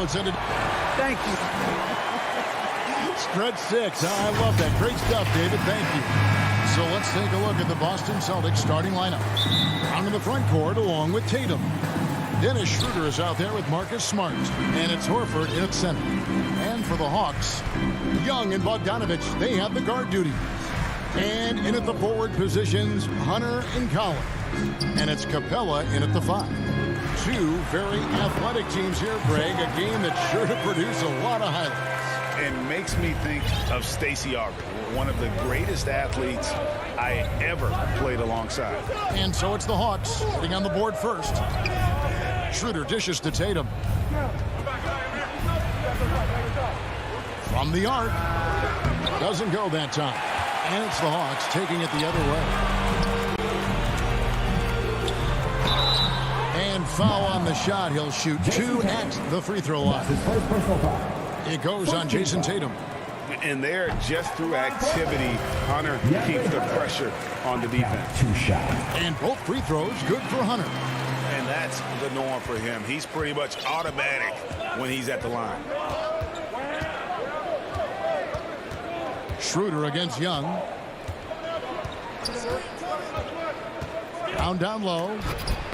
Well, it's ended. Thank you. Stretch 6. I love that. Great stuff, David. Thank you. So let's take a look at the Boston Celtics starting lineup. Down in the front court along with Tatum. Dennis Schroeder is out there with Marcus Smart. And it's Horford in at center. And for the Hawks, Young and Bogdanovich, they have the guard duties. And in at the forward positions, Hunter and Collins. And it's Capella in at the 5. Two very athletic teams here, Greg. A game that's sure to produce a lot of highlights. And makes me think of Stacey Augmon, one of the greatest athletes I ever played alongside. And so it's the Hawks sitting on the board first. Schroeder dishes to Tatum. From the arc. Doesn't go that time. And it's the Hawks taking it the other way. And foul on the shot. He'll shoot 2 at the free throw line. It goes on Jason Tatum. And there, just through activity, Hunter keeps the pressure on the defense. 2 shots. And both free throws good for Hunter. And that's the norm for him. He's pretty much automatic when he's at the line. Schroeder against Young. Down low.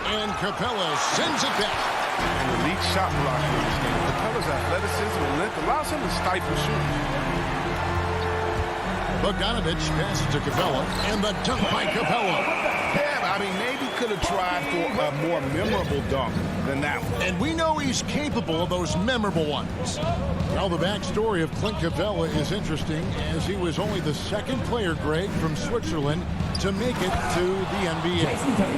And Capella sends it back. An elite shot blocker in this game. Capella's athleticism and length allows him to stifle shooters. Bogdanovich passes to Capella. And the dunk by Capella. Yeah, I mean, maybe could have tried for a more memorable dunk than that one. And we know he's capable of those memorable ones. Well, the backstory of Clint Capella is interesting, as he was only the second player, Greg, from Switzerland to make it to the NBA.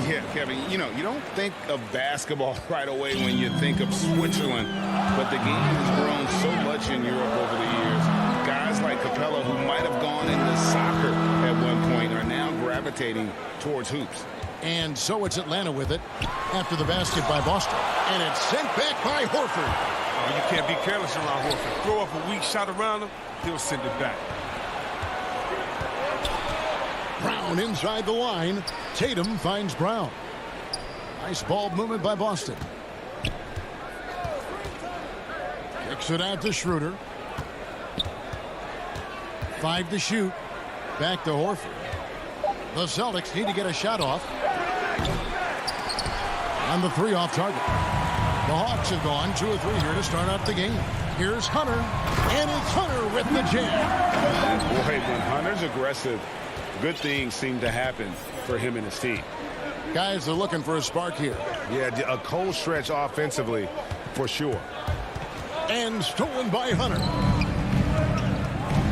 Yeah, Kevin, you know, you don't think of basketball right away when you think of Switzerland, but the game has grown so much in Europe over the years. Guys like Capella, who might have gone into soccer at one point, are now gravitating towards hoops. And so it's Atlanta with it after the basket by Boston. And it's sent back by Horford. Oh, you can't be careless around Horford. Throw up a weak shot around him, he'll send it back. Brown inside the line. Tatum finds Brown. Nice ball movement by Boston. Kicks it out to Schroeder. 5 to shoot. Back to Horford. The Celtics need to get a shot off. On the 3 off target. The Hawks have gone 2 of 3 here to start out the game. Here's Hunter. And it's Hunter with the jam. Boy, when Hunter's aggressive, good things seem to happen for him and his team. Guys are looking for a spark here. Yeah, a cold stretch offensively for sure. And stolen by Hunter.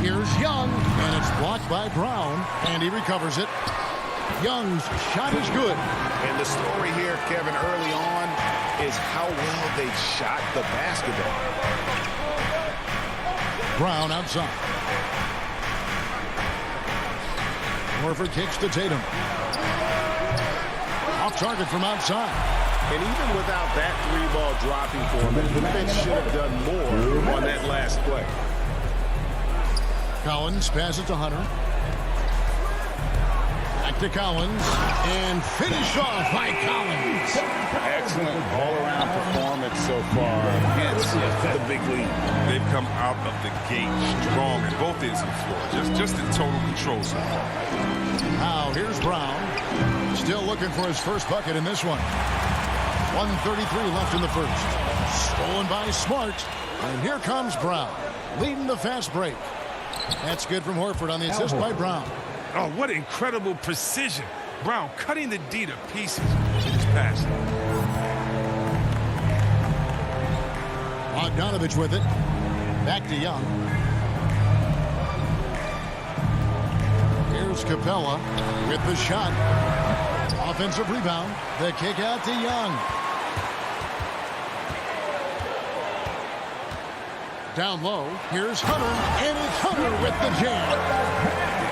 Here's Young, and it's blocked by Brown, and he recovers it. Young's shot is good. And the story here, Kevin, early on is how well they shot the basketball. Brown outside. Horford kicks to Tatum. Off target from outside. And even without that 3-ball dropping for him, the defense should have done more on that last play. Collins passes to Hunter. Back to Collins. And finish off by Collins. Excellent all-around performance so far. It's the big lead. They've come out of the gate strong at both ends of the floor. Just in total control so far. Now here's Brown. Still looking for his first bucket in this one. 1:33 left in the first. Stolen by Smart. And here comes Brown. Leading the fast break. That's good from Horford on the assist by Brown. Oh, what incredible precision. Brown cutting the D to pieces with his pass. Bogdanovich with it. Back to Young. Here's Capella with the shot. Offensive rebound. The kick out to Young. Down low. Here's Hunter. And it's Hunter with the jam.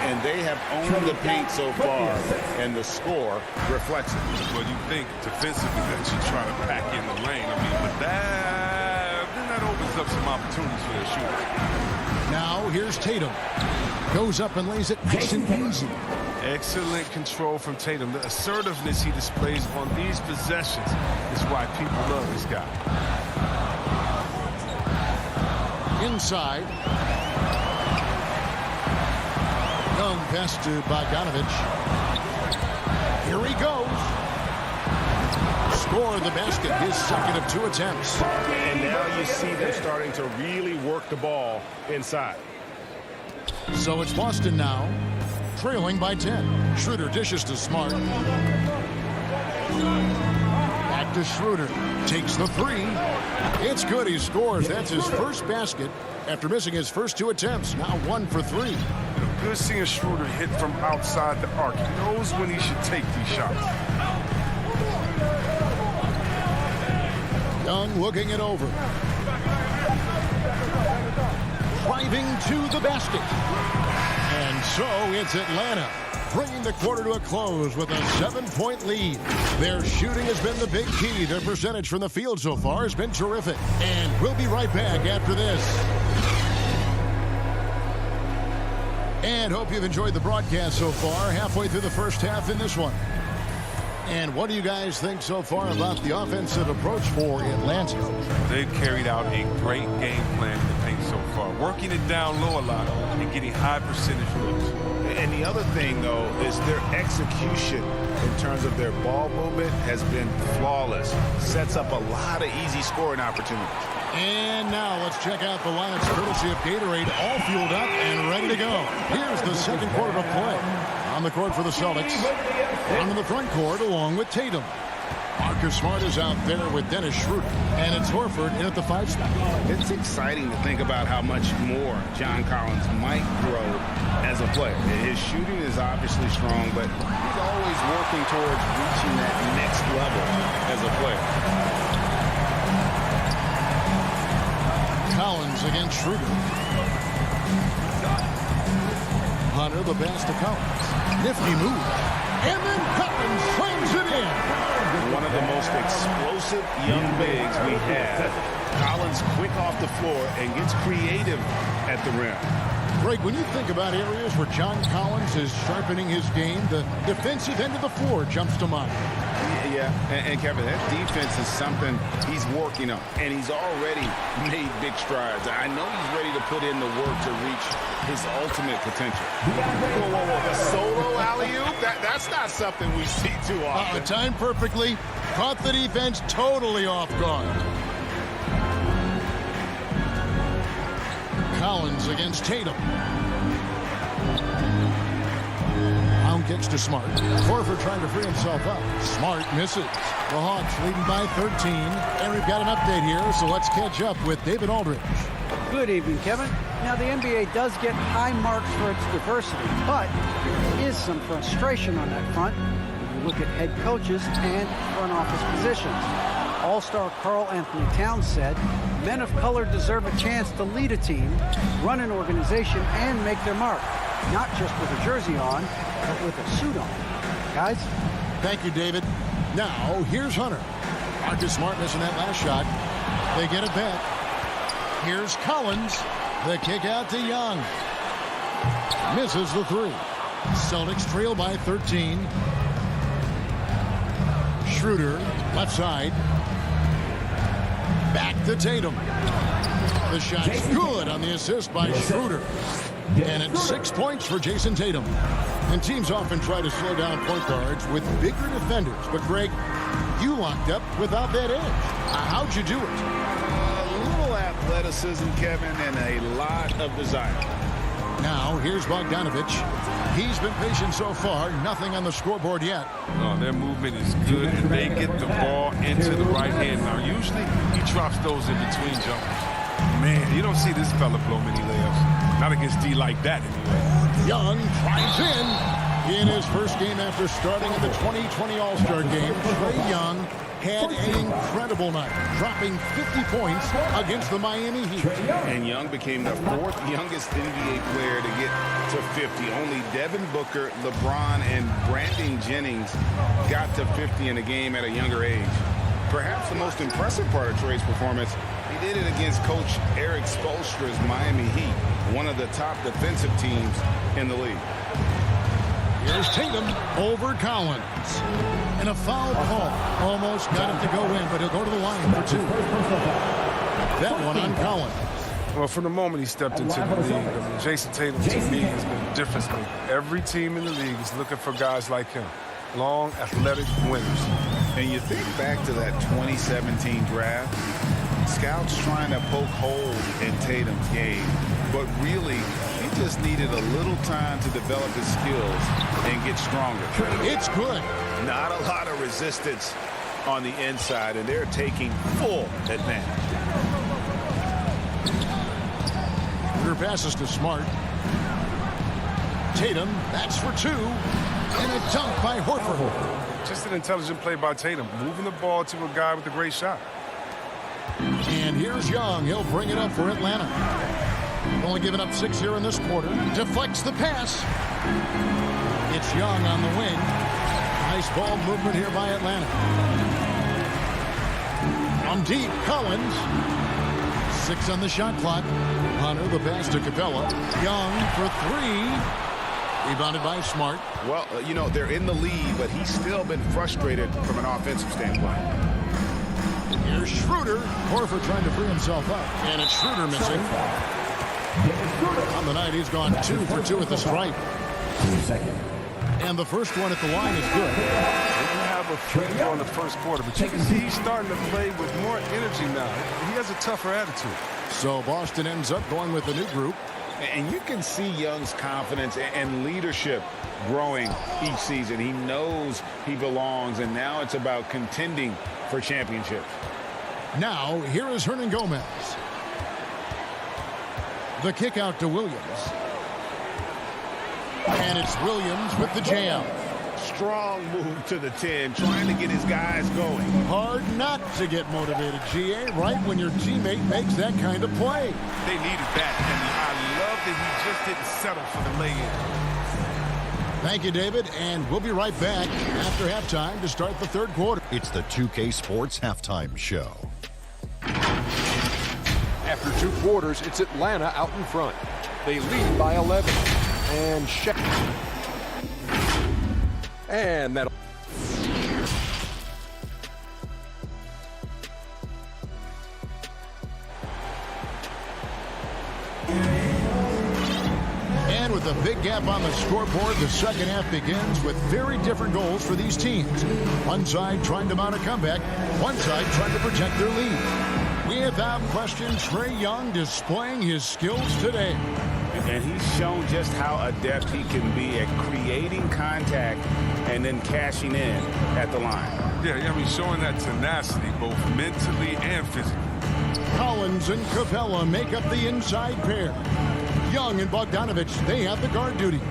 And they have owned the paint so far, and the score reflects it. Well, you think defensively that you try to pack in the lane. I mean, but that opens up some opportunities for their shooters. Now here's Tatum. Goes up and lays it nice and easy. Excellent control from Tatum. The assertiveness he displays on these possessions is why people love this guy. Inside. Young pass to Bogdanovich. Here he goes. Score the basket, his second of 2 attempts. And now you see them starting to really work the ball inside. So it's Boston now, trailing by 10. Schroeder dishes to Smart. Back to Schroeder. Takes the 3. It's good. He scores. That's his first basket after missing his first 2 attempts. Now 1 for 3. Good seeing Schroeder hit from outside the arc. He knows when he should take these shots. Young looking it over. Driving to the basket. And so it's Atlanta, bringing the quarter to a close with a 7-point lead. Their shooting has been the big key. Their percentage from the field so far has been terrific. And we'll be right back after this. And hope you've enjoyed the broadcast so far. Halfway through the first half in this one. And what do you guys think so far about the offensive approach for Atlanta? They've carried out a great game plan in the paint so far, working it down low a lot and getting high percentage looks. And the other thing, though, is their execution in terms of their ball movement has been flawless. Sets up a lot of easy scoring opportunities. And now let's check out the lineups courtesy of Gatorade, all fueled up and ready to go. Here's the second quarter of play. On the court for the Celtics. On the front court along with Tatum. Marcus Smart is out there with Dennis Schroeder. And it's Horford in at the 5 spot. It's exciting to think about how much more John Collins might grow as a player. His shooting is obviously strong, but he's always working towards reaching that next level as a player. Collins against Schroeder. Hunter the pass to Collins. Nifty move. And then Collins slams it in. One of the most explosive young bigs we have. Collins quick off the floor and gets creative at the rim. Greg, when you think about areas where John Collins is sharpening his game, the defensive end of the floor jumps to mind. Yeah, and Kevin, that defense is something he's working on, and he's already made big strides. I know he's ready to put in the work to reach his ultimate potential. Whoa. A solo alley-oop? That's not something we see too often. Timed perfectly. Caught the defense totally off guard. Collins against Tatum. Pound kicks to Smart. Horford trying to free himself up. Smart misses. The Hawks leading by 13. And we've got an update here, so let's catch up with David Aldridge. Good evening, Kevin. Now, the NBA does get high marks for its diversity, but there is some frustration on that front when you look at head coaches and front office positions. All-star Karl Anthony Towns said, men of color deserve a chance to lead a team, run an organization, and make their mark. Not just with a jersey on, but with a suit on. Guys? Thank you, David. Now, here's Hunter. Marcus Smart missing that last shot. They get it back. Here's Collins. The kick out to Young. Misses the 3. Celtics trail by 13. Schroeder, left side. Back to Tatum. The shot's good on the assist by Schroeder. And it's 6 points for Jason Tatum. And teams often try to slow down point guards with bigger defenders. But, Greg, you locked up without that edge. How'd you do it? A little athleticism, Kevin, and a lot of desire. Now, here's Bogdanovich. He's been patient so far. Nothing on the scoreboard yet. Oh, their movement is good, and they get the ball into the right hand. Now, usually he drops those in between jumpers. Man, you don't see this fella blow many layups. Not against D like that, anyway. Young drives in his first game after starting in the 2020 All-Star Game. Trae Young had an incredible night, dropping 50 points against the Miami Heat. And Young became the 4th youngest NBA player to get to 50. Only Devin Booker, LeBron, and Brandon Jennings got to 50 in a game at a younger age. Perhaps the most impressive part of Trae's performance, he did it against Coach Eric Spoelstra's Miami Heat, one of the top defensive teams in the league. Here's Tatum over Collins. And a foul call. Almost got it to go in, but he'll go to the line for 2. That one on Collins. Well, from the moment he stepped into the league, I mean, Jason Tatum, to me, has been a difference maker. Every team in the league is looking for guys like him. Long, athletic winners. And you think back to that 2017 draft, scouts trying to poke holes in Tatum's game, but really, he just needed a little time to develop his skills and get stronger. It's good. Not a lot of resistance on the inside, and they're taking full advantage. Shooter passes to Smart. Tatum, that's for two. And a dunk by Horford. Just an intelligent play by Tatum, moving the ball to a guy with a great shot. And here's Young. He'll bring it up for Atlanta. Only giving up 6 here in this quarter. Deflects the pass. It's Young on the wing. Nice ball movement here by Atlanta. From deep, Collins. 6 on the shot clock. Hunter, the pass to Capella. Young for 3. Rebounded by Smart. Well, you know, they're in the lead, but he's still been frustrated from an offensive standpoint. Here's Schroeder. Horford trying to free himself up. And it's Schroeder missing. On the night, he's gone 2 for 2 at the stripe. And the first one at the line is good. Didn't have a free throw in the first quarter, but you can see he's starting to play with more energy now. He has a tougher attitude. So Boston ends up going with the new group. And you can see Young's confidence and leadership growing each season. He knows he belongs, and now it's about contending for championships. Now, here is Hernan Gomez. The kick out to Williams. And it's Williams with the jam. Strong move to the 10, trying to get his guys going. Hard not to get motivated, GA, right when your teammate makes that kind of play. They needed that, and I love that he just didn't settle for the lay-in. Thank you, David, and we'll be right back after halftime to start the third quarter. It's the 2K Sports Halftime Show. After 2 quarters, it's Atlanta out in front. They lead by 11. And check. And that'll. And with a big gap on the scoreboard, the second half begins with very different goals for these teams. One side trying to mount a comeback, one side trying to protect their lead. Without question, Trae Young displaying his skills today. And he's shown just how adept he can be at creating contact and then cashing in at the line. Yeah, I mean, showing that tenacity both mentally and physically. Collins and Capella make up the inside pair. Young and Bogdanovich, they have the guard duties.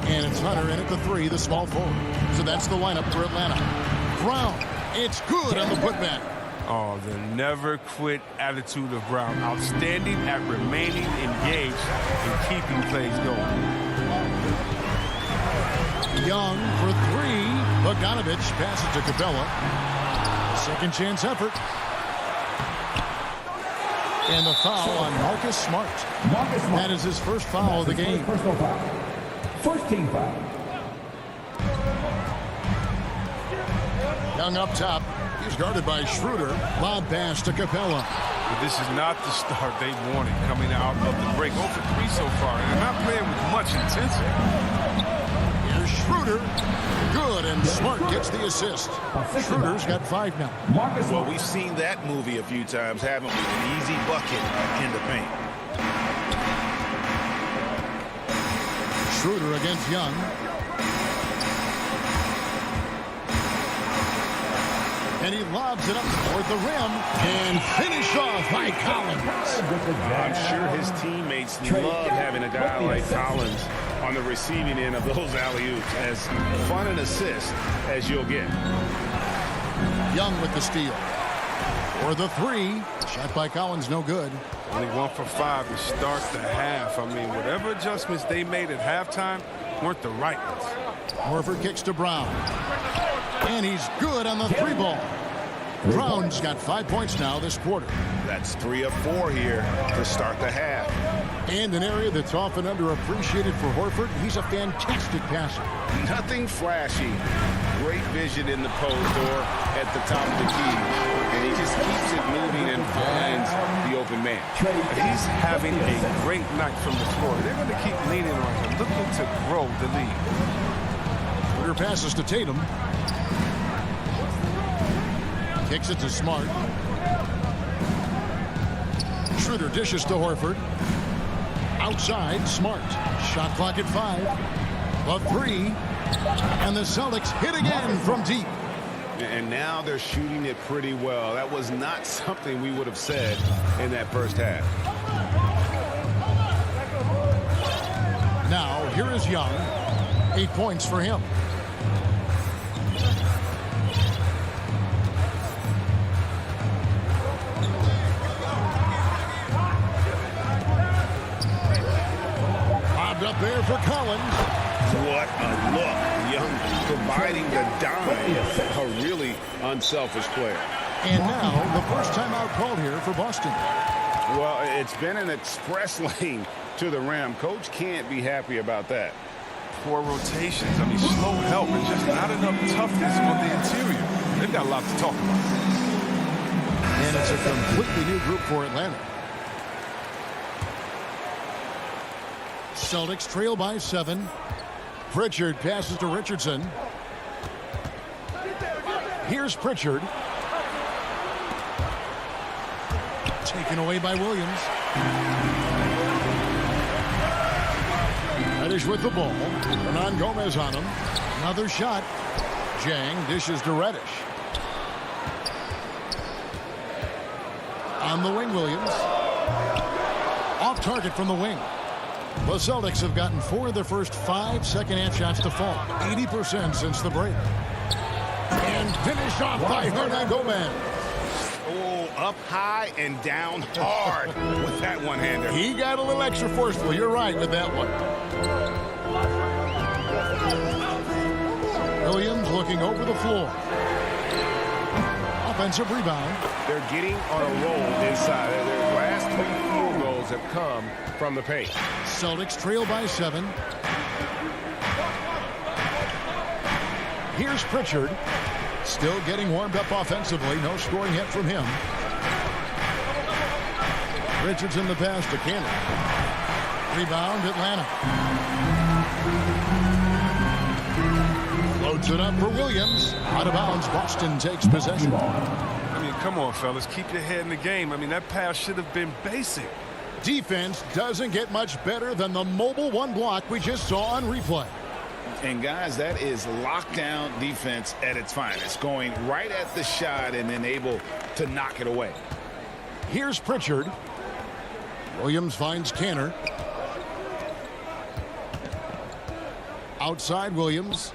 And it's Hunter in at the 3, the small forward. So that's the lineup for Atlanta. Brown, it's good on the putback. Oh, the never quit attitude of Brown. Outstanding at remaining engaged and keeping plays going. Young for 3. Bogdanovich passes to Capella. Second chance effort. And the foul on Marcus Smart. That is his first foul of the game. First team foul. Young up top. He's guarded by Schroeder. Lob pass to Capella. But this is not the start they wanted coming out of the break. 0 for 3 so far. And they're not playing with much intensity. Here's Schroeder. Good, and Smart gets the assist. Schroeder's got 5 now. Well, we've seen that movie a few times, haven't we? An easy bucket in the paint. Schroeder against Young. And he lobs it up toward the rim and finish off by Collins. I'm sure his teammates love having a guy like Collins on the receiving end of those alley-oops. As fun an assist as you'll get. Young with the steal. For the 3. Shot by Collins, no good. Only 1 for 5 to start the half. I mean, whatever adjustments they made at halftime weren't the right ones. Horford kicks to Brown. And he's good on the 3 ball. Brown's got 5 points now this quarter. That's 3 of 4 here to start the half. And an area that's often underappreciated for Horford, he's a fantastic passer. Nothing flashy, great vision in the post or at the top of the key, and he just keeps it moving and finds the open man. He's having a great night from the floor. They're going to keep leaning on him, looking to grow the lead. Schroeder passes to Tatum. Kicks it to Smart. Schroeder dishes to Horford. Outside, Smart. Shot clock at 5. The 3. And the Celtics hit again from deep. And now they're shooting it pretty well. That was not something we would have said in that first half. Now, here is Young. 8 points for him. Bobbed up there for Collins. What a look. Young providing the dime. A really unselfish player. And now, the first timeout called here for Boston. Well, it's been an express lane to the rim. Coach can't be happy about that. Poor rotations. I mean, slow help and just not enough toughness on the interior. They've got a lot to talk about. And it's a completely new group for Atlanta. Celtics trail by 7. Pritchard passes to Richardson. Here's Pritchard. Taken away by Williams. Reddish with the ball. Hernan Gomez on him. Another shot. Jang dishes to Reddish. On the wing, Williams. Off target from the wing. The Celtics have gotten 4 of their first 5 second-half shots to fall. 80% since the break. And finished off by Hernan Gomez. Oh, up high and down hard with that one-hander. He got a little extra forceful. You're right with that one. Williams looking over the floor. Offensive rebound. They're getting on a roll inside. Their last 3 field goals have come from the paint. Celtics trail by 7. Here's Pritchard. Still getting warmed up offensively. No scoring yet from him. Richardson the pass to Cannon. Rebound, Atlanta. Loads it up for Williams. Out of bounds, Boston takes possession. I mean, come on, fellas. Keep your head in the game. I mean, that pass should have been basic. Defense doesn't get much better than the mobile one block we just saw on replay. And, guys, that is lockdown defense at its finest. Going right at the shot and then able to knock it away. Here's Pritchard. Williams finds Canner. Outside Williams.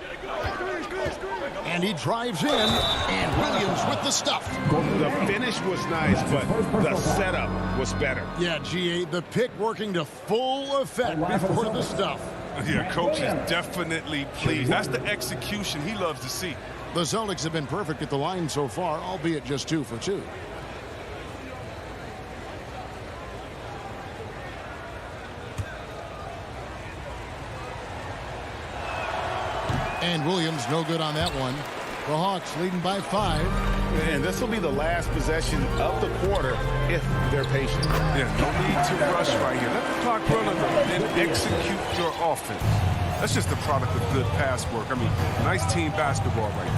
And he drives in. And Williams with the stuff. The finish was nice, but the setup was better. Yeah, GA, the pick working to full effect before the stuff. Yeah, coach is definitely pleased. That's the execution he loves to see. The Celtics have been perfect at the line so far, albeit just 2 for 2. And Williams no good on that one. The Hawks leading by 5. And this will be the last possession of the quarter if they're patient. Yeah, no need to rush right here. Let the clock run a little and execute your offense. That's just the product of good pass work. I mean, nice team basketball right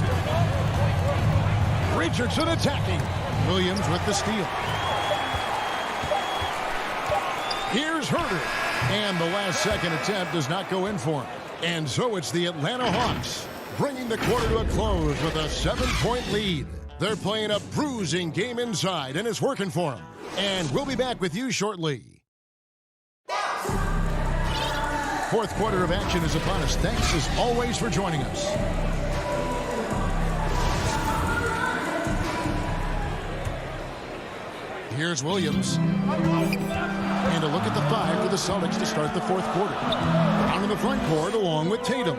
there. Richardson attacking. Williams with the steal. Here's Herder. And the last second attempt does not go in for him. And so it's the Atlanta Hawks bringing the quarter to a close with a 7-point lead. They're playing a bruising game inside, and it's working for them. And we'll be back with you shortly. Fourth quarter of action is upon us. Thanks, as always, for joining us. Here's Williams. And a look at the 5 for the Celtics to start the fourth quarter. Out in the front court along with Tatum.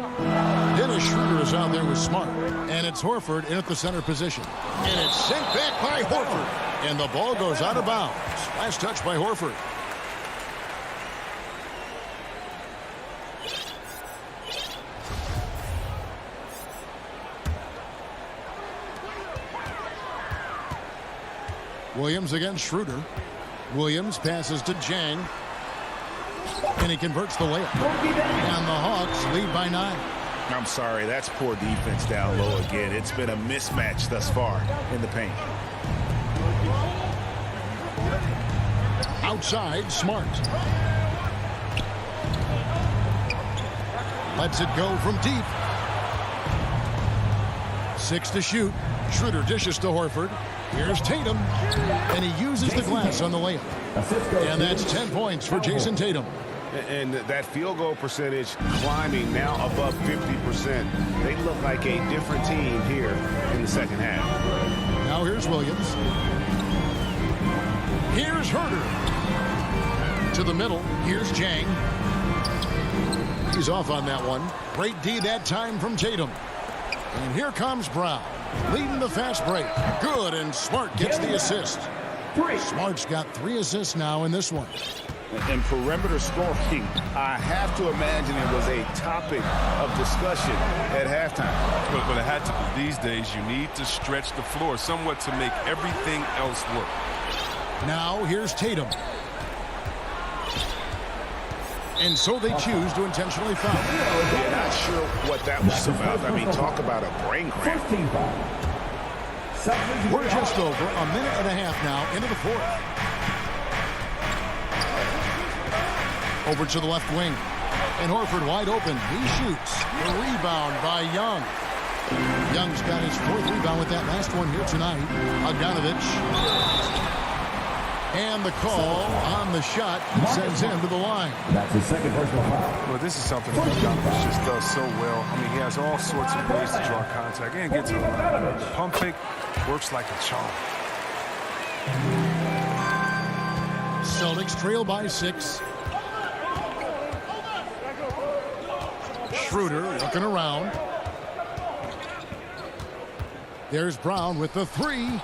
Dennis Schroeder is out there with Smart. And it's Horford in at the center position. And it's sent back by Horford. And the ball goes out of bounds. Last touch by Horford. Williams against Schroeder. Williams passes to Jang. And he converts the layup. And the Hawks lead by 9. I'm sorry, that's poor defense down low again. It's been a mismatch thus far in the paint. Outside, Smart. Lets it go from deep. 6 to shoot. Schroeder dishes to Horford. Here's Tatum. And he uses the glass on the layup. And that's 10 points for Jason Tatum. And that field goal percentage climbing now above 50%. They look like a different team here in the second half. Now here's Williams. Here's Herder. To the middle. Here's Jang. He's off on that one. Great D that time from Tatum. And here comes Brown. Leading the fast break. Good, and Smart gets the assist. Smart's got 3 assists now in this one. And perimeter scoring, I have to imagine it was a topic of discussion at halftime. But it had to be. These days, you need to stretch the floor somewhat to make everything else work. Now here's Tatum. And so they choose to intentionally foul. Yeah, not sure what that was about. I mean, talk about a brain cramp. We're just over a minute and a half now into the fourth. Over to the left wing. And Horford wide open. He shoots. The rebound by Young. Young's got his 4th rebound with that last one here tonight. Bogdanovich. And the call on the shot sends him to the line. That's his second personal foul. Well, this is something that Bogdanovich just does so well. I mean, he has all sorts of ways to draw contact and get to the line. The pump fake works like a charm. Celtics trail by 6. Schroeder looking around. There's Brown with the 3.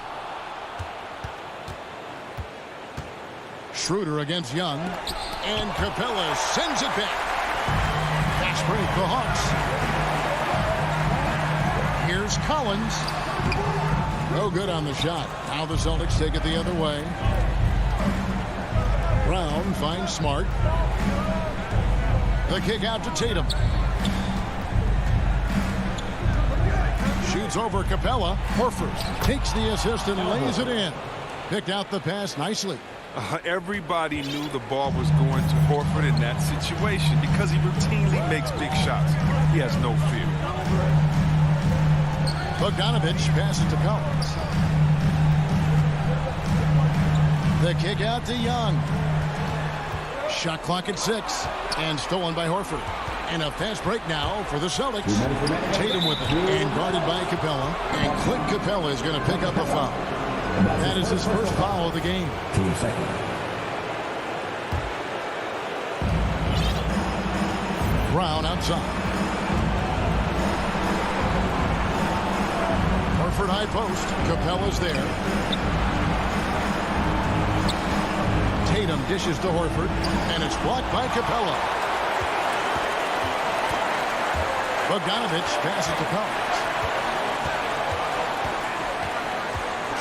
Schroeder against Young. And Capella sends it back. Fast break, the Hawks. Here's Collins. No good on the shot. Now the Celtics take it the other way. Brown finds Smart. The kick out to Tatum. Shoots over Capella. Horford takes the assist and lays it in. Picked out the pass nicely. Everybody knew the ball was going to Horford in that situation because he routinely makes big shots. He has no fear. Bogdanovich passes to Collins. The kick out to Young. Shot clock at 6. And stolen by Horford. And a fast break now for the Celtics. Tatum with it. And guarded by Capella. And Clint Capella is going to pick up a foul. That is his first foul of the game. Team second. Brown outside. Horford high post. Capella's there. Tatum dishes to Horford. And it's blocked by Capella. Bogdanovich passes to Collins.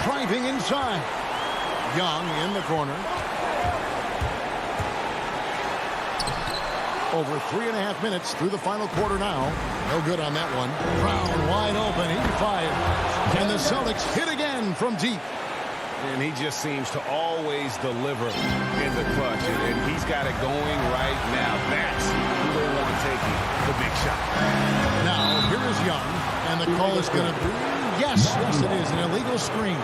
Driving inside. Young in the corner. Over 3.5 minutes through the final quarter now. No good on that one. Brown wide open. He fires. And the Celtics hit again from deep. And he just seems to always deliver in the clutch. And he's got it going right now. That's who they want taking the big shot. Now, here is Young. And the call is going to be, yes, it is, an illegal screen.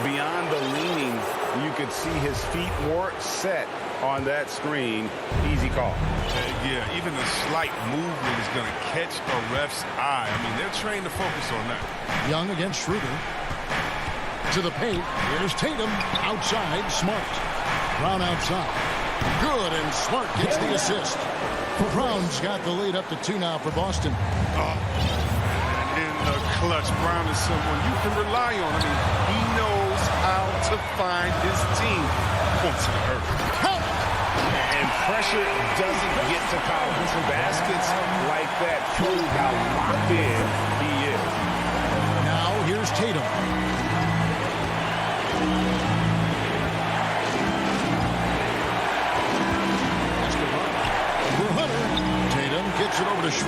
Beyond the leaning, you could see his feet weren't set on that screen. Easy call. Yeah, even a slight movement is going to catch a ref's eye. I mean, they're trained to focus on that. Young against Schroeder. To the paint. Here's Tatum. Outside, Smart. Brown outside. Good, and Smart gets the assist. Brown's got the lead up to 2 now for Boston. In the clutch, Brown is someone you can rely on. I mean, he knows how to find his team. Point to the earth. And pressure doesn't get to Collins. Baskets like that prove how locked in he is. Now here's Tatum.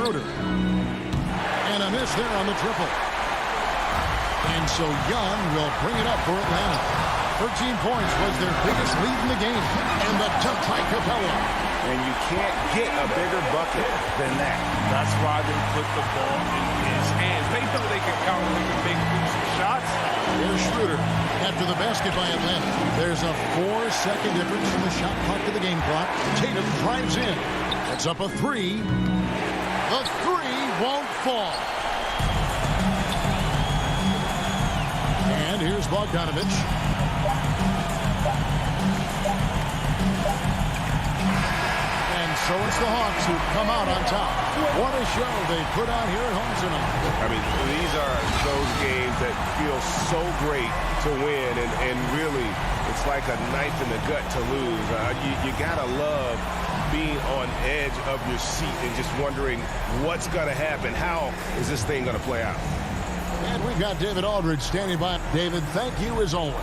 Schroeder. And a miss there on the triple. And so Young will bring it up for Atlanta. 13 points was their biggest lead in the game. And the dunk by Capella. And you can't get a bigger bucket than that. That's why they put the ball in his hands. They know they can count on him to make some shots. Here's Schroeder after the basket by Atlanta. There's a 4-second difference from the shot clock to the game clock. Tatum drives in. That's up a 3. The 3 won't fall. And here's Bogdanovich. So it's the Hawks who come out on top. What a show they put on here at home tonight. I mean, these are those games that feel so great to win, and really, it's like a knife in the gut to lose. You gotta love being on edge of your seat and just wondering what's gonna happen. How is this thing gonna play out? And we've got David Aldridge standing by. David, thank you as always.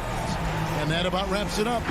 And that about wraps it up.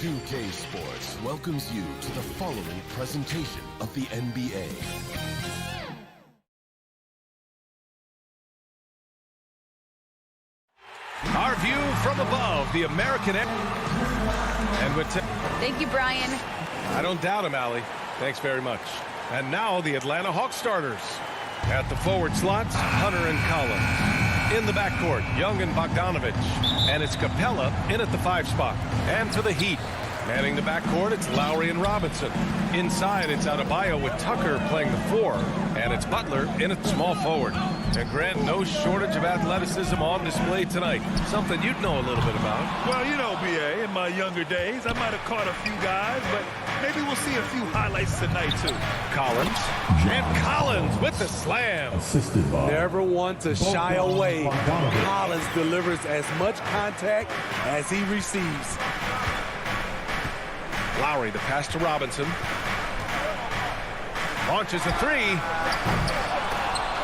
2K Sports welcomes you to the following presentation of the NBA. Our view from above, the American and with thank you, Brian. I don't doubt him, Allie. Thanks very much. And now the Atlanta Hawks starters. At the forward slots, Hunter and Collins. In the backcourt, Young and Bogdanovich. And it's Capella in at the 5 spot. And for the Heat, manning the backcourt, it's Lowry and Robinson. Inside, it's Adebayo with Tucker playing the 4. And it's Butler in at small forward. And Grant, no shortage of athleticism on display tonight. Something you'd know a little bit about. Well, you know, B.A., in my younger days, I might have caught a few guys, but maybe we'll see a few highlights tonight, too. Collins. And Collins with the slam. Assisted by never one to shy away. Collins delivers as much contact as he receives. Lowry, the pass to Robinson. Launches a 3.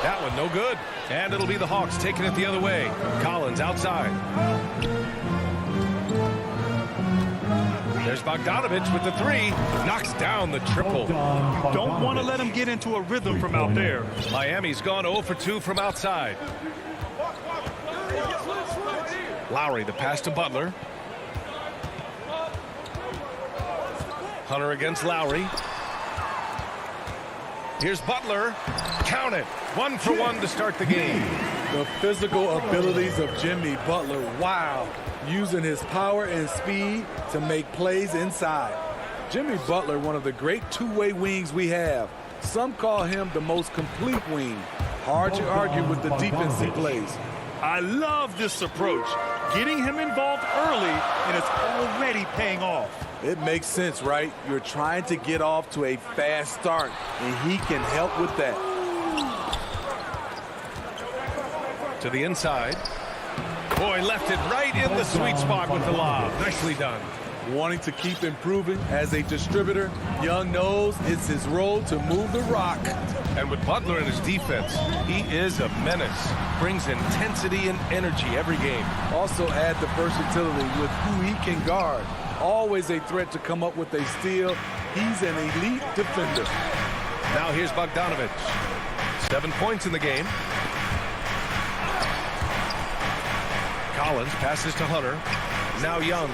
That one no good. And it'll be the Hawks taking it the other way. Collins outside. There's Bogdanovich with the 3. Knocks down the triple. Don't want to let him get into a rhythm from out there. Miami's gone 0 for 2 from outside. Lowry, the pass to Butler. Hunter against Lowry. Here's Butler. Count it. 1 for 1 to start the game. The physical abilities of Jimmy Butler. Wow. Using his power and speed to make plays inside. Jimmy Butler, one of the great two-way wings we have. Some call him the most complete wing. Hard to argue with the defense he plays. I love this approach. Getting him involved early, and it's already paying off. It makes sense, right? You're trying to get off to a fast start, and he can help with that. To the inside. Boy, left it right in the sweet spot with the lob. Nicely done. Wanting to keep improving as a distributor, Young knows it's his role to move the rock. And with Butler in his defense, he is a menace. Brings intensity and energy every game. Also add the versatility with who he can guard. Always a threat to come up with a steal. He's an elite defender. Now here's Bogdanovich. 7 points in the game. Collins passes to Hunter. Now Young.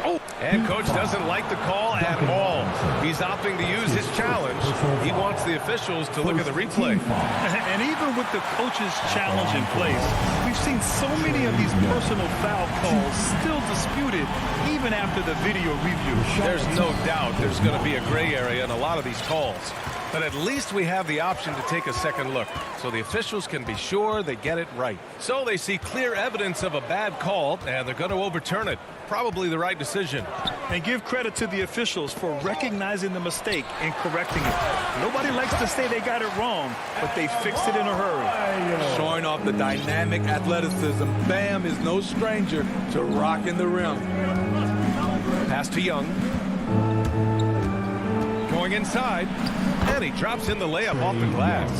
Oh, and coach doesn't like the call at all. He's opting to use his challenge. He wants the officials to look at the replay. And even with the coach's challenge in place, we've seen so many of these personal foul calls still disputed even after the video review. There's no doubt there's going to be a gray area in a lot of these calls. But at least we have the option to take a second look, so the officials can be sure they get it right. So they see clear evidence of a bad call, and they're going to overturn it. Probably the right decision. And give credit to the officials for recognizing the mistake and correcting it. Nobody likes to say they got it wrong, but they fixed it in a hurry. Showing off the dynamic athleticism, Bam is no stranger to rocking the rim. Pass to Young. Going inside. And he drops in the layup off the glass.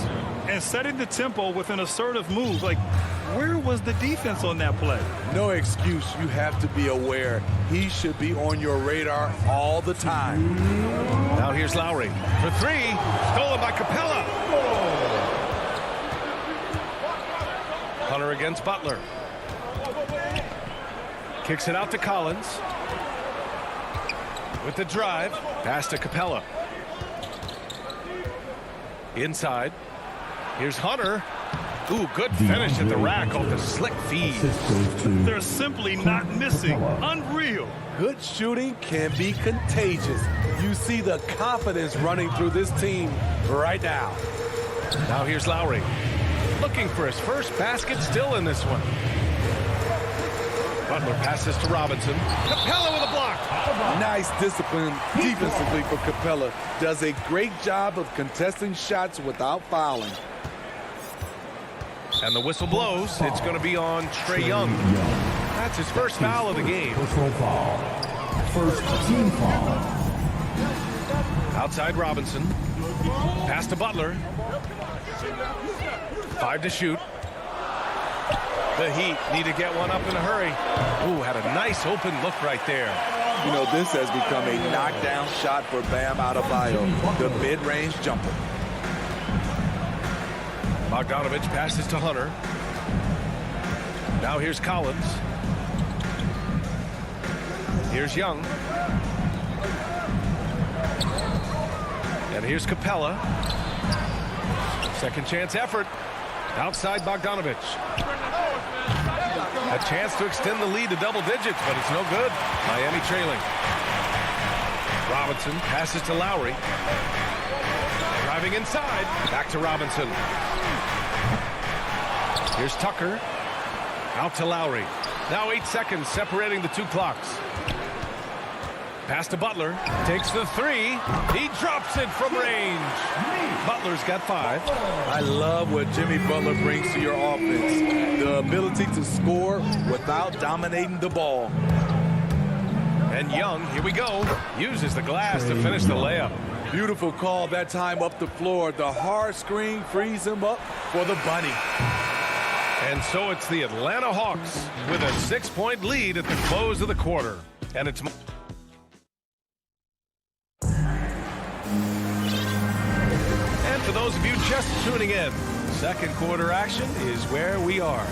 And setting the tempo with an assertive move. Like, where was the defense on that play? No excuse. You have to be aware. He should be on your radar all the time. Now here's Lowry for 3. Stolen by Capella. Hunter against Butler. Kicks it out to Collins. With the drive. Pass to Capella. Inside. Here's Hunter. Ooh, good finish at the rack off the slick feed. They're simply not missing. Unreal. Good shooting can be contagious. You see the confidence running through this team right now. Now here's Lowry. Looking for his first basket, still in this one. Butler passes to Robinson. Capella with a block. Nice discipline defensively for Capella. Does a great job of contesting shots without fouling. And the whistle blows. It's going to be on Trae Young. That's his first foul of the game. First team foul. Outside Robinson. Pass to Butler. 5 to shoot. The Heat need to get one up in a hurry. Ooh, had a nice open look right there. You know, this has become a knockdown shot for Bam Adebayo, the mid-range jumper. Bogdanovich passes to Hunter. Now here's Collins. Here's Young. And here's Capella. Second chance effort. Outside Bogdanovich. A chance to extend the lead to double digits, but it's no good. Miami trailing. Robinson passes to Lowry. Driving inside. Back to Robinson. Here's Tucker. Out to Lowry. Now 8 seconds separating the two clocks. Pass to Butler. Takes the three. He drops it from range. Butler's got 5. I love what Jimmy Butler brings to your offense. The ability to score without dominating the ball. And Young, here we go, uses the glass to finish the layup. Beautiful call that time up the floor. The hard screen frees him up for the bunny. And so it's the Atlanta Hawks with a 6-point lead at the close of the quarter. And it's... And for those of you just tuning in, second quarter action is where we are.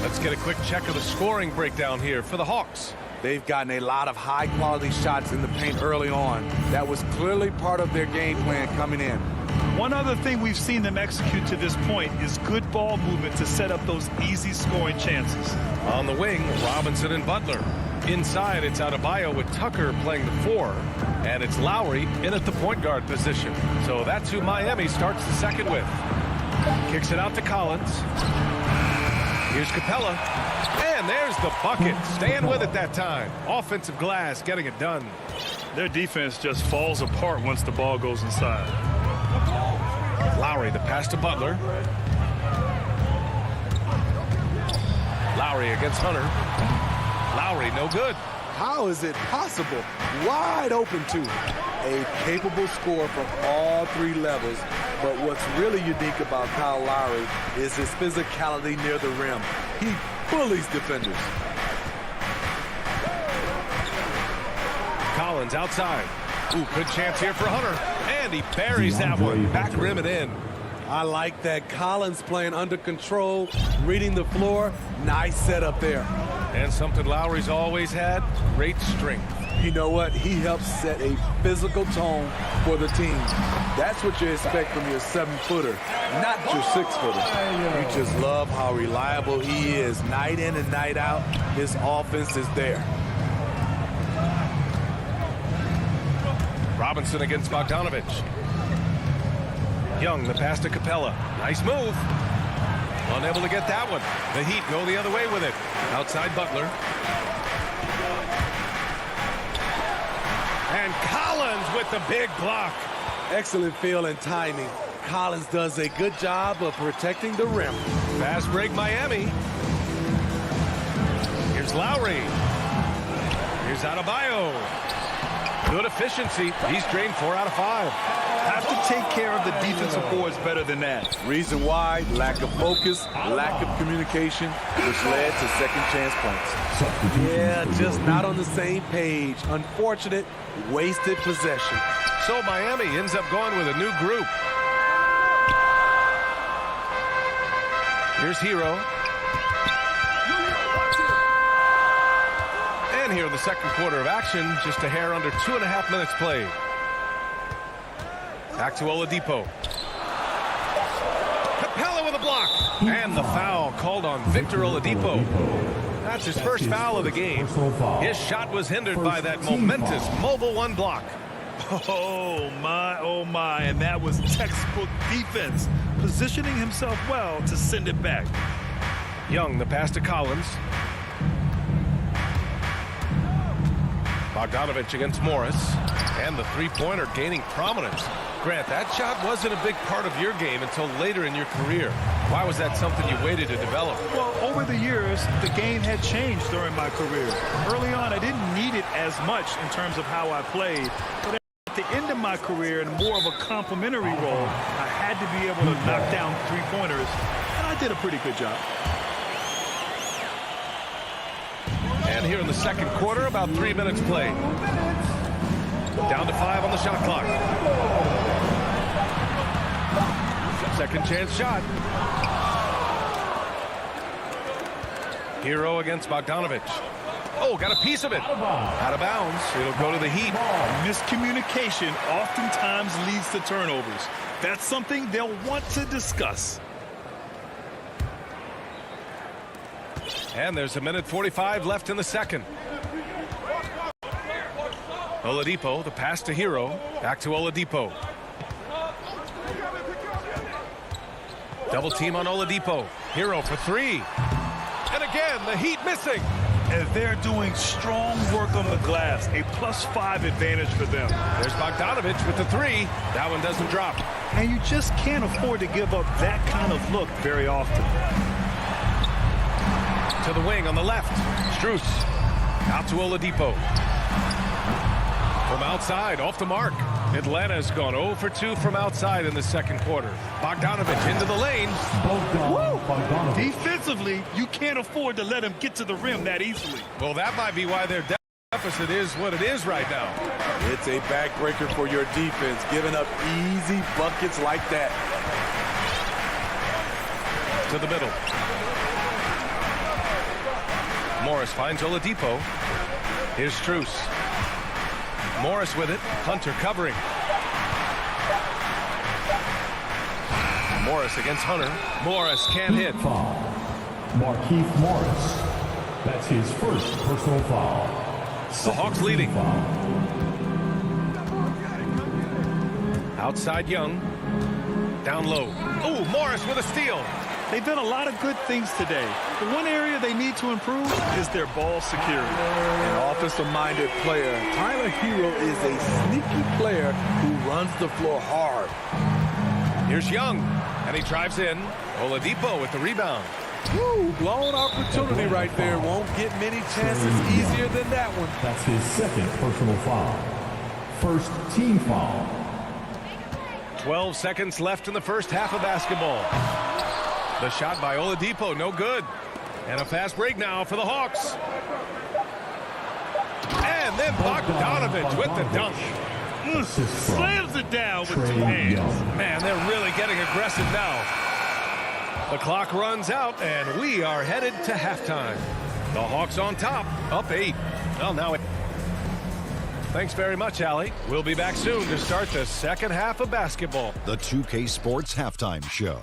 Let's get a quick check of the scoring breakdown here for the Hawks. They've gotten a lot of high-quality shots in the paint early on. That was clearly part of their game plan coming in. One other thing we've seen them execute to this point is good ball movement to set up those easy scoring chances. On the wing, Robinson and Butler. Inside, it's Adebayo with Tucker playing the 4. And it's Lowry in at the point guard position. So that's who Miami starts the second with. Kicks it out to Collins. Here's Capella. And there's the bucket. Staying with it that time. Offensive glass getting it done. Their defense just falls apart once the ball goes inside. Lowry, the pass to Butler. Lowry against Hunter. Lowry, no good. How is it possible? Wide open, too. A capable scorer from all 3 levels. But what's really unique about Kyle Lowry is his physicality near the rim. He bullies defenders. Collins outside. Ooh, good chance here for Hunter. And he buries that one. Back rim and in. I like that. Collins playing under control, reading the floor. Nice setup there. And something Lowry's always had, great strength. You know what? He helps set a physical tone for the team. That's what you expect from your 7-footer, not your 6-footer. You just love how reliable he is. Night in and night out, his offense is there. Robinson against Bogdanovich. Young, the pass to Capella. Nice move. Unable to get that one. The Heat go the other way with it. Outside Butler. And Collins with the big block. Excellent feel and timing. Collins does a good job of protecting the rim. Fast break Miami. Here's Lowry. Here's Adebayo. Good efficiency. He's drained 4 out of 5. Have to take care of the defensive boards better than that. Reason why, lack of focus, lack of communication, which led to second chance points. Yeah, just not on the same page. Unfortunate, wasted possession. So Miami ends up going with a new group. Here's Hero. And here in the second quarter of action, just a hair under 2.5 minutes played. Back to Oladipo. Capella with a block. And the foul called on Victor Oladipo. That's his first foul of the game. His shot was hindered by that momentous mobile 1 block. Oh my, and that was textbook defense, positioning himself well to send it back. Young, the pass to Collins. Bogdanovich against Morris. And the 3-pointer gaining prominence. Grant, that shot wasn't a big part of your game until later in your career. Why was that something you waited to develop? Well, over the years, the game had changed during my career. Early on, I didn't need it as much in terms of how I played. But at the end of my career, in more of a complementary role, I had to be able to knock down 3-pointers, and I did a pretty good job. And here in the second quarter, about 3 minutes played. Down to 5 on the shot clock. Second chance shot. Hero against Bogdanovich. Oh, got a piece of it. Out of bounds. It'll go to the Heat. Miscommunication oftentimes leads to turnovers. That's something they'll want to discuss. And there's 1:45 left in the second. Oladipo, the pass to Hero. Back to Oladipo. Double team on Oladipo. Hero for 3. And again, the Heat missing. And they're doing strong work on the glass. A +5 advantage for them. There's Bogdanovich with the 3. That one doesn't drop. And you just can't afford to give up that kind of look very often. To the wing on the left. Strus. Out to Oladipo. From outside, off the mark. Atlanta's gone 0 for 2 from outside in the second quarter. Bogdanovich into the lane. Defensively, you can't afford to let him get to the rim that easily. Well, that might be why their deficit is what it is right now. It's a backbreaker for your defense, giving up easy buckets like that. To the middle. Morris finds Oladipo. Here's Strus. Morris with it. Hunter covering. Morris against Hunter. Morris can't hit. Foul. Markieff Morris. That's his first personal foul. The Hawks leading. Foul. Outside Young. Down low. Ooh, Morris with a steal. They've done a lot of good things today. The one area they need to improve is their ball security. An offensive-minded player, Tyler Hero is a sneaky player who runs the floor hard. Here's Young, and he drives in. Oladipo with the rebound. Woo, blown opportunity right there. Won't get many chances easier than that one. That's his second personal foul. First team foul. 12 seconds left in the first half of basketball. The shot by Oladipo, no good. And a fast break now for the Hawks. And then Bogdanovich with the dunk. Slams it down with 2 hands. Man, they're really getting aggressive now. The clock runs out, and we are headed to halftime. The Hawks on top, up 8. Well, now it. Thanks very much, Allie. We'll be back soon to start the second half of basketball. The 2K Sports Halftime Show.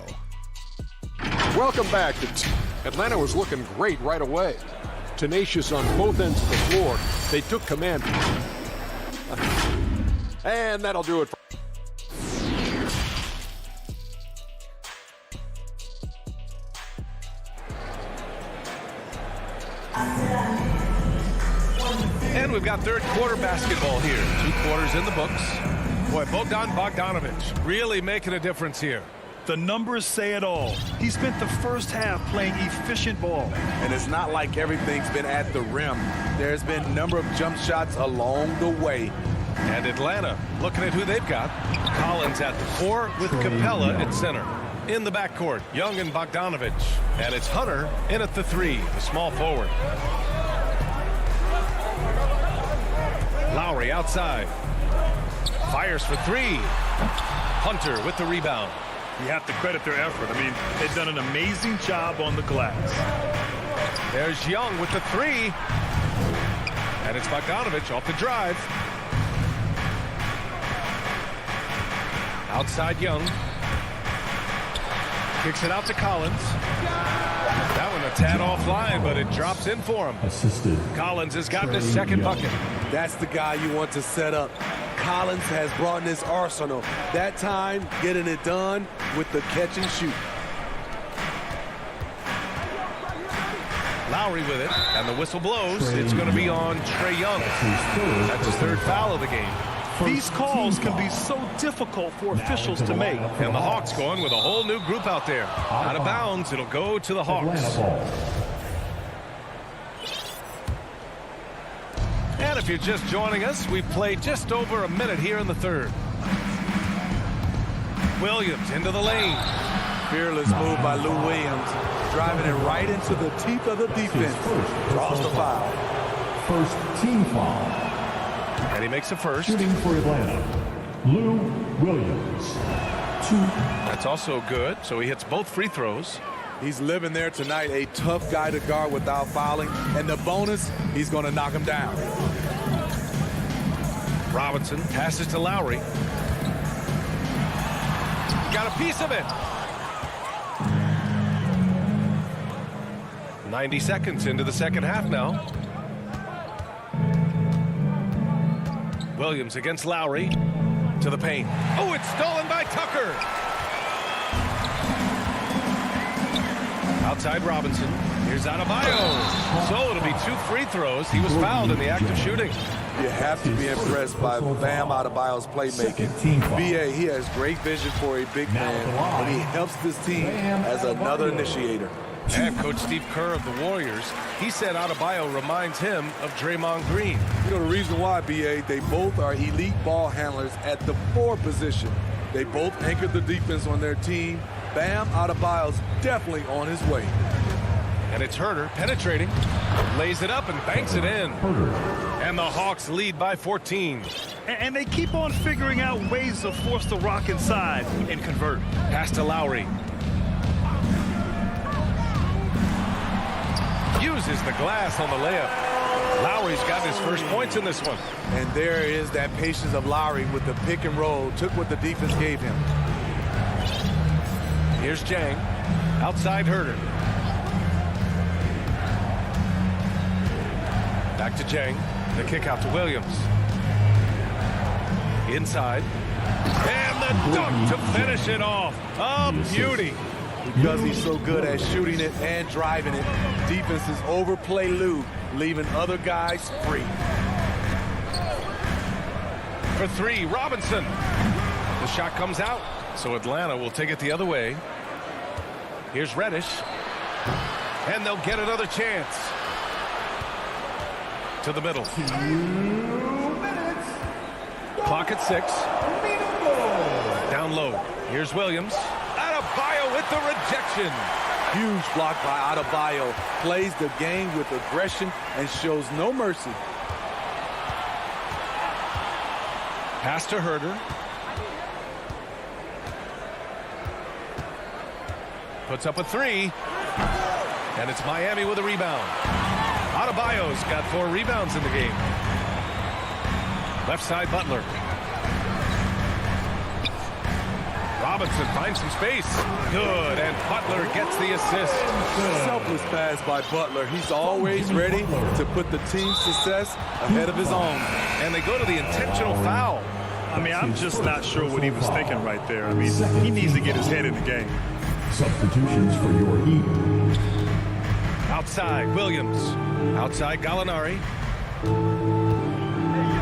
Welcome back. Atlanta was looking great right away. Tenacious on both ends of the floor. They took command. And that'll do it. And we've got third quarter basketball here. 2 quarters in the books. Boy, Bogdanovich really making a difference here. The numbers say it all. He spent the first half playing efficient ball. And it's not like everything's been at the rim. There's been a number of jump shots along the way. And Atlanta, looking at who they've got. Collins at the 4 with Capella at center. In the backcourt, Young and Bogdanovich. And it's Hunter in at the 3, the small forward. Lowry outside. Fires for 3. Hunter with the rebound. You have to credit their effort. I mean, they've done an amazing job on the glass. There's Young with the 3. And it's Bogdanovich off the drive. Outside Young. Kicks it out to Collins. That one a tad offline, but it drops in for him. Assisted. Collins has gotten his second bucket. That's the guy you want to set up. Collins has brought in his arsenal. That time, getting it done with the catch and shoot. Lowry with it, and the whistle blows. It's going to be on Trae Young. That's his third foul of the game. These calls can be so difficult for officials to make. And the Hawks going with a whole new group out there. Out of bounds, it'll go to the Hawks. And if you're just joining us, we've played just over a minute here in the third. Williams into the lane. Fearless move by Lou Williams, driving it right into the teeth of the defense. Draws the foul. First team foul. And he makes a first. Shooting for Atlanta, Lou Williams. 2. That's also good. So he hits both free throws. He's living there tonight, a tough guy to guard without fouling. And the bonus, he's going to knock him down. Robinson passes to Lowry. Got a piece of it. 90 seconds into the second half now. Williams against Lowry to the paint. Oh, it's stolen by Tucker. Outside Robinson. Here's Adebayo. So it'll be 2 free throws. He was fouled in the act of shooting. You have to be impressed by Bam Adebayo's playmaking. BA, he has great vision for a big man, and he helps this team as another initiator. And Coach Steve Kerr of the Warriors, he said Adebayo reminds him of Draymond Green. You know the reason why, BA, they both are elite ball handlers at the 4 position. They both anchor the defense on their team. Bam Adebayo's definitely on his way. And it's Herter penetrating, lays it up and banks it in. And the Hawks lead by 14. And they keep on figuring out ways to force the rock inside and convert. Pass to Lowry. Uses the glass on the layup. Lowry's got his first points in this one. And there is that patience of Lowry with the pick and roll. Took what the defense gave him. Here's Jang. Outside Herter. Back to Jang. The kick out to Williams. Inside. And the dunk to finish it off. A beauty. Because he's so good at shooting it and driving it, defenses overplay Lou, leaving other guys free. For 3, Robinson. The shot comes out, so Atlanta will take it the other way. Here's Reddish. And they'll get another chance. To the middle. 2 minutes. Clock at 6. Down low. Here's Williams. Adebayo with the rejection. Huge block by Adebayo. Plays the game with aggression and shows no mercy. Pass to Herter. Puts up a 3. And it's Miami with a rebound. Adebayo's got 4 rebounds in the game. Left side Butler. Robinson finds some space. Good, and Butler gets the assist. Selfless pass by Butler. He's always ready to put the team's success ahead of his own. And they go to the intentional foul. I mean, I'm just not sure what he was thinking right there. I mean, he needs to get his head in the game. Substitutions for your Heat. Outside, Williams. Outside, Gallinari.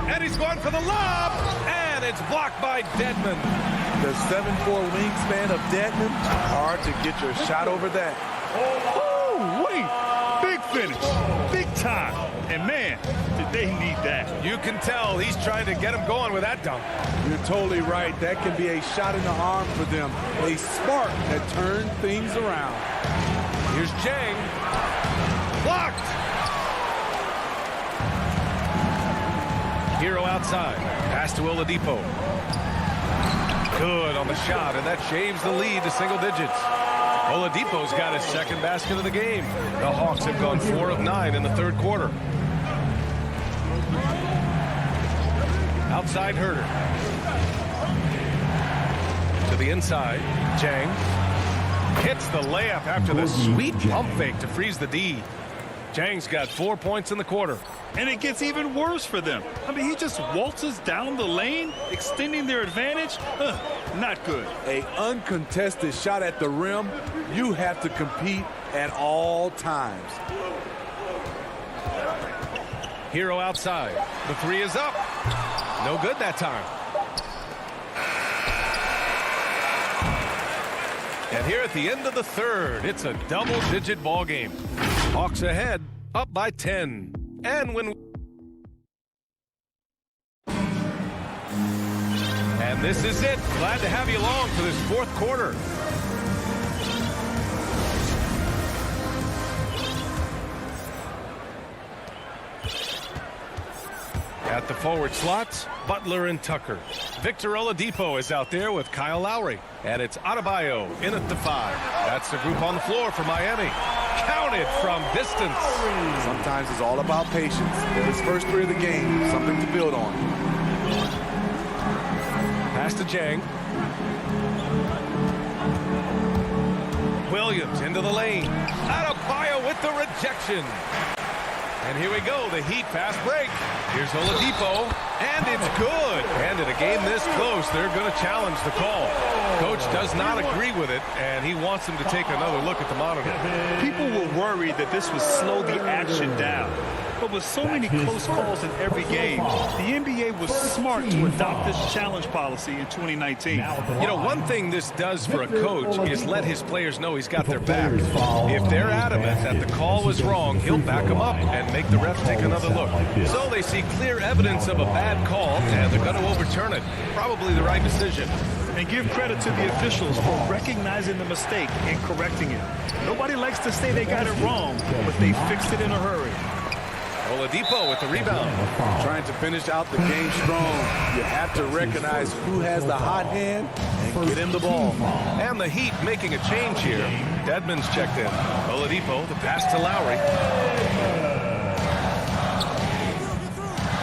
And he's going for the lob. And it's blocked by Dedmon. The 7'4" wingspan of Dedmon. Hard to get your shot over that. Oh, wait. Big finish. Big time. And, man, did they need that. You can tell he's trying to get him going with that dunk. You're totally right. That can be a shot in the arm for them. A spark that turns things around. Here's Jang. Blocked. Hero outside. Pass to Oladipo. Good on the shot, and that shaves the lead to single digits. Oladipo's got his second basket of the game. The Hawks have gone 4 of 9 in the third quarter. Outside Herter. To the inside. Jang. Hits the layup after the sweet pump fake to freeze the D. Jang's got 4 points in the quarter. And it gets even worse for them. I mean, he just waltzes down the lane, extending their advantage. Not good. A uncontested shot at the rim. You have to compete at all times. Hero outside. The 3 is up. No good that time. And here at the end of the third, it's a double-digit ball game. Hawks ahead, up by 10. And this is it. Glad to have you along for this fourth quarter. At the forward slots, Butler and Tucker. Victor Oladipo is out there with Kyle Lowry. And it's Adebayo in at the 5. That's the group on the floor for Miami. Counted from distance. Sometimes it's all about patience. His first 3 of the game, something to build on. Pass to Jang. Williams into the lane. Adebayo with the rejection. And here we go, the Heat fast break. Here's Oladipo, and it's good. And in a game this close, they're going to challenge the call. Coach does not agree with it, and he wants them to take another look at the monitor. People were worried that this would slow the action down. But with so many close calls in every game, the NBA was smart to adopt this challenge policy in 2019. You know, one thing this does for a coach is let his players know he's got their back. If they're adamant that the call was wrong, he'll back them up and make the refs take another look. So they see clear evidence of a bad call, and they're going to overturn it. Probably the right decision. And give credit to the officials for recognizing the mistake and correcting it. Nobody likes to say they got it wrong, but they fixed it in a hurry. Oladipo with the rebound. Trying to finish out the game strong. You have to recognize who has the hot hand and get him the ball. And the Heat making a change here. Dedmon's checked in. Oladipo, the pass to Lowry.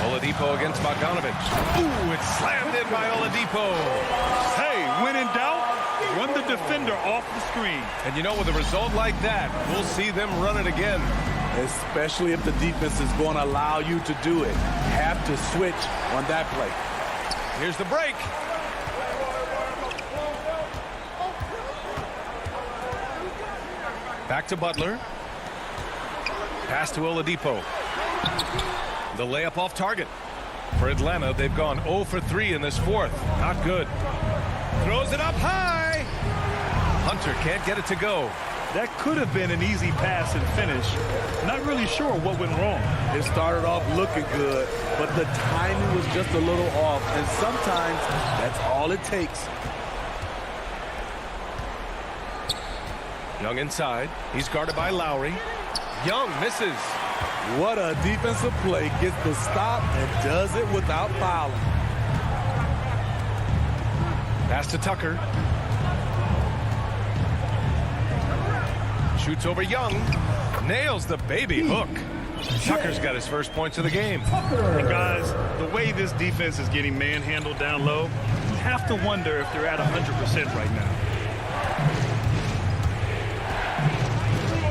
Oladipo against Bogdanovich. Ooh, it's slammed in by Oladipo. Hey, when in doubt, run the defender off the screen. And you know, with a result like that, we'll see them run it again. Especially if the defense is going to allow you to do it. Have to switch on that play. Here's the break. Back to Butler. Pass to Oladipo. The layup off target. For Atlanta, they've gone 0 for 3 in this fourth. Not good. Throws it up high. Hunter can't get it to go. That could have been an easy pass and finish. Not really sure what went wrong. It started off looking good, but the timing was just a little off, and sometimes that's all it takes. Young inside. He's guarded by Lowry. Young misses. What a defensive play. Gets the stop and does it without fouling. Pass to Tucker. Shoots over Young. Nails the baby hook. Tucker's got his first points of the game. And guys, the way this defense is getting manhandled down low, you have to wonder if they're at 100% right now.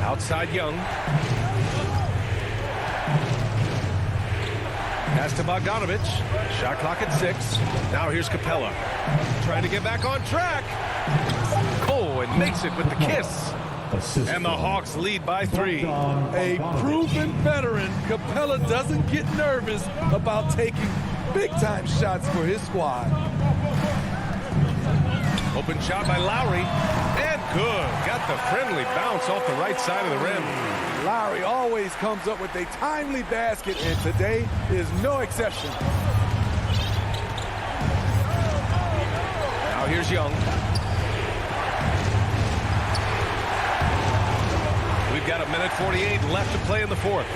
Outside Young. Pass to Bogdanovich. Shot clock at 6. Now here's Capella. Trying to get back on track. Oh, and makes it with the kiss. And the Hawks lead by 3. A proven veteran, Capella doesn't get nervous about taking big-time shots for his squad. Open shot by Lowry. And good. Got the friendly bounce off the right side of the rim. Lowry always comes up with a timely basket, and today is no exception. Now here's Young. We've got 1:48 left to play in the fourth.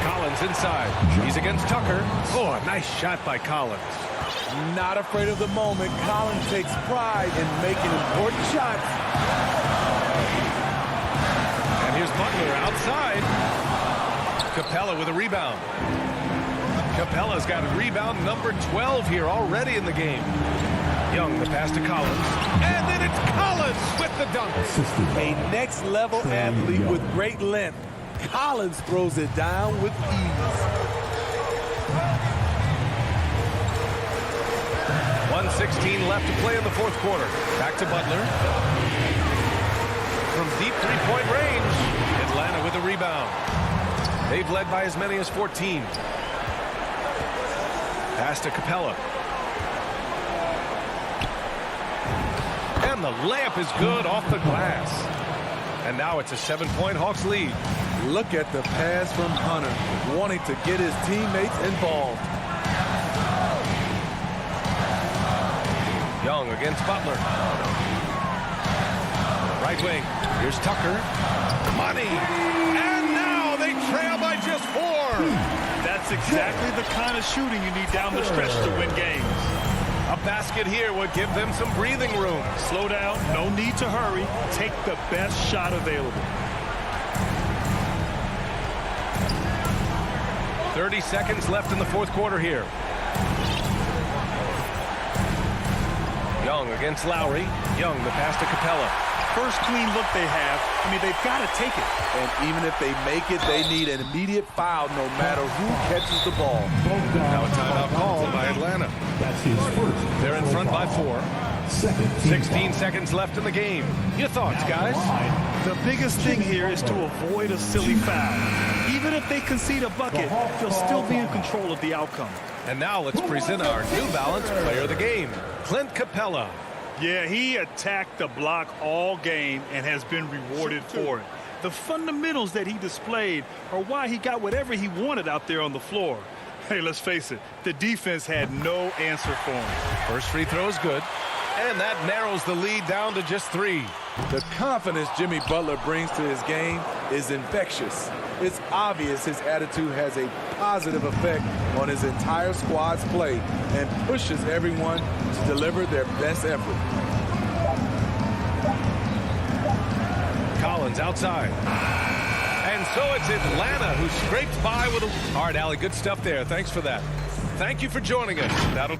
Collins inside. He's against Tucker. Oh, a nice shot by Collins. Not afraid of the moment. Collins takes pride in making important shots. And here's Butler outside. Capella with a rebound. Capella's got rebound number 12 here already in the game. Young, the pass to Collins. And then it's Collins with the dunk. A next-level athlete with great length. Collins throws it down with ease. 1:16 left to play in the fourth quarter. Back to Butler. From deep three-point range, Atlanta with a rebound. They've led by as many as 14. Pass to Capella. And the layup is good off the glass. And now it's a 7-point Hawks lead. Look at the pass from Hunter, wanting to get his teammates involved. Young against Butler. Right wing. Here's Tucker. Money. And now they trail by just That's exactly the kind of shooting you need down the stretch to win games. A basket here would give them some breathing room. Slow down, no need to hurry. Take the best shot available. 30 seconds left in the fourth quarter here. Young against Lowry. Young, the pass to Capella. First clean look they have. I mean, they've got to take it. And even if they make it, they need an immediate foul no matter who catches the ball. Now a timeout called by Atlanta. That's his first. They're in front by 4. 16 seconds left in the game. Your thoughts, guys? The biggest thing here is to avoid a silly foul. Even if they concede a bucket, they'll still be in control of the outcome. And now let's present our New Balance player of the game, Clint Capella. Yeah, he attacked the block all game and has been rewarded for it. The fundamentals that he displayed are why he got whatever he wanted out there on the floor. Hey, let's face it, the defense had no answer for him. First free throw is good. And that narrows the lead down to just 3. The confidence Jimmy Butler brings to his game is infectious. It's obvious his attitude has a positive effect on his entire squad's play and pushes everyone to deliver their best effort. Collins outside. And so it's Atlanta who scraped by with a... All right, Allie, good stuff there. Thanks for that. Thank you for joining us. That'll...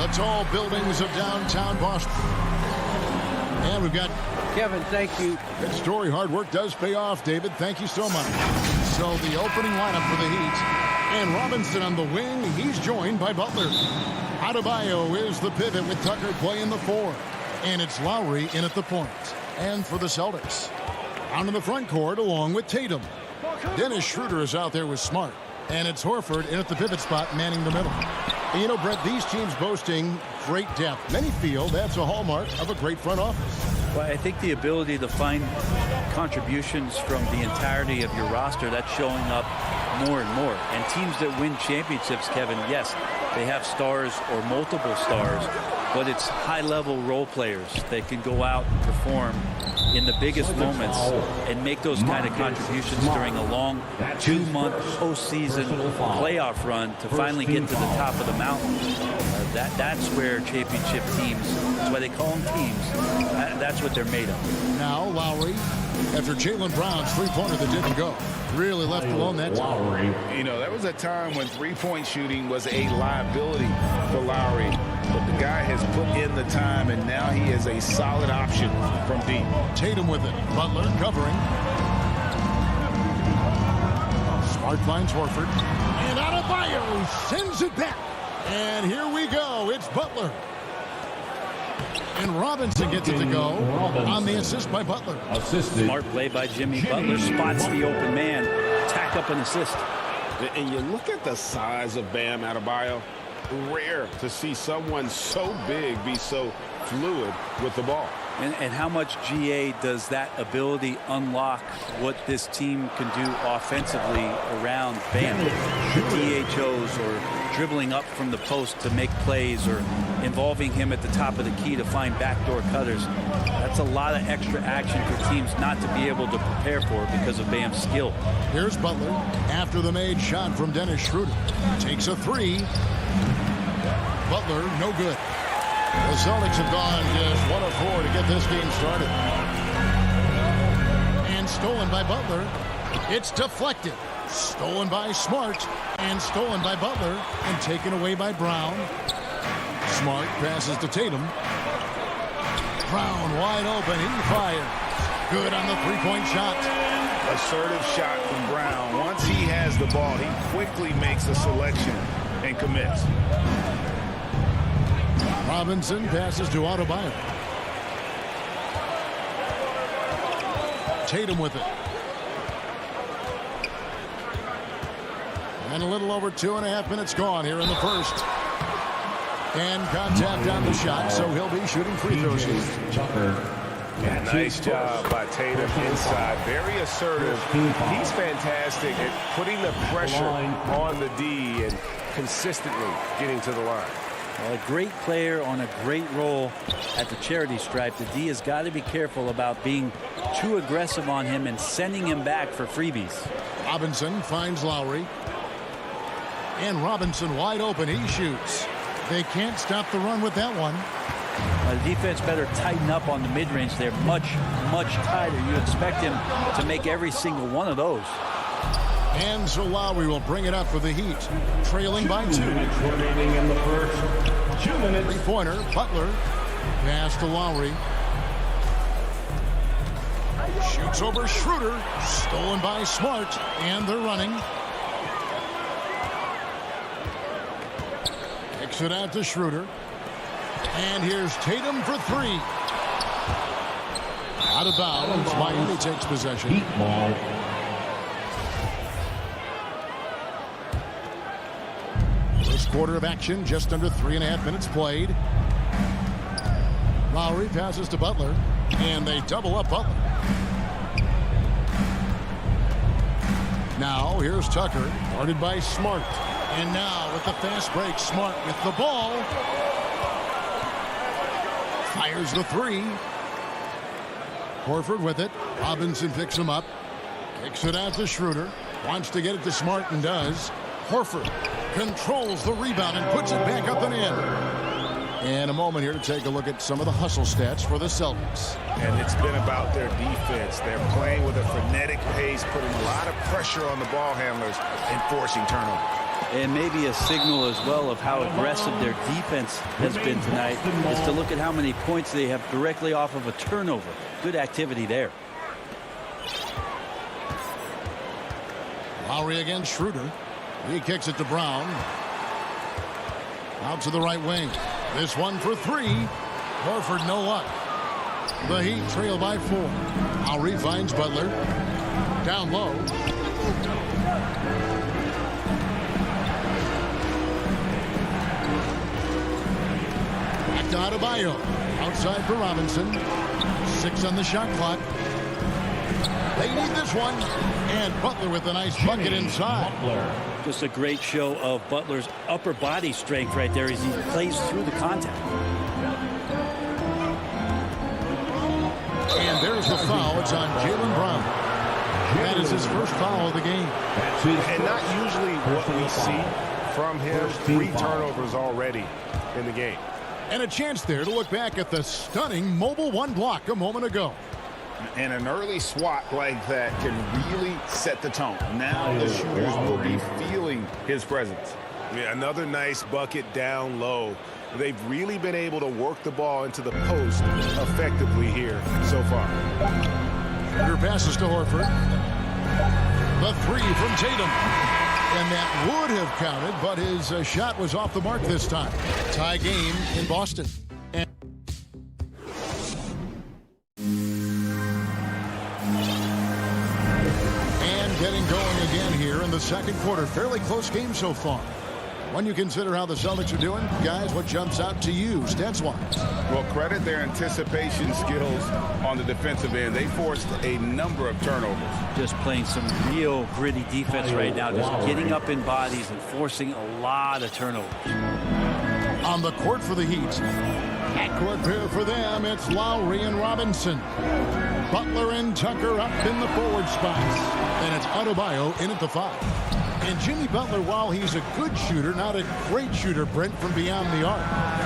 The tall buildings of downtown Boston. And we've got... Kevin, thank you. Good story. Hard work does pay off, David. Thank you so much. So the opening lineup for the Heat. And Robinson on the wing. He's joined by Butler. Adebayo is the pivot with Tucker playing the 4. And it's Lowry in at the point. And for the Celtics, out in the front court along with Tatum. Dennis Schroeder is out there with Smart. And it's Horford in at the pivot spot, manning the middle. And you know, Brett, these teams boasting great depth. Many feel that's a hallmark of a great front office. Well, I think the ability to find contributions from the entirety of your roster, that's showing up more and more. And teams that win championships, Kevin, yes, they have stars or multiple stars, but it's high-level role players that can go out and perform in the biggest moments and make those kind of contributions during a long 2-month postseason playoff run to finally get to the top of the mountain. That's where championship teams, that's why they call them teams, that's what they're made of. Now Lowry, after Jaylen Brown's three-pointer that didn't go, really left alone that time. You know, there was a time when three-point shooting was a liability for Lowry, but the guy has put in the time, and now he is a solid option from deep. Tatum with it. Butler covering. Smart finds Horford. And Adebayo sends it back. And here we go. It's Butler. And Robinson gets it to go on the assist by Butler. Smart play by Jimmy Butler. Spots the open man. Tack up an assist. And you look at the size of Bam Adebayo. Rare to see someone so big be so fluid with the ball. And how much GA does that ability unlock what this team can do offensively around Bam? The DHOs or dribbling up from the post to make plays or involving him at the top of the key to find backdoor cutters. That's a lot of extra action for teams not to be able to prepare for because of Bam's skill. Here's Butler after the made shot from Dennis Schroeder. Takes a 3. Butler, no good. The Celtics have gone just 1 of 4 to get this game started. And stolen by Butler. It's deflected. Stolen by Smart. And stolen by Butler. And taken away by Brown. Smart passes to Tatum. Brown wide open. He fires. Good on the three-point shot. Assertive shot from Brown. Once he has the ball, he quickly makes a selection and commits. Robinson passes to Adebayo. Tatum with it. And a little over 2.5 minutes gone here in the first. And contact on the shot, so he'll be shooting free throws here. Nice job by Tatum inside. Very assertive. He's fantastic at putting the pressure on the D and consistently getting to the line. Well, a great player on a great role at the charity stripe. The D has got to be careful about being too aggressive on him and sending him back for freebies. Robinson finds Lowry. And Robinson wide open. He shoots. They can't stop the run with that one. The defense better tighten up on the mid-range. They're much, much tighter. You expect him to make every single one of those. And so Lowry will bring it up for the Heat. Trailing by 2. 2 minutes remaining in the first. 2 minutes. Three-pointer. Butler. Pass to Lowry. Shoots over Schroeder. Stolen by Smart. And they're running. Kicks it out to Schroeder. And here's Tatum for 3. Out of bounds. Miami takes possession. Heat ball. First quarter of action, just under 3.5 minutes played. Lowry passes to Butler, and they double up Butler. Now here's Tucker, guarded by Smart. And now with the fast break, Smart with the ball. Fires the 3. Horford with it. Robinson picks him up. Kicks it out to Schroeder. Wants to get it to Smart and does. Horford controls the rebound and puts it back up and in. And a moment here to take a look at some of the hustle stats for the Celtics. And it's been about their defense. They're playing with a frenetic pace, putting a lot of pressure on the ball handlers and forcing turnovers. And maybe a signal as well of how aggressive their defense has been tonight is to look at how many points they have directly off of a turnover. Good activity there. Lowry against Schroeder. He kicks it to Brown. Out to the right wing. This one for three. Horford, no luck. The Heat trail by 4. Lowry finds Butler. Down low. Back to Adebayo. Outside for Robinson. 6 on the shot clock. They need this one. And Butler with a nice bucket inside. Just a great show of Butler's upper body strength right there as he plays through the contact. And there's the foul. It's on Jaylen Brown. That is his first foul of the game. And not usually what we see from him. 3 turnovers already in the game. And a chance there to look back at the stunning mobile 1 block a moment ago. And an early swat like that can really set the tone. Now the shooters will be feeling his presence. Yeah, another nice bucket down low. They've really been able to work the ball into the post effectively here so far. Schroeder passes to Horford. The 3 from Tatum. And that would have counted, but his shot was off the mark this time. Tie game in Boston. And getting going again here in the second quarter. Fairly close game so far. When you consider how the Celtics are doing, guys, what jumps out to you, stats-wise? Well, credit their anticipation skills on the defensive end. They forced a number of turnovers. Just playing some real gritty defense right now. Just getting up in bodies and forcing a lot of turnovers. On the court for the Heat. Backcourt pair for them, it's Lowry and Robinson. Butler and Tucker up in the forward spots. And it's Adebayo in at the 5. And Jimmy Butler, while he's a good shooter, not a great shooter, Brent, from beyond the arc.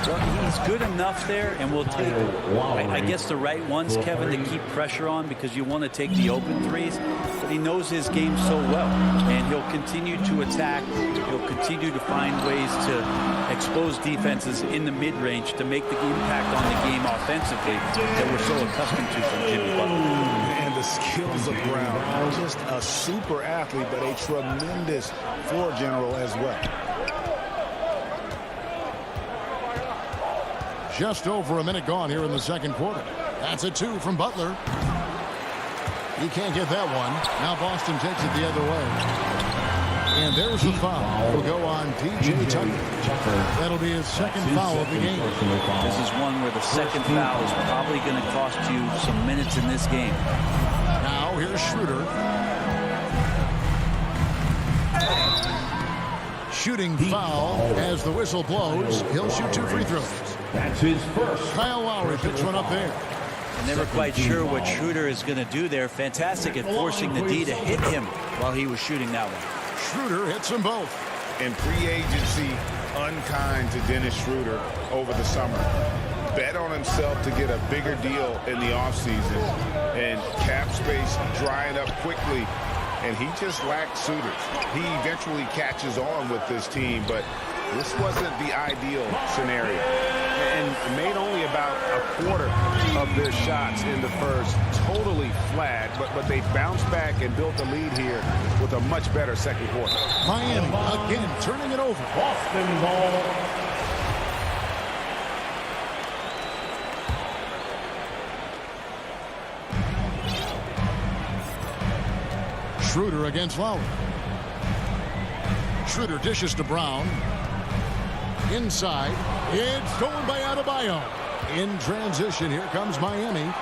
Well, he's good enough there, and will take, I guess, the right ones, Kevin, to keep pressure on because you want to take the open threes. But he knows his game so well, and he'll continue to attack. He'll continue to find ways to expose defenses in the mid-range to make the impact on the game offensively that we're so accustomed to from Jimmy Butler. And the skills of Brown. Just a super athlete, but a tremendous floor general as well. Just over a minute gone here in the second quarter. That's a 2 from Butler. He can't get that one. Now Boston takes it the other way. And there's the foul. Will go on P.J. Tucker. That'll be his second foul of the game. This is one where the second foul is probably going to cost you some minutes in this game. Now here's Schroeder. Shooting foul as the whistle blows. He'll shoot 2 free throws. That's his first. Kyle Lowry picks one up there. Never quite sure what Schroeder is going to do there. Fantastic at forcing the D to hit him while he was shooting that one. Schroeder hits them both. In pre-agency, unkind to Dennis Schroeder over the summer. Bet on himself to get a bigger deal in the offseason. And cap space drying up quickly. And he just lacked suitors. He eventually catches on with this team, but this wasn't the ideal scenario. And made only about a quarter of their shots in the first. Totally flat, but they bounced back and built the lead here with a much better second quarter. Miami again turning it over. Boston ball. Schroeder against Lowry. Schroeder dishes to Brown. Inside. It's stolen by Adebayo. In transition, here comes Miami.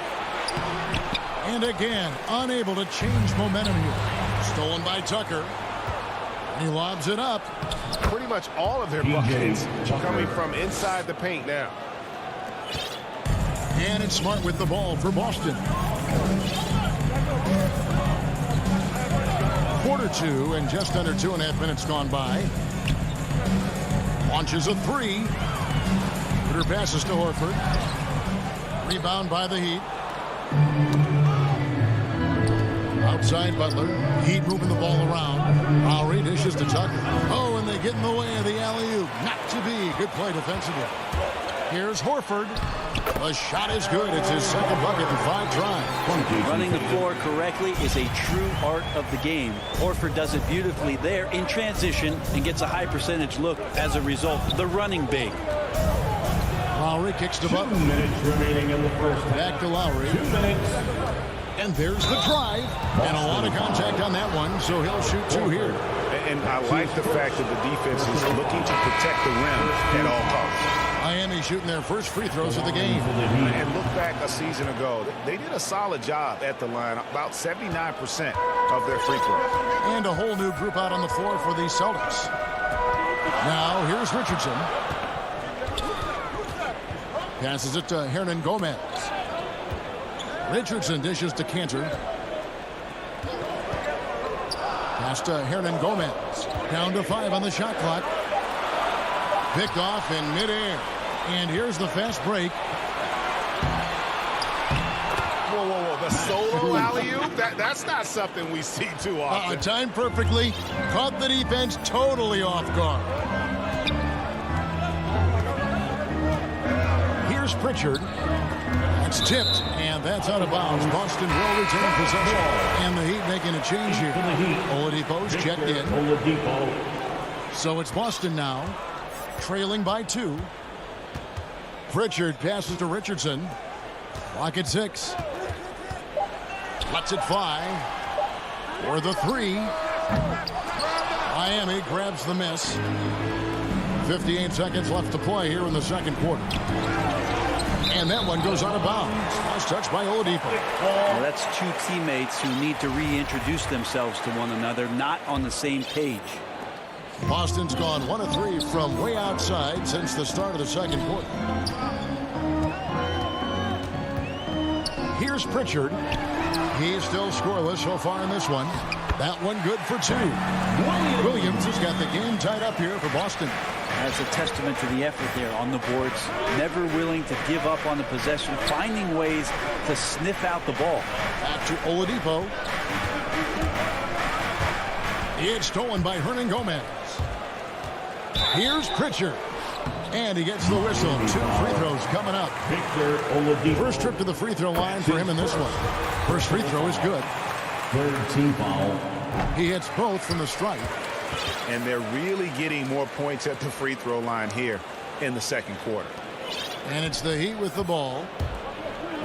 And again, unable to change momentum here. Stolen by Tucker. He lobs it up. Pretty much all of their buckets coming from inside the paint now. And it's Smart with the ball for Boston. Quarter 2 and just under 2.5 minutes gone by. Launches a 3. Schroeder passes to Horford. Rebound by the Heat. Outside Butler. Heat moving the ball around. Lowry dishes to Tucker. Oh, and they get in the way of the alley-oop. Not to be. Good play defensively. Here's Horford. The shot is good. It's his second bucket in 5 tries. Running the floor correctly is a true art of the game. Horford does it beautifully there in transition and gets a high percentage look as a result. The running big. Lowry kicks the button. 2 minutes remaining in the first half. Back to Lowry. 2 minutes. And there's the drive. And a lot of contact on that one, so he'll shoot 2 here. And I like the fact that the defense is looking to protect the rim at all costs. Miami shooting their first free throws of the game. And look back a season ago. They did a solid job at the line, about 79% of their free throws. And a whole new group out on the floor for the Celtics. Now, here's Richardson. Passes it to Hernan Gomez. Richardson dishes to Cantor. Pass to Hernan Gomez. Down to 5 on the shot clock. Picked off in midair. And here's the fast break. Whoa, whoa, whoa. The solo alley-oop? That's not something we see too often. Timed perfectly. Caught the defense totally off guard. Here's Pritchard. That's tipped, and that's out of bounds. Boston will retain possession. And the Heat making a change here. Oladipo's checked in. So it's Boston now, trailing by 2. Pritchard passes to Richardson. Clock at 6. Lets it fly. For the 3. Miami grabs the miss. 58 seconds left to play here in the second quarter. And that one goes out of bounds. Last touch by Oladipo. Well, that's 2 teammates who need to reintroduce themselves to one another, not on the same page. Boston's gone 1 of 3 from way outside since the start of the second quarter. Here's Pritchard. He's still scoreless so far in this one. That one good for 2. Williams has got the game tied up here for Boston. That's a testament to the effort there on the boards. Never willing to give up on the possession, finding ways to sniff out the ball. Back to Oladipo. It's stolen by Hernan Gomez. Here's Pritchard. And he gets the whistle. 2 free throws coming up. Victor Oladipo. First trip to the free throw line for him in this one. First free throw is good. 3rd team foul. He hits both from the stripe. And they're really getting more points at the free throw line here in the second quarter. And it's the Heat with the ball.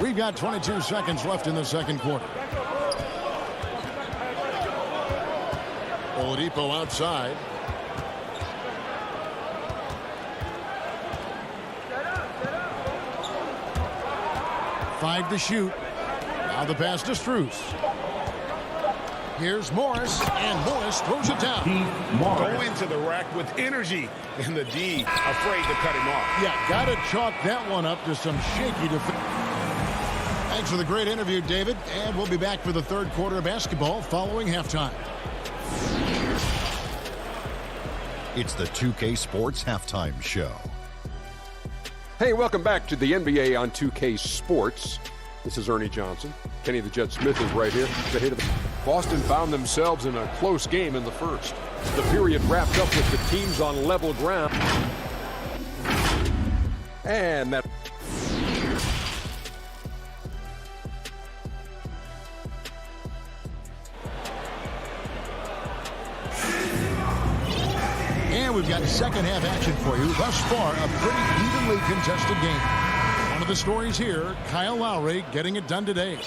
We've got 22 seconds left in the second quarter. Oladipo outside. Five to shoot. Now the pass to Strus. Here's Morris, and Morris throws it down. Go into the rack with energy, and the D afraid to cut him off. Yeah, got to chalk that one up to some shaky defense. Thanks for the great interview, David, and we'll be back for the third quarter of basketball following halftime. It's the 2K Sports Halftime Show. Hey, welcome back to the NBA on 2K Sports. This is Ernie Johnson. Kenny the Jet Smith is right here. Boston found themselves in a close game in the first. The period wrapped up with the teams on level ground. And that... And we've got second half action for you. Thus far, a pretty evenly contested game. One of the stories here, Kyle Lowry getting it done today.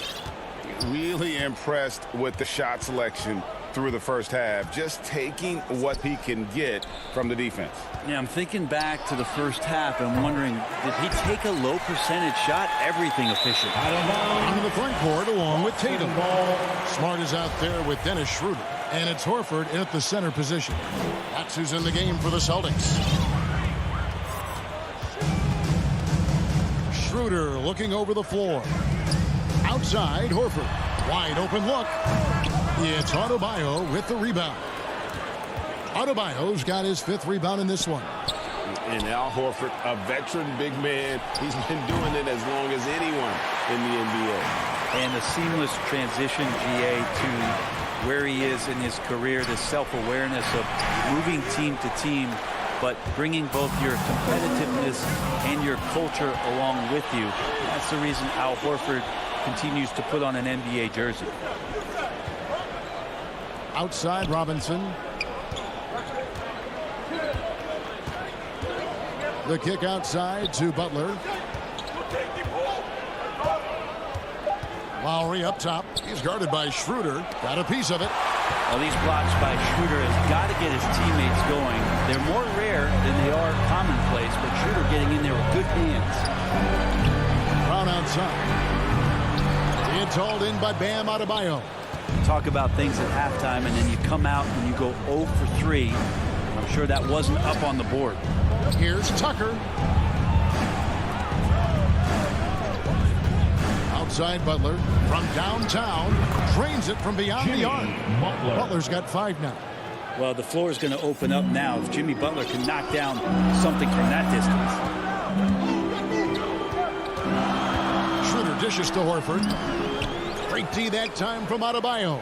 Really impressed with the shot selection through the first half. Just taking what he can get from the defense. Yeah, I'm thinking back to the first half and wondering, did he take a low percentage shot? Everything efficient. Into the front court along with Tatum. Smart is out there with Dennis Schroeder. And it's Horford in at the center position. That's who's in the game for the Celtics. Schroeder looking over the floor. Outside, Horford. Wide open look. It's Adebayo with the rebound. Adebayo's got his 5th rebound in this one. And Al Horford, a veteran big man. He's been doing it as long as anyone in the NBA. And a seamless transition, GA, to where he is in his career, the self-awareness of moving team to team, but bringing both your competitiveness and your culture along with you. That's the reason Al Horford continues to put on an NBA jersey. Outside Robinson. The kick outside to Butler. Lowry up top. He's guarded by Schroeder. Got a piece of it. Well, these blocks by Schroeder has got to get his teammates going. They're more rare than they are commonplace, but Schroeder getting in there with good hands. Brown outside. It's hauled in by Bam Adebayo. Talk about things at halftime, and then you come out and you go 0 for 3. I'm sure that wasn't up on the board. Here's Tucker. Outside Butler from downtown. Drains it from beyond the arc. Butler's got 5 now. Well, the floor is going to open up now if Jimmy Butler can knock down something from that distance. Schroeder dishes to Horford. Great D that time from Adebayo.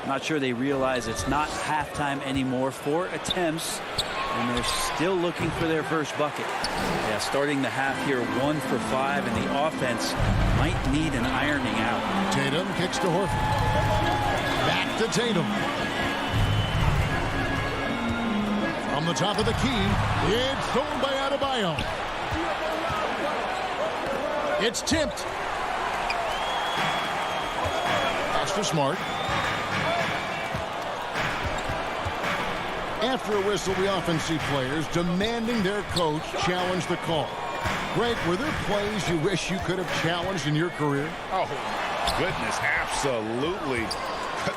Not sure they realize it's not halftime anymore. 4 attempts, and they're still looking for their first bucket. Yeah, starting the half here 1 for 5, and the offense might need an ironing out. Tatum kicks to Horford. Back to Tatum. From the top of the key, it's thrown by Adebayo. It's tipped. Pass to Smart. After a whistle, we often see players demanding their coach challenge the call. Greg, were there plays you wish you could have challenged in your career? Oh, goodness, absolutely.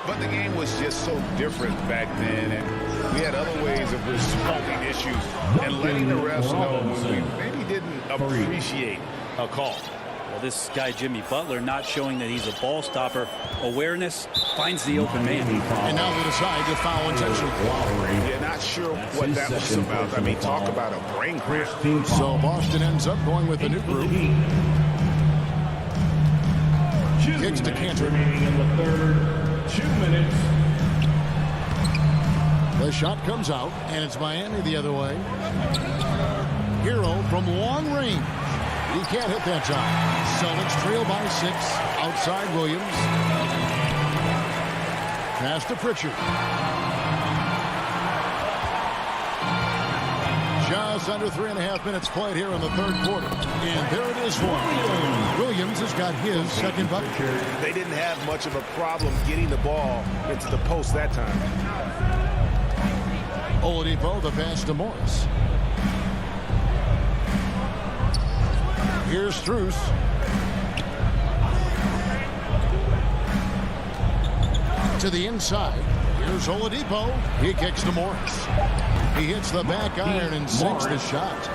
But the game was just so different back then, and we had other ways of resolving issues and letting the refs know when we maybe didn't appreciate a call. Well, this guy, Jimmy Butler, not showing that he's a ball stopper. Awareness, finds the open man. And now they decide to foul intentionally. Yeah, not sure what that was about. I mean, talk about a brain cramp. So Boston ends up going with a new group. Kicks to Cantor. In the third, 2 minutes. The shot comes out, and it's Miami the other way. Hero from long range. He can't hit that time. Celtics trail by 6. Outside Williams. Pass to Pritchard. Just under 3.5 minutes played here in the third quarter. And there it is for him. Williams has got his second bucket. They didn't have much of a problem getting the ball into the post that time. Oladipo, the pass to Morris. Here's Strus. To the inside. Here's Oladipo. He kicks to Morris. He hits the back iron and sinks the shot.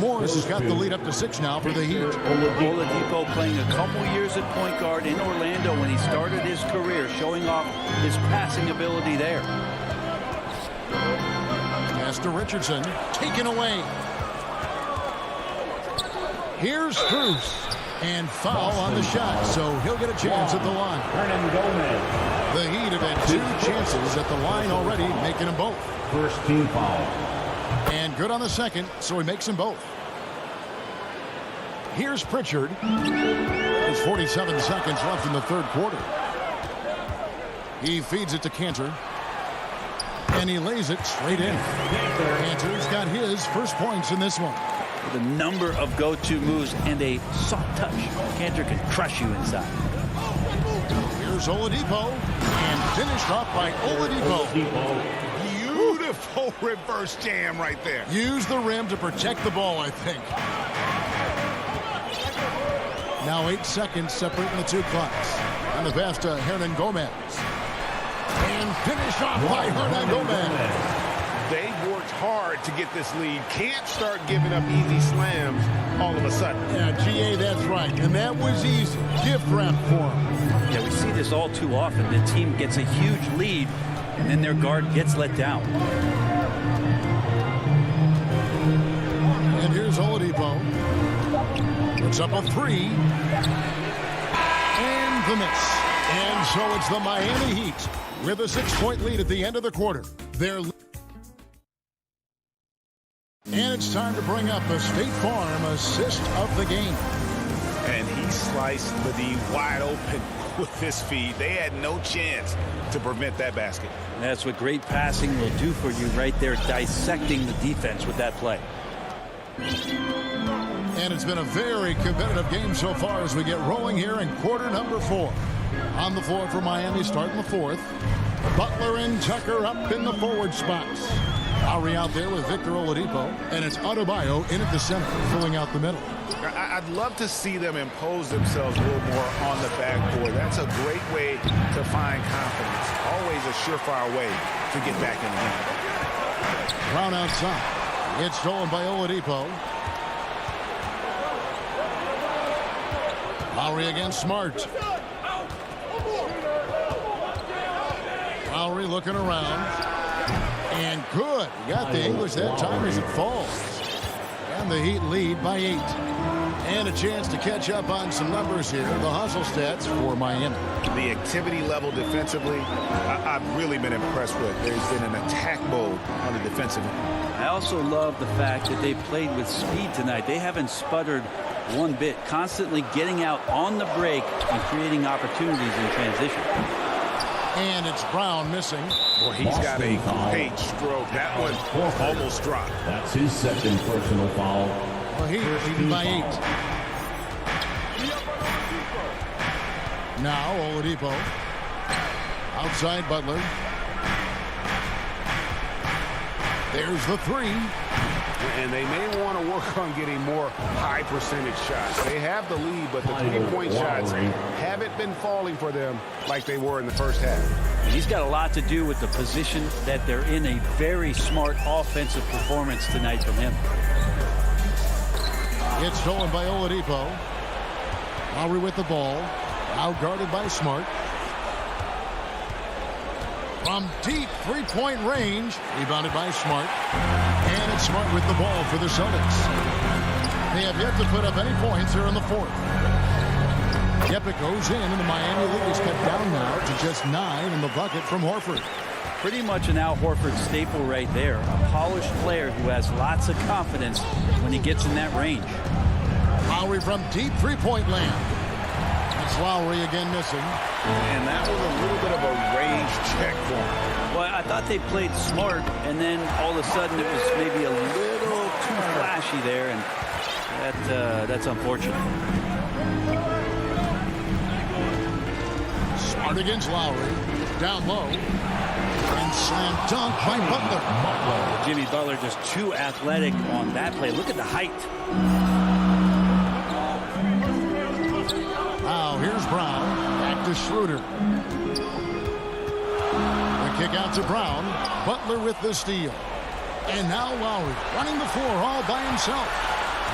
Morris has got the lead up to 6 now for the Heat. Oladipo playing a couple years at point guard in Orlando when he started his career, showing off his passing ability there. Pass to Richardson. Taken away. Here's Strus. And foul on the shot, so he'll get a chance at the line. The Heat have had 2 chances at the line already, making them both. First team foul. And good on the second, so he makes them both. Here's Pritchard. There's 47 seconds left in the third quarter. He feeds it to Cantor. And he lays it straight in. Cantor's got his first points in this one. With a number of go-to moves and a soft touch, Cantor can crush you inside. Here's Oladipo, and finished off by Oladipo. Beautiful reverse jam right there. Use the rim to protect the ball, I think. Now 8 seconds separating the 2 clocks. And the pass to Hernan Gomez. And finished off by Hernan Gomez. They worked hard to get this lead. Can't start giving up easy slams all of a sudden. Yeah, GA, that's right. And that was easy. Gift wrap for him. Yeah, we see this all too often. The team gets a huge lead, and then their guard gets let down. And here's Oladipo. Puts up a 3. And the miss. And so it's the Miami Heat with a 6-point lead at the end of the quarter. They're And it's time to bring up the State Farm assist of the game. And he sliced the D wide open with his feet. They had no chance to prevent that basket. That's what great passing will do for you right there, dissecting the defense with that play. And it's been a very competitive game so far as we get rolling here in quarter number 4. On the floor for Miami starting the 4th. Butler and Tucker up in the forward spots. Lowry out there with Victor Oladipo, and it's Adebayo in at the center, filling out the middle. I'd love to see them impose themselves a little more on the backboard. That's a great way to find confidence. Always a surefire way to get back in the game. Brown outside. It's stolen by Oladipo. Lowry against Smart. Lowry looking around. And good. Got the English that time as it falls. And the Heat lead by 8. And a chance to catch up on some numbers here. The hustle stats for Miami. The activity level defensively, I've really been impressed with. There's been an attack mode on the defensive end. I also love the fact that they played with speed tonight. They haven't sputtered one bit, constantly getting out on the break and creating opportunities in transition. And it's Brown missing. Well, he's got a great stroke. That one almost dropped. That's his second personal foul. Well, Heat leading by 8. Now Oladipo. Outside Butler. There's the 3. And they may want to work on getting more high percentage shots. They have the lead, but the 3-point shots haven't been falling for them like they were in the first half. And he's got a lot to do with the position that they're in. A very smart offensive performance tonight from him. It's stolen by Oladipo. Lowry with the ball. Now guarded by Smart. From deep 3-point range. Rebounded by Smart. And it's Smart with the ball for the Celtics. They have yet to put up any points here in the 4th. Yep, it goes in, and the Miami lead is cut down now to just 9 in the bucket from Horford. Pretty much an Al Horford staple right there. A polished player who has lots of confidence when he gets in that range. Lowry from deep 3-point land. That's Lowry again missing. And that was a little bit of a range check for him. Well, I thought they played smart, and then all of a sudden it was maybe a little too flashy there, and that's unfortunate. Smart against Lowry. Down low. And slam dunk by Butler. Jimmy Butler just too athletic on that play. Look at the height. Now here's Brown. Back to Schroeder. The kick out to Brown. Butler with the steal. And now Lowry running the floor all by himself.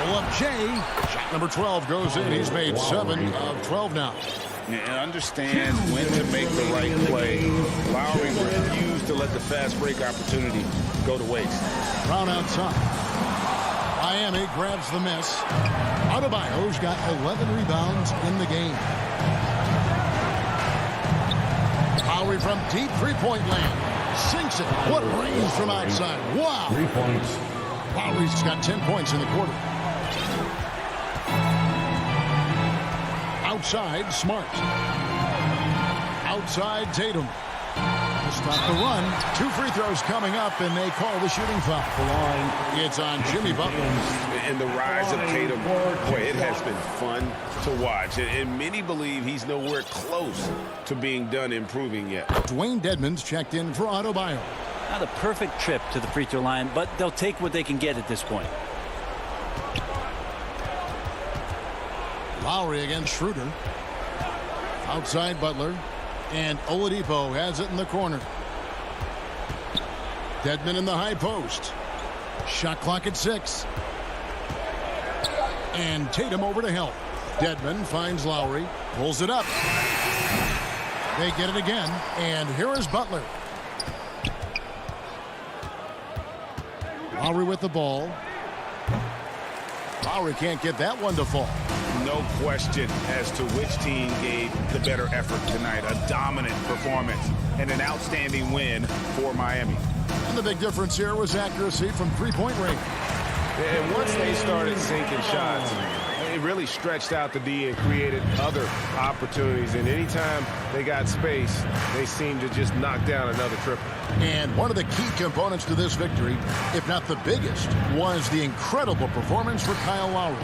Pull up Jay. Shot number 12 goes in. He's made 7 of 12 now. And understand when to make the right play. Lowry refused to let the fast break opportunity go to waste. Brown outside. Miami grabs the miss. Adebayo's got 11 rebounds in the game. Lowry from deep 3-point land. Sinks it. What range from outside. Wow. 3 points. Lowry's got 10 points in the quarter. Outside, Smart. Outside, Tatum. To stop the run. 2 free throws coming up, and they call the shooting foul. It's on Jimmy Butler. And the rise of Tatum, boy, it has been fun to watch. And many believe he's nowhere close to being done improving yet. Dwayne Dedmon's checked in for Adebayo. Not a perfect trip to the free throw line, but they'll take what they can get at this point. Lowry against Schroeder. Outside Butler. And Oladipo has it in the corner. Dedmon in the high post. Shot clock at 6. And Tatum over to help. Dedmon finds Lowry. Pulls it up. They get it again. And here is Butler. Lowry with the ball. Lowry can't get that one to fall. No question as to which team gave the better effort tonight. A dominant performance and an outstanding win for Miami. And the big difference here was accuracy from 3-point range. And once they started sinking shots, it really stretched out the D and created other opportunities. And anytime they got space, they seemed to just knock down another triple. And one of the key components to this victory, if not the biggest, was the incredible performance for Kyle Lowry.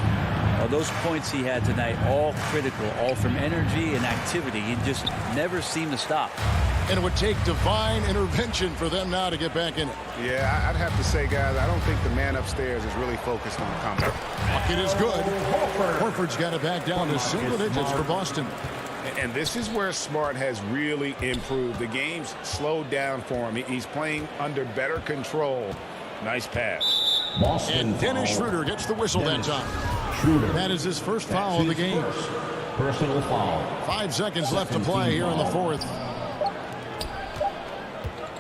Those points he had tonight, all critical, all from energy and activity. He just never seemed to stop. And it would take divine intervention for them now to get back in it. Yeah, I'd have to say, guys, I don't think the man upstairs is really focused on the comeback. Bucket is good. Horford's got it back down to single digits for Boston. And this is where Smart has really improved. The game's slowed down for him. He's playing under better control. Nice pass. And Dennis Schroeder gets the whistle that time. That is his first foul of the game. Personal foul. 5 seconds left to play here in the fourth.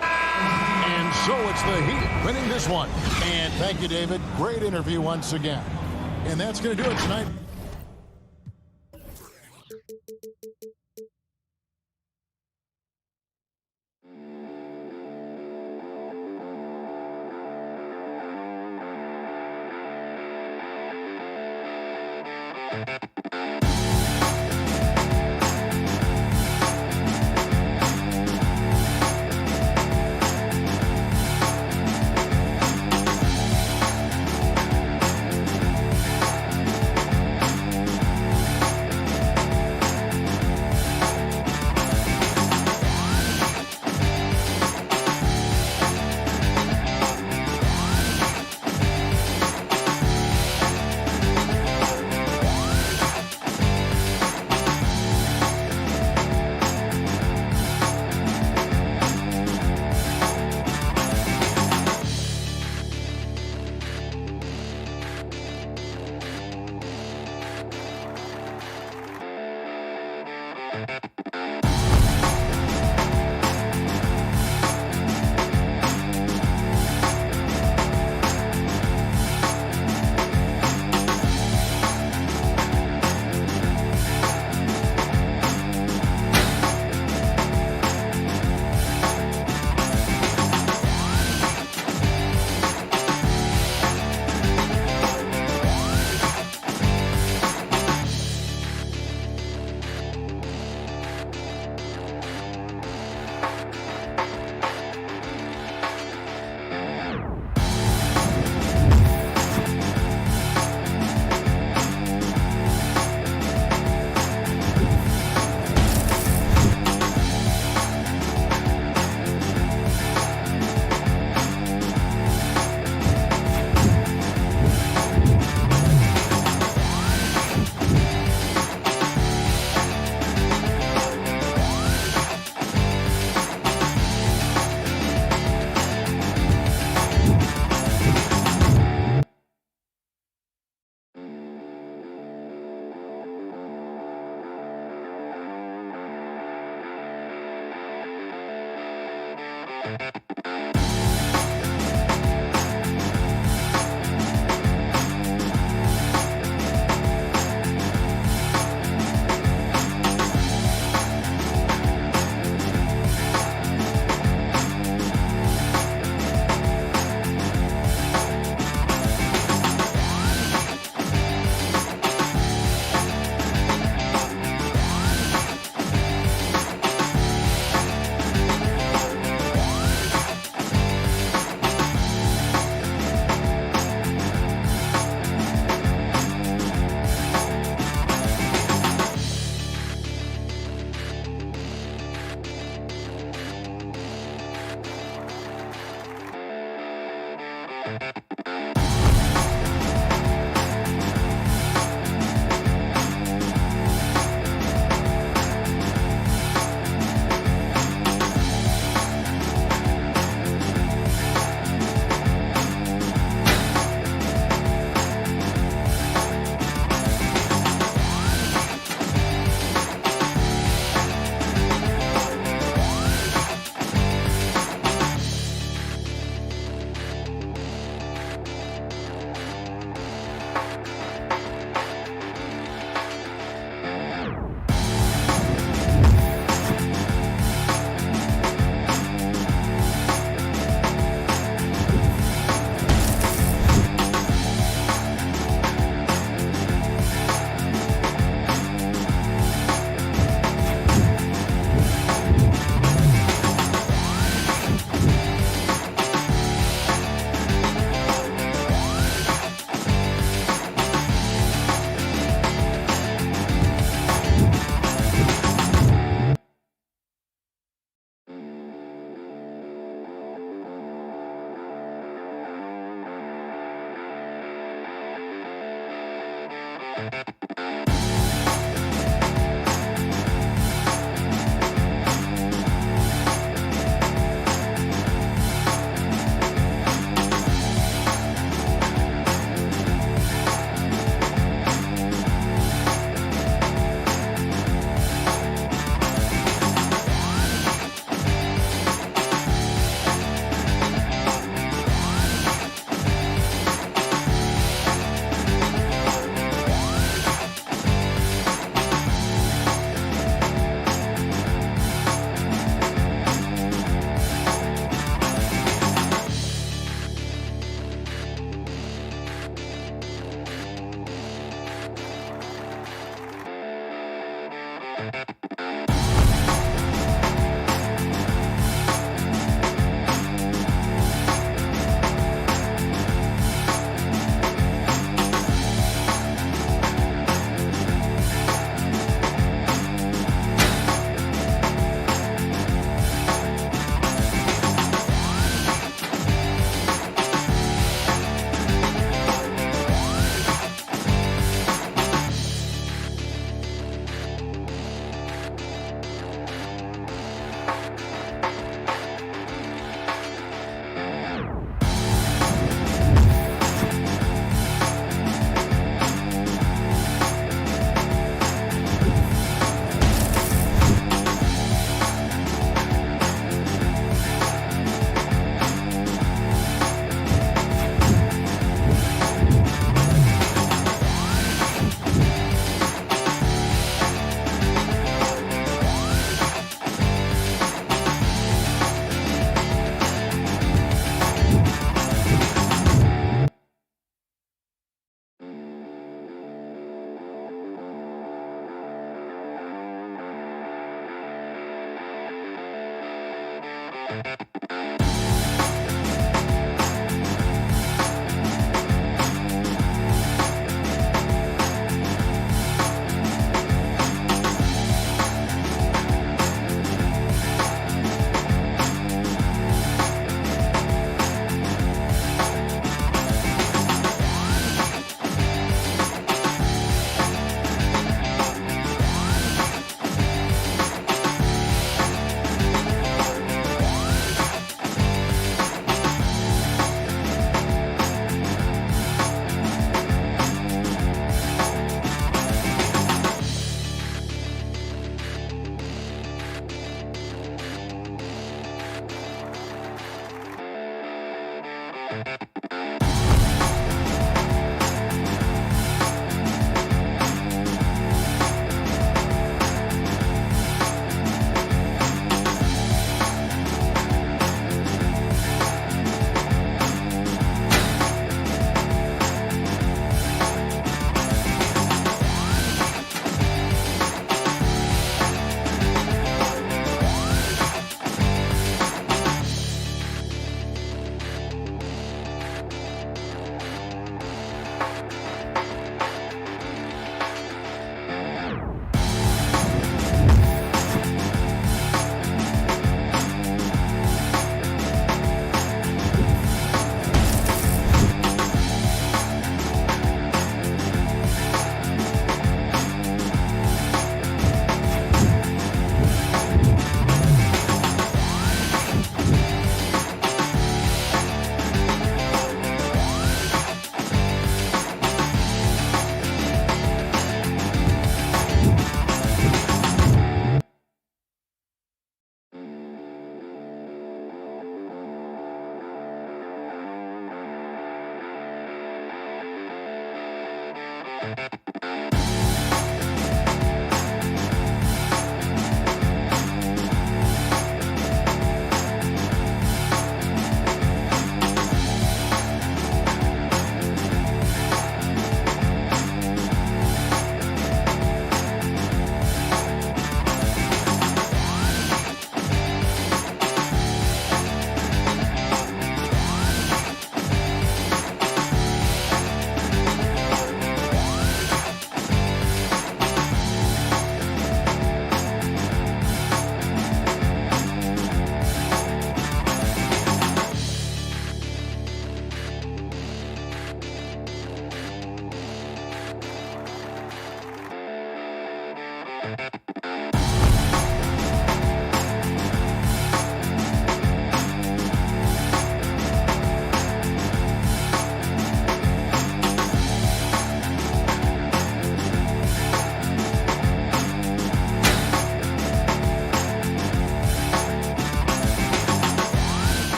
And so it's the Heat winning this one. And thank you, David. Great interview once again. And that's going to do it tonight.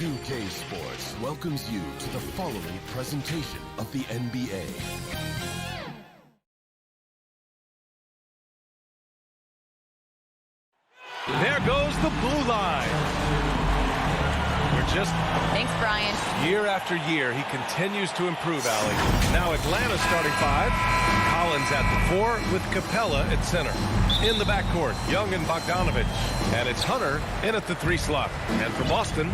2K Sports welcomes you to the following presentation of the NBA. There goes the blue line. We're just... Thanks, Brian. Year after year, he continues to improve, Allie. Now Atlanta starting 5. Collins at the 4 with Capella at center. In the backcourt, Young and Bogdanovich. And it's Hunter in at the 3 slot. And for Boston,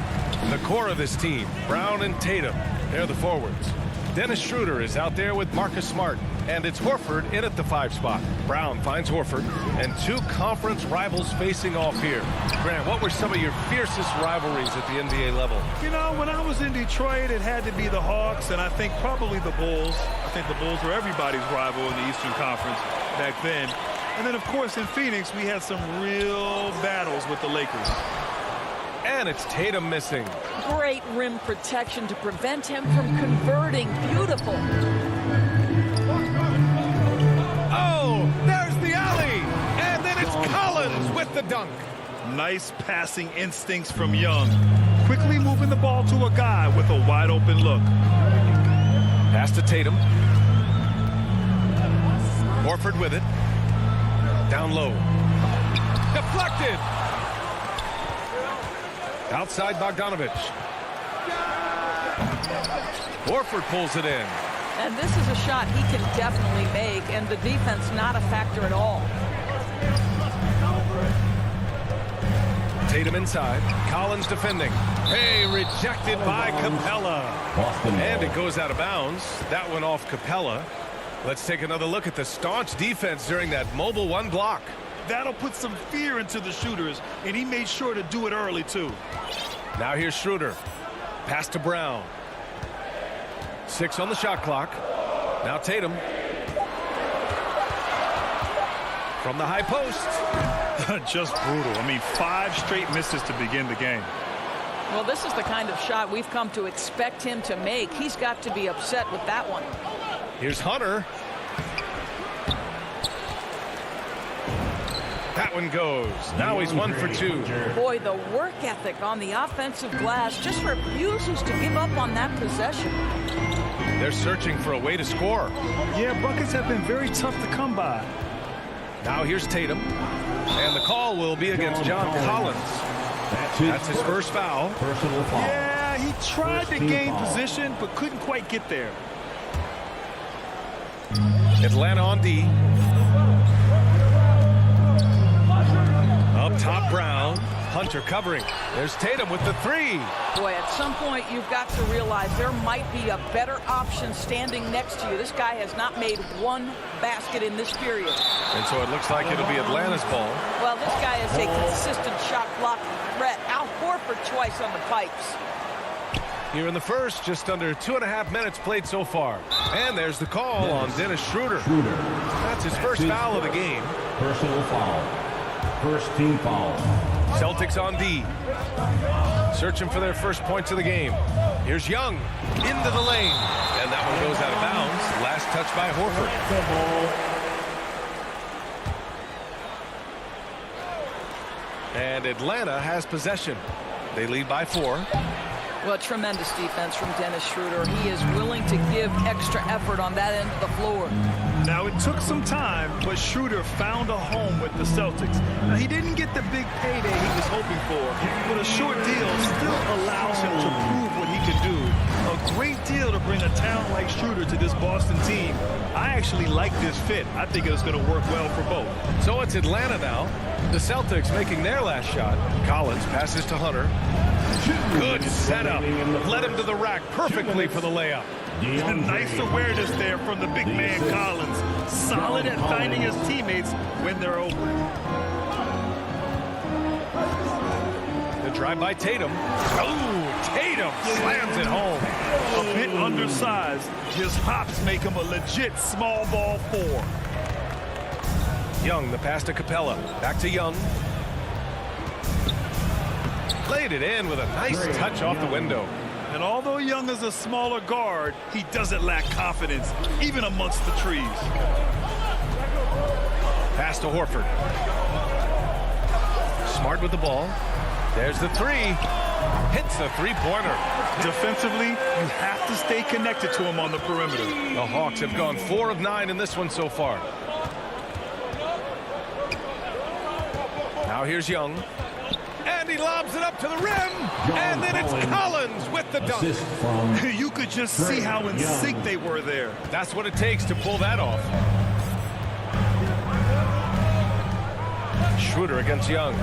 the core of this team, Brown and Tatum. They're the forwards. Dennis Schroeder is out there with Marcus Smart. And it's Horford in at the 5 spot. Brown finds Horford. And 2 conference rivals facing off here. Grant, what were some of your fiercest rivalries at the NBA level? You know, when I was in Detroit, it had to be the Hawks, and I think probably the Bulls. I think the Bulls were everybody's rival in the Eastern Conference back then. And then, of course, in Phoenix, we had some real battles with the Lakers. And it's Tatum missing. Great rim protection to prevent him from converting. Beautiful. Oh, there's the alley. And then it's Collins with the dunk. Nice passing instincts from Young. Quickly moving the ball to a guy with a wide open look. Pass to Tatum. Horford with it. Down low. Deflected. Outside Bogdanovich. Horford pulls it in. And this is a shot he can definitely make, and the defense not a factor at all. Tatum inside. Collins defending. Hey, rejected by Capella. And it goes out of bounds. That one off Capella. Let's take another look at the staunch defense during that mobile 1 block. That'll put some fear into the shooters, and he made sure to do it early, too. Now here's Schroeder. Pass to Brown. 6 on the shot clock. Now Tatum. From the high post. Just brutal. I mean, 5 straight misses to begin the game. Well, this is the kind of shot we've come to expect him to make. He's got to be upset with that one. Here's Hunter. That one goes. Now he's 1 for 2. Boy, the work ethic on the offensive glass just refuses to give up on that possession. They're searching for a way to score. Yeah, buckets have been very tough to come by. Now here's Tatum. And the call will be against John Collins. That's his first foul. Yeah, he tried to gain position, but couldn't quite get there. Atlanta on D. Up top, Brown. Hunter covering. There's Tatum with the 3. Boy, at some point you've got to realize there might be a better option standing next to you. This guy has not made 1 basket in this period. And so it looks like it'll be Atlanta's ball. Well, this guy is a consistent shot block threat. Al Horford twice on the pipes. Here in the first, just under 2.5 minutes played so far. And there's the call on Dennis Schroeder. That's his first foul of the game. Personal foul. First team foul. Celtics on D. Searching for their first points of the game. Here's Young into the lane. And that one goes out of bounds. Last touch by Horford. And Atlanta has possession. They lead by 4. Well, tremendous defense from Dennis Schroeder. He is willing to give extra effort on that end of the floor. Now, it took some time, but Schroeder found a home with the Celtics. Now, he didn't get the big payday he was hoping for, but a short deal still allows him to prove what he can do. A great deal to bring a talent like Schroeder to this Boston team. I actually like this fit. I think it's going to work well for both. So it's Atlanta now. The Celtics making their last shot. Collins passes to Hunter. Good setup. Led him to the rack perfectly for the layup. Nice awareness there from the big man Collins. Solid at finding his teammates when they're open. The drive by Tatum. Oh, Tatum slams it home. A bit undersized. His hops make him a legit small ball 4. Young, the pass to Capella. Back to Young. Laid it in with a nice touch off the window. And although Young is a smaller guard, he doesn't lack confidence, even amongst the trees. Pass to Horford. Smart with the ball. There's the 3. hits the three-pointer. Defensively, you have to stay connected to him on the perimeter. The Hawks have gone 4 of 9 in this one so far. Now here's Young. And he lobs it up to the rim. And then it's Collins with the dunk. You could just see how in sync they were there. That's what it takes to pull that off. Schroeder against Young.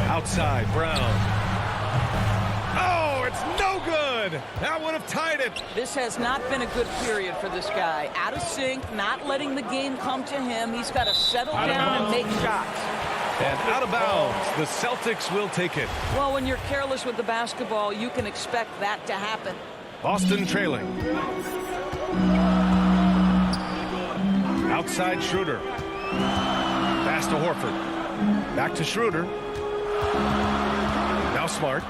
Outside, Brown. Oh, it's no good. That would have tied it. This has not been a good period for this guy. Out of sync, not letting the game come to him. He's got to settle down and make shots. And out of bounds. The Celtics will take it. Well, when you're careless with the basketball, you can expect that to happen. Boston trailing. Outside Schroeder. Pass to Horford. Back to Schroeder. Now Smart.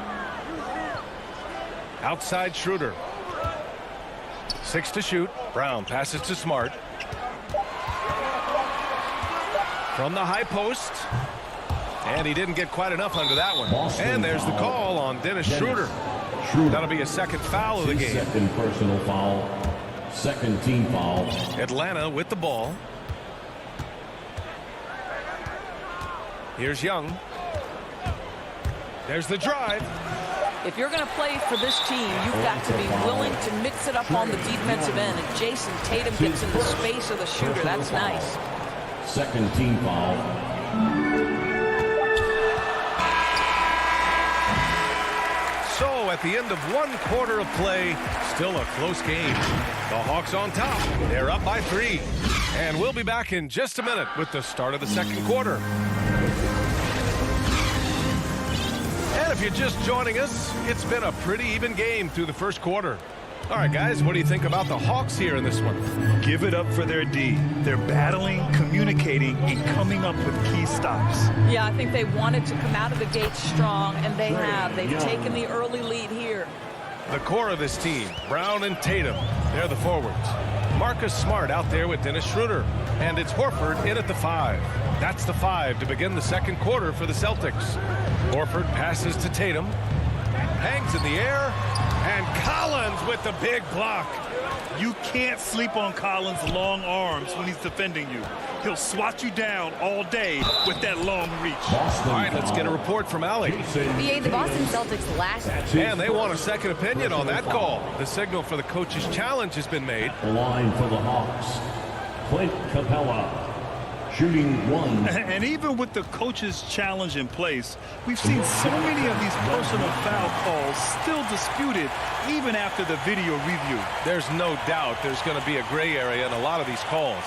Outside Schroeder. 6 to shoot. Brown passes to Smart. From the high post. And he didn't get quite enough under that one. And there's the call on Dennis Schroeder. That'll be a second foul of the game. Second personal foul. Second team foul. Atlanta with the ball. Here's Young. There's the drive. If you're going to play for this team, you've got to be willing to mix it up on the defensive end. And Jason Tatum gets in the space of the shooter. That's nice. Second team foul. So at the end of 1 quarter of play, still a close game. The Hawks on top. They're up by 3. And we'll be back in just a minute with the start of the second quarter. And if you're just joining us, it's been a pretty even game through the first quarter. All right, guys, what do you think about the Hawks here in this one? Give it up for their D. They're battling, communicating, and coming up with key stops. Yeah, I think they wanted to come out of the gate strong, and they have. They've taken the early lead here. The core of this team, Brown and Tatum, they're the forwards. Marcus Smart out there with Dennis Schroeder. And it's Horford in at the 5. That's the 5 to begin the second quarter for the Celtics. Horford passes to Tatum. Hangs in the air. And Collins with the big block. You can't sleep on Collins' long arms when he's defending you. He'll swat you down all day with that long reach. All right, let's get a report from Allie. The Boston Celtics last. And they want a second opinion on that call. The signal for the coach's challenge has been made. The line for the Hawks. Clint Capella. Shooting 1. And even with the coach's challenge in place, we've seen so many of these personal foul calls still disputed even after the video review. There's no doubt there's going to be a gray area in a lot of these calls.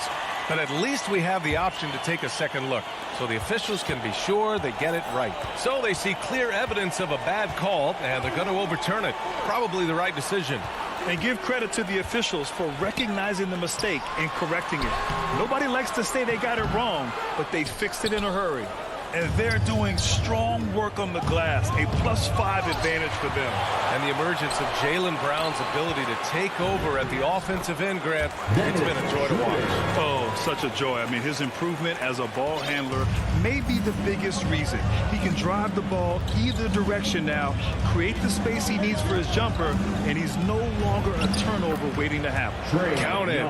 But at least we have the option to take a second look, so the officials can be sure they get it right. So they see clear evidence of a bad call, and they're going to overturn it. Probably the right decision. And give credit to the officials for recognizing the mistake and correcting it. Nobody likes to say they got it wrong, but they fixed it in a hurry. And they're doing strong work on the glass, a +5 advantage for them. And the emergence of Jaylen Brown's ability to take over at the offensive end, Grant, it's been a joy to watch. Oh, such a joy. I mean, his improvement as a ball handler may be the biggest reason. He can drive the ball either direction now, create the space he needs for his jumper, and he's no longer a turnover waiting to happen. Count it.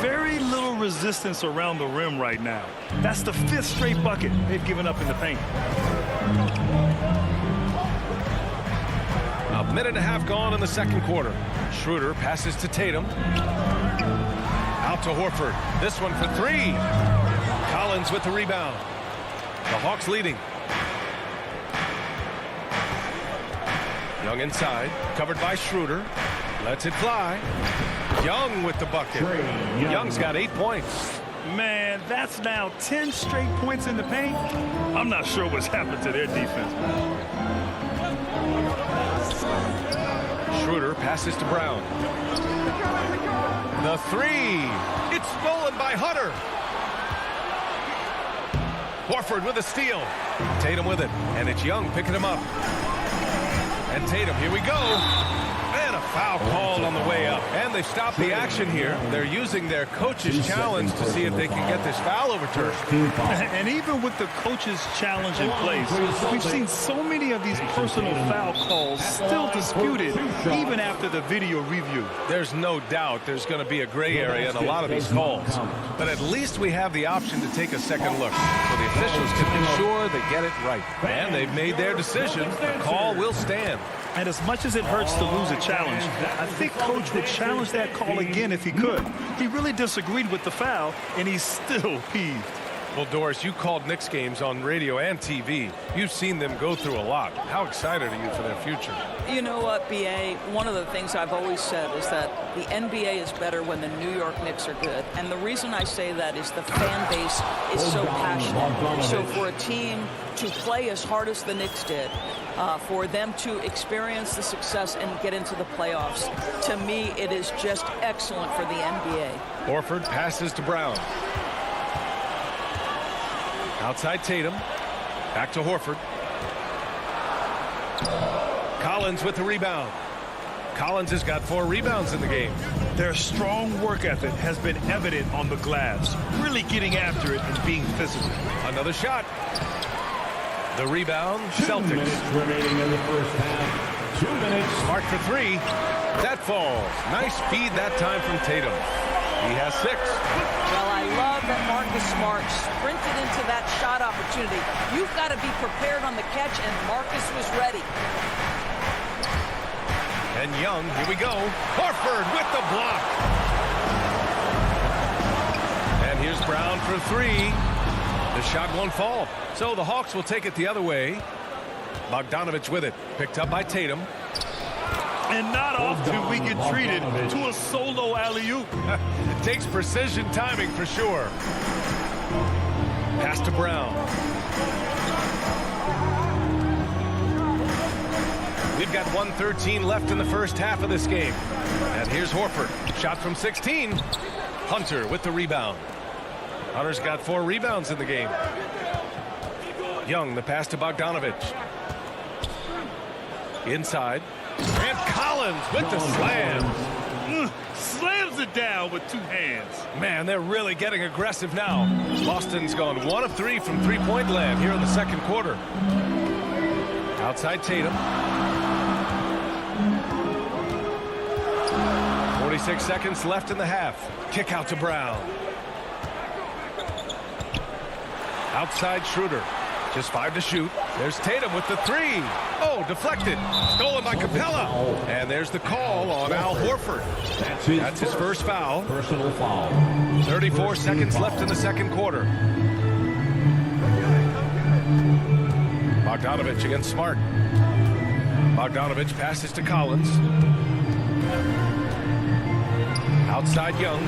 Very little resistance around the rim right now. That's the 5th straight bucket they've given up in the paint. A minute and a half gone in the second quarter. Schroeder passes to Tatum. Out to Horford. This one for 3. Collins with the rebound. The Hawks leading. Young inside. Covered by Schroeder. Lets it fly. Young with the bucket. Young's got 8 points. Man, that's now 10 straight points in the paint. I'm not sure what's happened to their defense. Schroeder passes to Brown. The 3. It's stolen by Hunter. Horford with a steal. Tatum with it. And it's Young picking him up. And Tatum, here we go. And a Foul called on the way up. And they stopped the action here. They're using their coach's challenge to see if they can get this foul overturned. And even with the coach's challenge in place, we've seen so many of these personal foul calls still disputed even after the video review. There's no doubt there's going to be a gray area in a lot of these calls. But at least we have the option to take a second look so the officials can ensure they get it right. And they've made their decision. The call will stand. And as much as it hurts to lose a challenge, I think Coach would challenge that call again if he could. He really disagreed with the foul, and he's still peeved. Well, Doris, you called Knicks games on radio and TV. You've seen them go through a lot. How excited are you for their future? You know what, B.A., one of the things I've always said is that the NBA is better when the New York Knicks are good. And the reason I say that is the fan base is so passionate. So for a team to play as hard as the Knicks did, for them to experience the success and get into the playoffs, to me, it is just excellent for the NBA. Horford passes to Brown. Outside Tatum. Back to Horford. Collins with the rebound. Collins has got 4 rebounds in the game. Their strong work ethic has been evident on the glass, really getting after it and being physical. Another shot. The rebound, Celtics. 2 minutes remaining in the first half. 2 minutes. Smart for 3. That falls. Nice feed that time from Tatum. He has 6. Well, I love that Marcus Smart sprinted into that shot opportunity. You've got to be prepared on the catch, and Marcus was ready. And Young, here we go. Horford with the block. And here's Brown for 3. The shot won't fall. So the Hawks will take it the other way. Bogdanovich with it. Picked up by Tatum. And not often we get treated to a solo alley-oop. It takes precision timing for sure. Pass to Brown. We've got 1:13 left in the first half of this game. And here's Horford. Shot from 16. Hunter with the rebound. Hunter's got 4 rebounds in the game. Young, the pass to Bogdanovich. Inside. And Collins with the slam. Slams it down with 2 hands. Man, they're really getting aggressive now. Boston's gone 1 of 3 from three-point land here in the second quarter. Outside Tatum. 46 seconds left in the half. Kick out to Brown. Outside Schroeder. Just 5 to shoot. There's Tatum with the 3. Oh, deflected. Stolen by Capella. And there's the call on Al Horford. That's his first foul. Personal foul. 34 seconds left in the second quarter. Bogdanovich against Smart. Bogdanovich passes to Collins. Outside Young.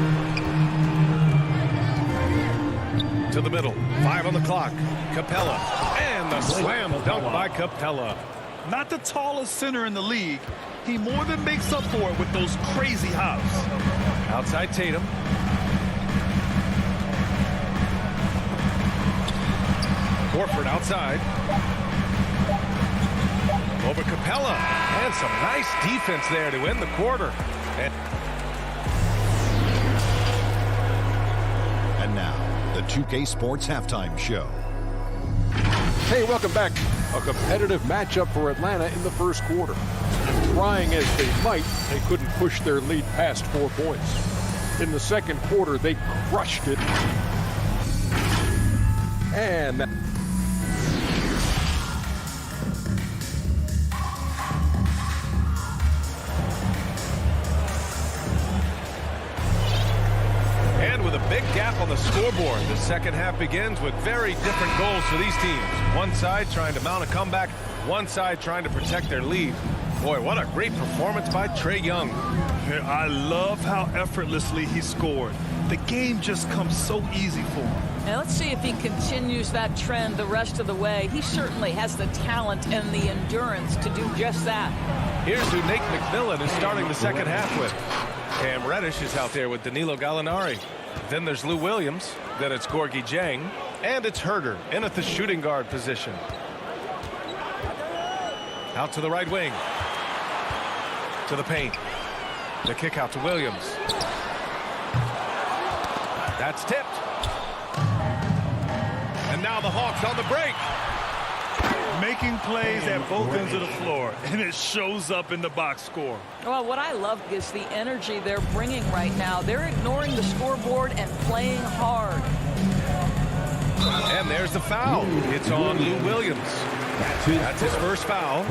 To the middle. 5 on the clock. Capella. And the slam dunk by Capella. Not the tallest center in the league. He more than makes up for it with those crazy hops. Outside Tatum. Horford outside. Over Capella. And some nice defense there to end the quarter. And now, the 2K Sports Halftime Show. Hey, welcome back. A competitive matchup for Atlanta in the first quarter. Trying as they might, they couldn't push their lead past 4 points. In the second quarter, they crushed it. And with a big gap on the scoreboard, the second half begins with very different goals for these teams. One side trying to mount a comeback, one side trying to protect their lead. Boy, what a great performance by Trae Young. I love how effortlessly he scored. The game just comes so easy for him. Now let's see if he continues that trend the rest of the way. He certainly has the talent and the endurance to do just that. Here's who Nate McMillan is starting the second half with. Cam Reddish is out there with Danilo Gallinari. Then there's Lou Williams. Then it's Gorgie Jang. And it's Herder in at the shooting guard position. Out to the right wing. To the paint. The kick out to Williams. That's tipped. And now the Hawks on the break. Making plays at both ends of the floor, and it shows up in the box score. Well, what I love is the energy they're bringing right now. They're ignoring the scoreboard and playing hard. And there's the foul. It's on Lou Williams. That's his first foul.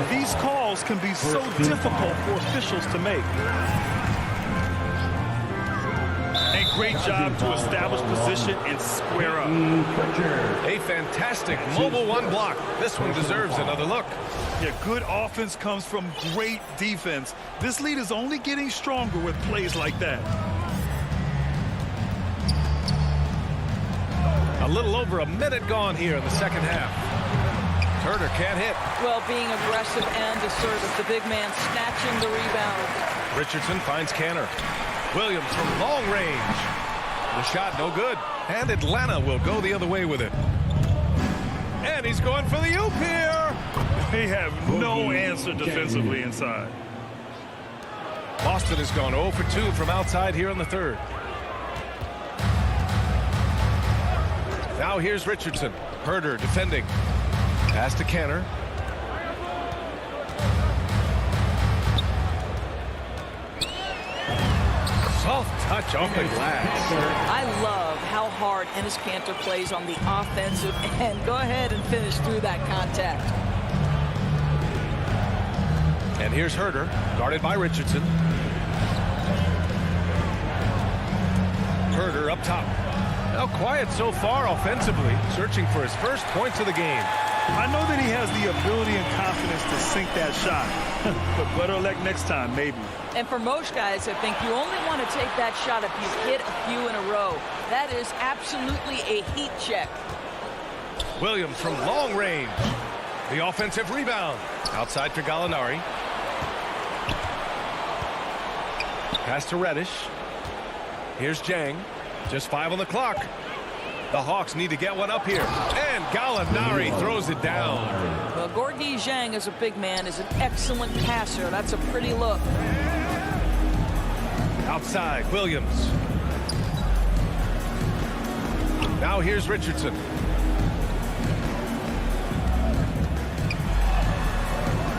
These calls can be so difficult for officials to make. A great job to establish position and square up. A fantastic mobile one block. This one deserves another look. Yeah, good offense comes from great defense. This lead is only getting stronger with plays like that. A little over a minute gone here in the second half. Turner can't hit. Well, being aggressive and assertive, the big man snatching the rebound. Richardson finds Canner. Williams from long range. The shot no good. And Atlanta will go the other way with it. And he's going for the oop here. They have no answer defensively inside. Boston has gone 0 for 2 from outside here in the third. Now here's Richardson. Herder defending. Pass to Canner. Soft touch off the glass. I love how hard Enes Kanter plays on the offensive end. Go ahead and finish through that contact. And here's Herder, guarded by Richardson. Herder up top. Now quiet so far offensively, searching for his first points of the game. I know that he has the ability and confidence to sink that shot, but better luck next time, maybe. And for most guys, I think you only want to take that shot if you've hit a few in a row. That is absolutely a heat check. Williams from long range. The offensive rebound. Outside for Gallinari. Pass to Reddish. Here's Jang. Just 5 on the clock. The Hawks need to get one up here. And Gallinari throws it down. Well, Gorgui Dieng as a big man is an excellent passer. That's a pretty look. Outside, Williams. Now here's Richardson.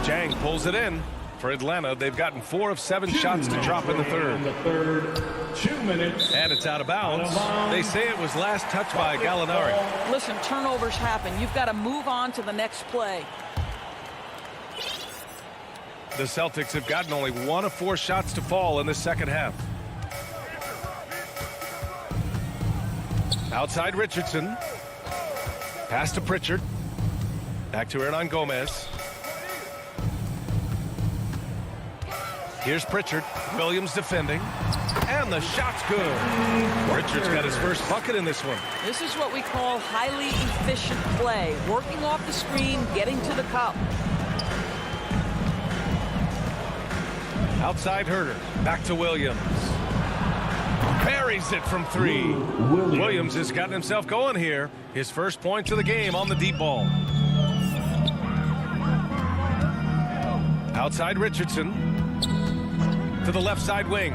Jang pulls it in. For Atlanta, they've gotten 4 of 7 shots to drop in the third. 2 minutes. And it's out of bounds. They say it was last touched by Gallinari. Listen, turnovers happen. You've got to move on to the next play. The Celtics have gotten only 1 of 4 shots to fall in the second half. Outside Richardson. Pass to Pritchard. Back to Hernan Gomez. Here's Pritchard. Williams defending. And the shot's good. Pritchard's got his first bucket in this one. This is what we call highly efficient play. Working off the screen, getting to the cup. Outside Herder. Back to Williams. Buries it from 3. Williams has gotten himself going here. His first points of the game on the deep ball. Outside Richardson. To the left side wing.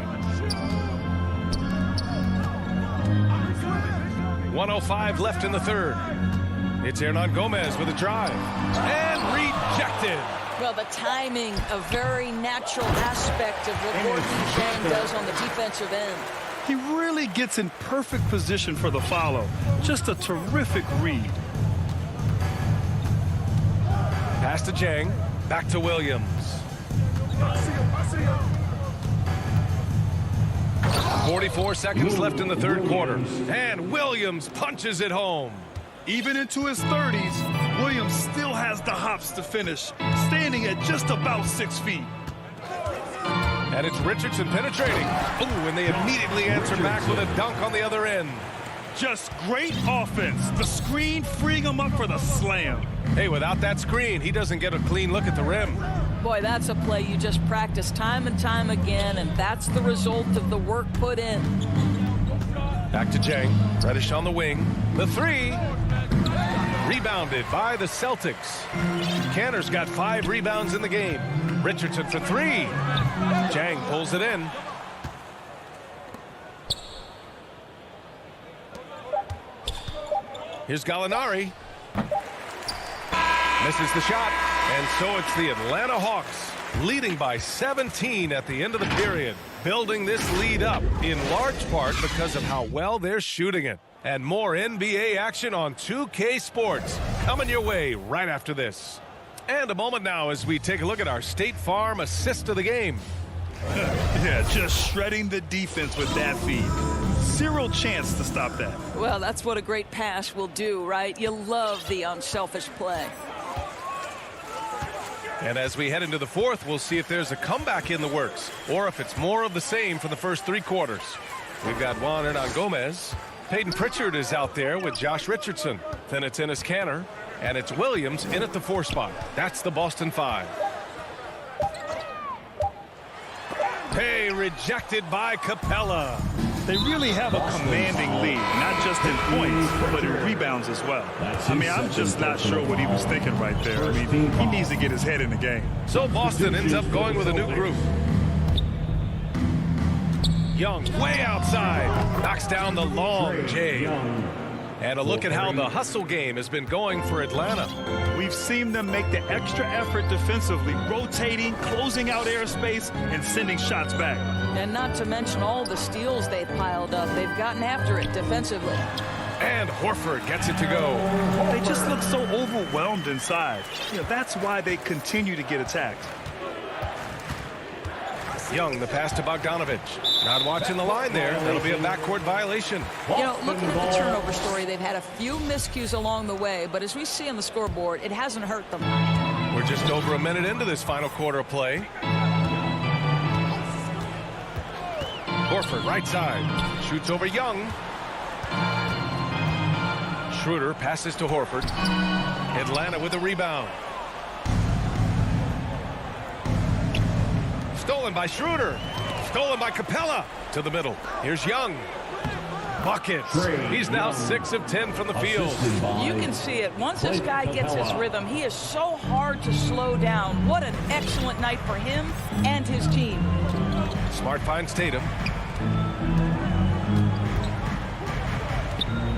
1:05 left in the third. It's Hernan Gomez with a drive. And rejected. Well, the timing, a very natural aspect of what Gorgui Dieng does on the defensive end. He really gets in perfect position for the follow. Just a terrific read. Pass to Jang. Back to Williams. 44 seconds left in the third quarter. And Williams punches it home. Even into his 30s, Williams still has the hops to finish, standing at just about 6 feet. And it's Richardson penetrating. Ooh, and they immediately answer back with a dunk on the other end. Just great offense. The screen freeing him up for the slam. Hey, without that screen, he doesn't get a clean look at the rim. Boy, that's a play you just practice time and time again, and that's the result of the work put in. Back to Jang. Reddish on the wing. The 3. Rebounded by the Celtics. Canner's got 5 rebounds in the game. Richardson for three. Jang pulls it in. Here's Gallinari. Misses the shot. And so it's the Atlanta Hawks leading by 17 at the end of the period. Building this lead up in large part because of how well they're shooting it. And more NBA action on 2K Sports coming your way right after this. And a moment now as we take a look at our State Farm assist of the game. Yeah, just shredding the defense with that feed. Zero chance to stop that. Well, that's what a great pass will do, right? You love the unselfish play. And as we head into the fourth, we'll see if there's a comeback in the works or if it's more of the same for the first three quarters. We've got Juan Hernan Gomez. Peyton Pritchard is out there with Josh Richardson. Then it's Enes Kanter. And it's Williams in at the 4 spot. That's the Boston 5. Hey, rejected by Capella. They really have a commanding lead, not just in points, but in rebounds as well. I mean, I'm just not sure what he was thinking right there. I mean, he needs to get his head in the game. So Boston ends up going with a new group. Young, way outside, knocks down the long J. And a look at how the hustle game has been going for Atlanta. We've seen them make the extra effort defensively, rotating, closing out airspace, and sending shots back. And not to mention all the steals they've piled up. They've gotten after it defensively. And Horford gets it to go. They just look so overwhelmed inside. You know, that's why they continue to get attacked. Young, the pass to Bogdanovich. Not watching the line there. That'll be a backcourt violation. You know, looking at the turnover story, they've had a few miscues along the way, but as we see on the scoreboard, it hasn't hurt them. We're just over a minute into this final quarter of play. Horford, right side. Shoots over Young. Schroeder passes to Horford. Atlanta with a rebound. Stolen by Schroeder. Stolen by Capella. To the middle. Here's Young. Buckets. He's now 6 of 10 from the field. You can see it. Once this guy gets his rhythm, he is so hard to slow down. What an excellent night for him and his team. Smart finds Tatum.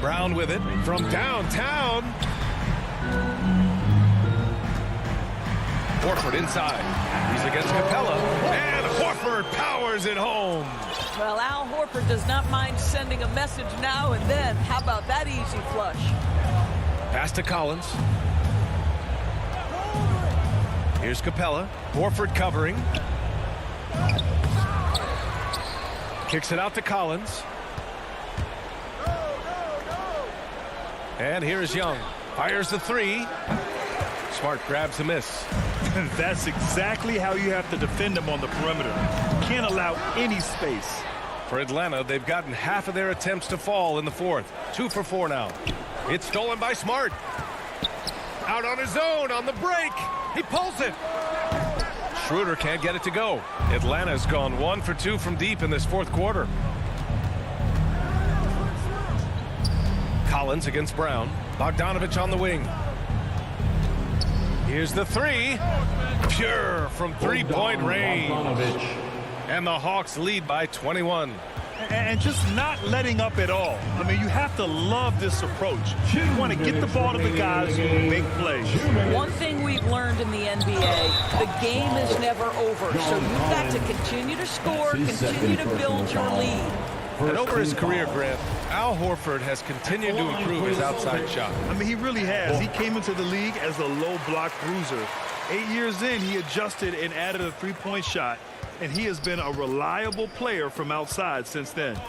Brown with it from downtown. Horford inside. He's against Capella. And Horford powers it home. Well, Al Horford does not mind sending a message now and then. How about that easy flush? Pass to Collins. Here's Capella. Horford covering. Kicks it out to Collins. And here's Young. Fires the three. Smart grabs the miss. That's exactly how you have to defend them on the perimeter. Can't allow any space. For Atlanta, they've gotten half of their attempts to fall in the fourth. 2 for 4 now. It's stolen by Smart. Out on his own on the break. He pulls it. Schroeder can't get it to go. Atlanta's gone 1 for 2 from deep in this fourth quarter. Collins against Brown. Bogdanovich on the wing. Here's the three. Pure from three-point range. And the Hawks lead by 21. And just not letting up at all. I mean, you have to love this approach. You want to get the ball to the guys who make plays. One thing we've learned in the NBA, the game is never over. So you've got to continue to score, continue to build your lead. And over his career, Grant, Al Horford has continued to improve his outside shot. I mean, he really has. He came into the league as a low block bruiser. 8 years in, he adjusted and added a three-point shot, and he has been a reliable player from outside since then.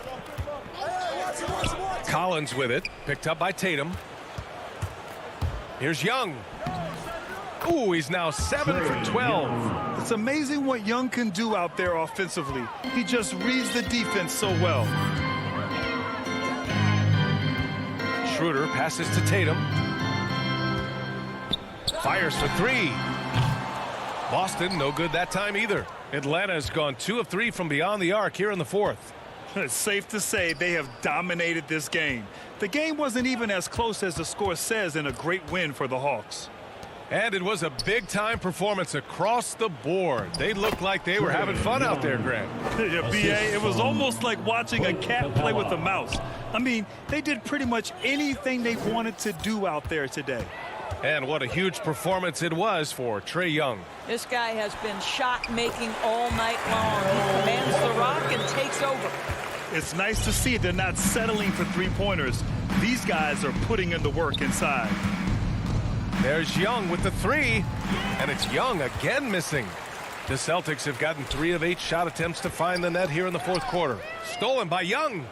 Collins with it, picked up by Tatum. Here's Young. Ooh, he's now 7 for 12. It's amazing what Young can do out there offensively. He just reads the defense so well. Schroeder passes to Tatum. Fires for three. Boston, no good that time either. Atlanta's gone 2 of 3 from beyond the arc here in the fourth. It's safe to say they have dominated this game. The game wasn't even as close as the score says in a great win for the Hawks. And it was a big-time performance across the board. They looked like they were having fun out there, Grant. Yeah, B.A., it was almost like watching a cat play with a mouse. I mean, they did pretty much anything they wanted to do out there today. And what a huge performance it was for Trae Young. This guy has been shot-making all night long. He commands the rock and takes over. It's nice to see they're not settling for three-pointers. These guys are putting in the work inside. There's Young with the three, and it's Young again missing. The Celtics have gotten 3 of 8 shot attempts to find the net here in the fourth quarter. Stolen by Young.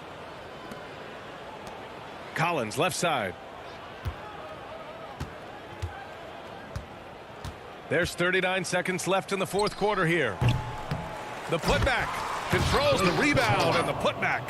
Collins, left side. There's 39 seconds left in the fourth quarter here. The putback controls the rebound and the putback.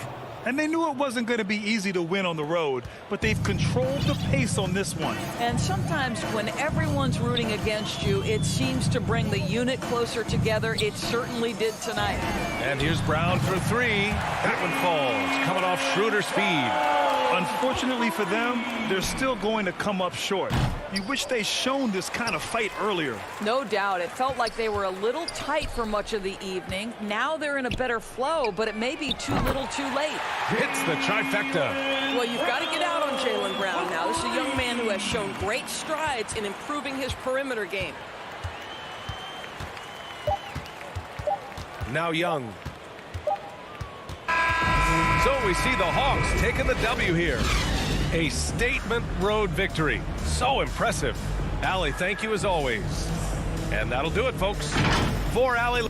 And they knew it wasn't going to be easy to win on the road, but they've controlled the pace on this one. And sometimes when everyone's rooting against you, it seems to bring the unit closer together. It certainly did tonight. And here's Brown for 3. That one falls, coming off Schroeder's speed. Unfortunately for them, they're still going to come up short. You wish they'd shown this kind of fight earlier. No doubt. It felt like they were a little tight for much of the evening. Now they're in a better flow, but it may be too little too late. Hits the trifecta. Well, you've got to get out on Jaylen Brown now. This is a young man who has shown great strides in improving his perimeter game. Now Young. So we see the Hawks taking the W here. A statement road victory. So impressive. Allie, thank you as always. And that'll do it, folks. For Allie.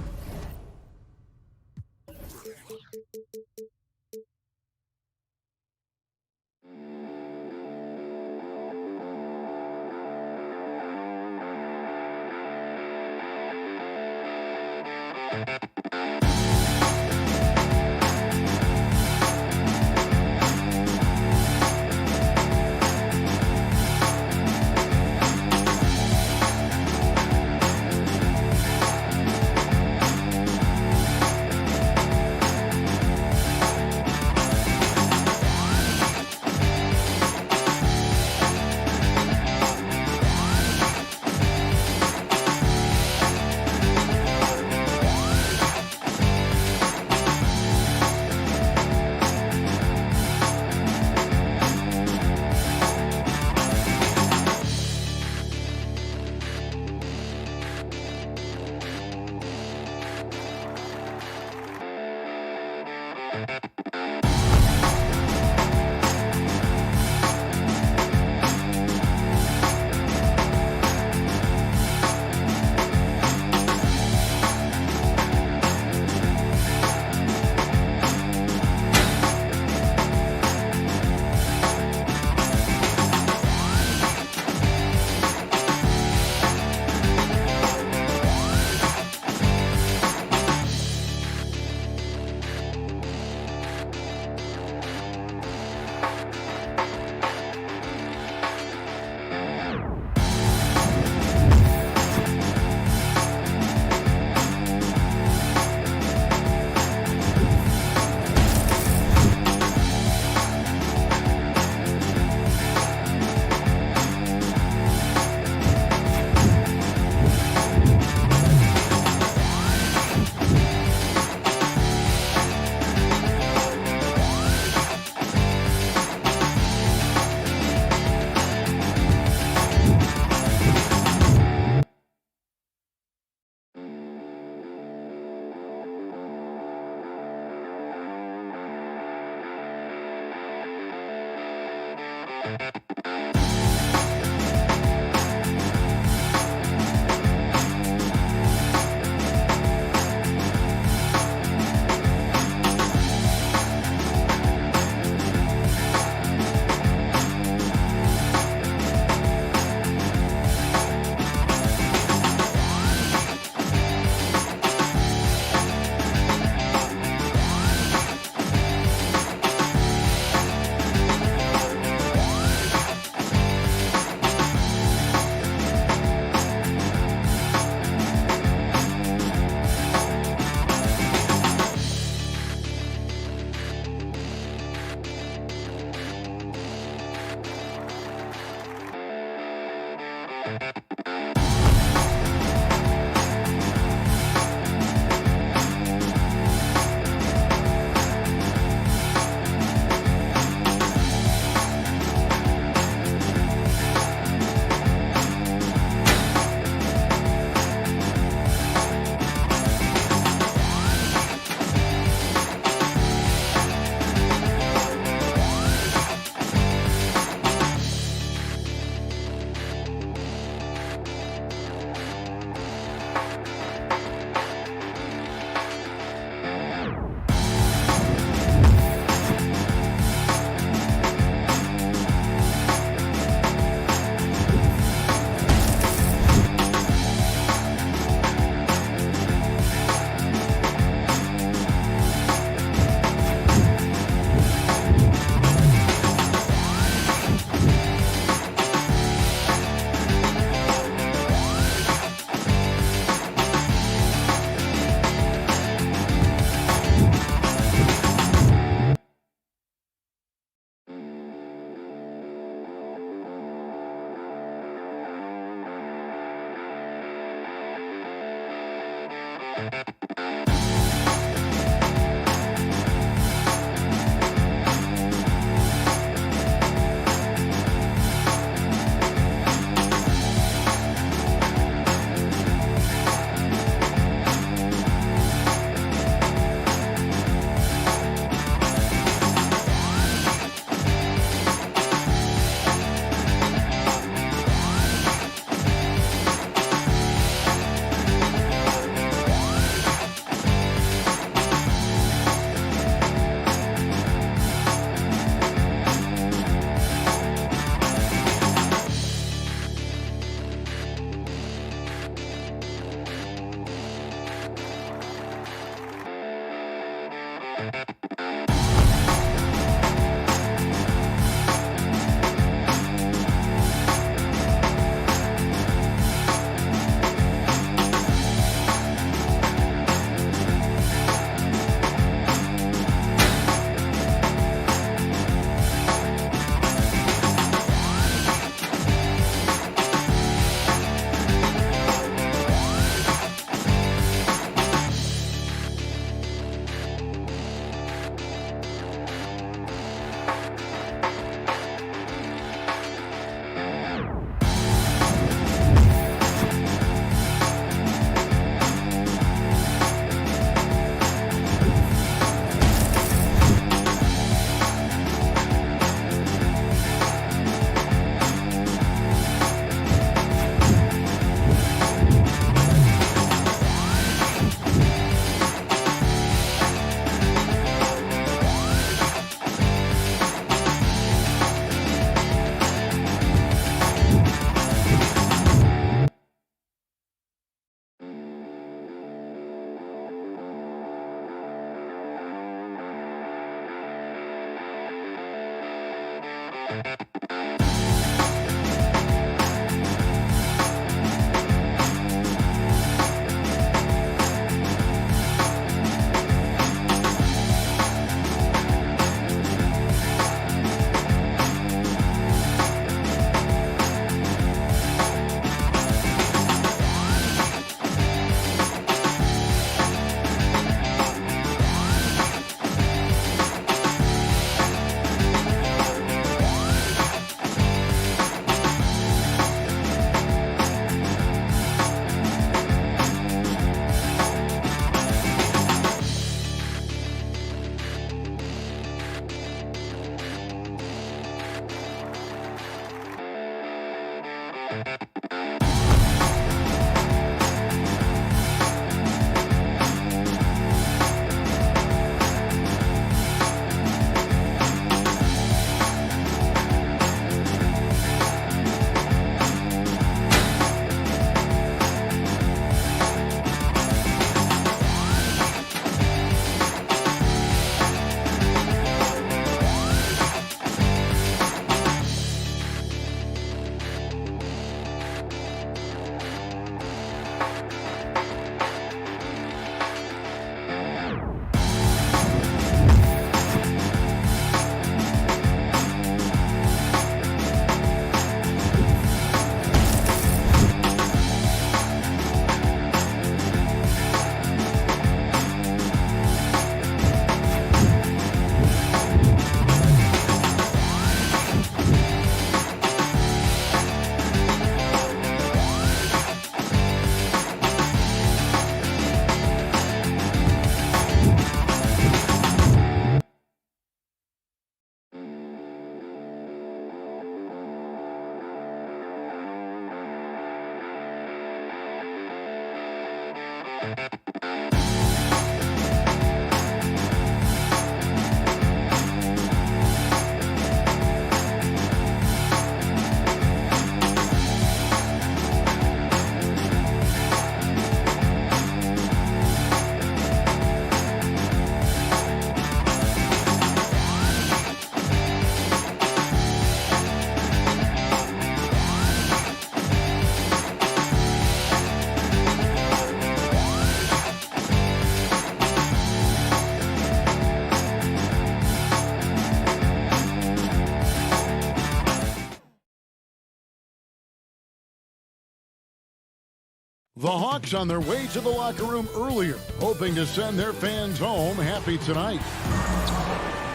The Hawks on their way to the locker room earlier, hoping to send their fans home happy tonight.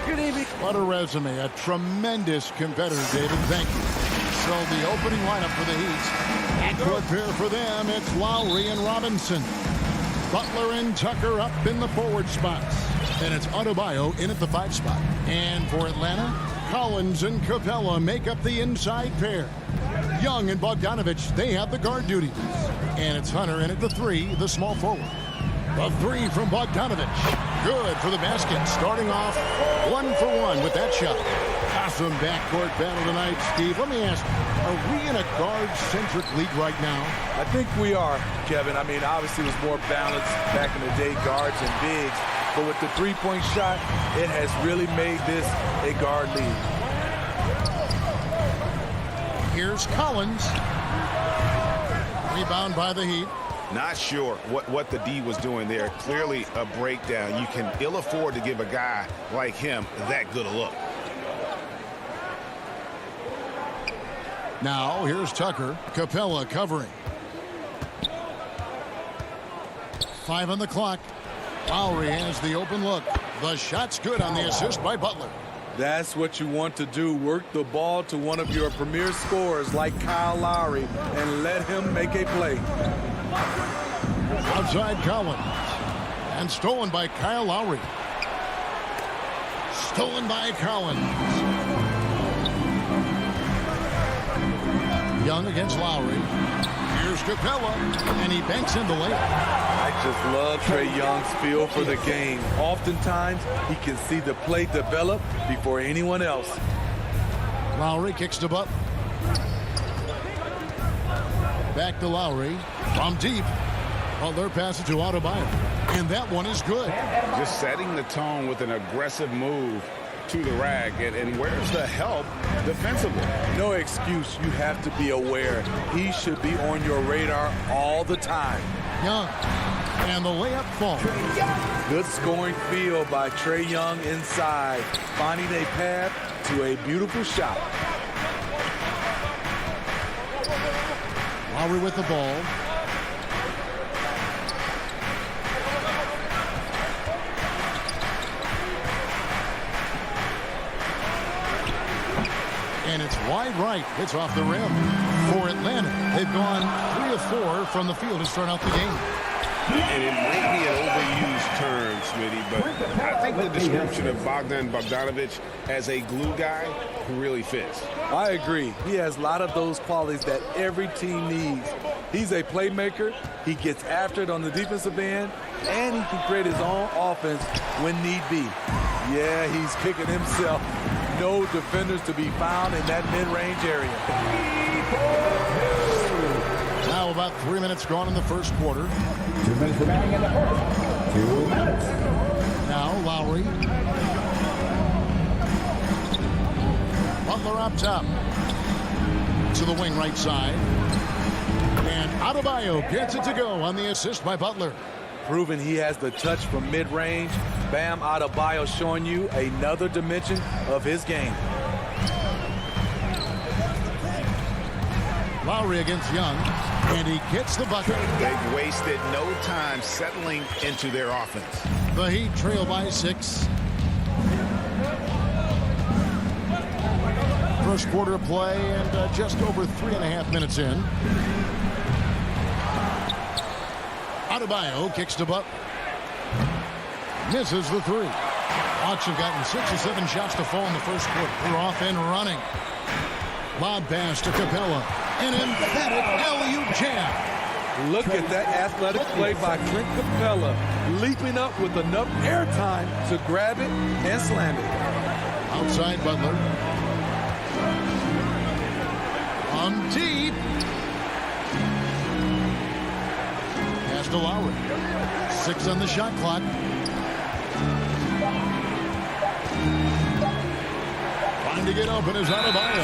Good evening. What a resume. A tremendous competitor, David. Thank you. So the opening lineup for the Heat. Backcourt pair for them, it's Lowry and Robinson. Butler and Tucker up in the forward spots. And it's Adebayo in at the 5 spot. And for Atlanta, Collins and Capella make up the inside pair. Young and Bogdanovich, they have the guard duties. And it's Hunter in at the 3, the small forward. The 3 from Bogdanovich. Good for the basket. Starting off 1 for 1 with that shot. Awesome backcourt battle tonight, Steve. Let me ask, are we in a guard-centric league right now? I think we are, Kevin. I mean, obviously it was more balanced back in the day, guards and bigs. But with the three-point shot, it has really made this a guard league. Here's Collins. Rebound by the Heat. Not sure what the D was doing there. Clearly a breakdown. You can ill afford to give a guy like him that good a look. Now here's Tucker. Capella covering. 5 on the clock. Lowry has the open look. The shot's good on the assist by Butler. That's what you want to do. Work the ball to one of your premier scorers like Kyle Lowry and let him make a play. Outside Collins. And stolen by Kyle Lowry. Stolen by Collins. Young against Lowry. Here's Capella. And he banks in the layup. I just love Trae Young's feel for the game. Oftentimes, he can see the play develop before anyone else. Lowry kicks to Butler. Back to Lowry. From deep. Butler passes to Adebayo. And that one is good. Just setting the tone with an aggressive move to the rack. And where's the help defensively? No excuse. You have to be aware. He should be on your radar all the time. Young. And the layup falls. Good scoring feel by Trae Young inside, finding a path to a beautiful shot. Lowry with the ball. And it's wide right. It's off the rim. For Atlanta, they've gone 3 of 4 from the field to start out the game. And it might be an overused term, Smitty, but I think the description of Bogdanovich as a glue guy really fits. I agree. He has a lot of those qualities that every team needs. He's a playmaker. He gets after it on the defensive end, and he can create his own offense when need be. Yeah, he's kicking himself. No defenders to be found in that mid-range area. Now about 3 minutes gone in the first quarter. 2 minutes remaining in the first. 2 minutes. Now Lowry. Butler up top. To the wing right side. And Adebayo gets it to go on the assist by Butler. Proving he has the touch from mid-range. Bam Adebayo showing you another dimension of his game. Lowry against Young. And he gets the bucket. They've wasted no time settling into their offense. The Heat trail by 6. First quarter of play and just over 3.5 minutes in. Adebayo kicks to Butler. Misses the 3. Hawks have gotten 6 or 7 shots to fall in the first quarter. They're off and running. Lob pass to Capella. An emphatic alley-oop jam. Look at that athletic play by Clint Capella, leaping up with enough airtime to grab it and slam it. Outside Butler. On deep. Pass to Lowry. 6 on the shot clock. Trying to get open is Adebayo.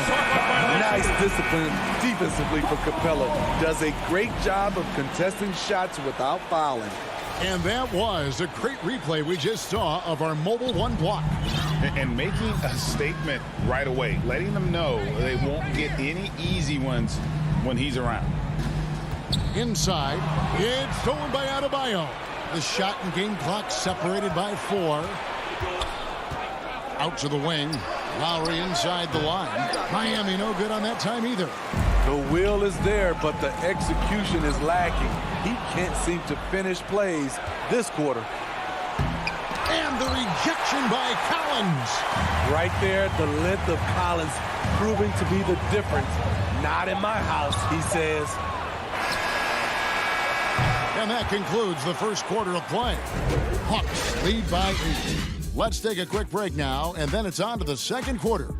Nice discipline defensively for Capella. Does a great job of contesting shots without fouling. And that was a great replay we just saw of our Mobile One block. And making a statement right away, letting them know they won't get any easy ones when he's around. Inside. It's stolen by Adebayo. The shot and game clock separated by 4. Out to the wing. Lowry inside the line. Miami no good on that time either. The will is there, but the execution is lacking. He can't seem to finish plays this quarter. And the rejection by Collins. Right there, the length of Collins proving to be the difference. Not in my house, he says. And that concludes the first quarter of play. Hawks lead by 8. Let's take a quick break now, and then it's on to the second quarter.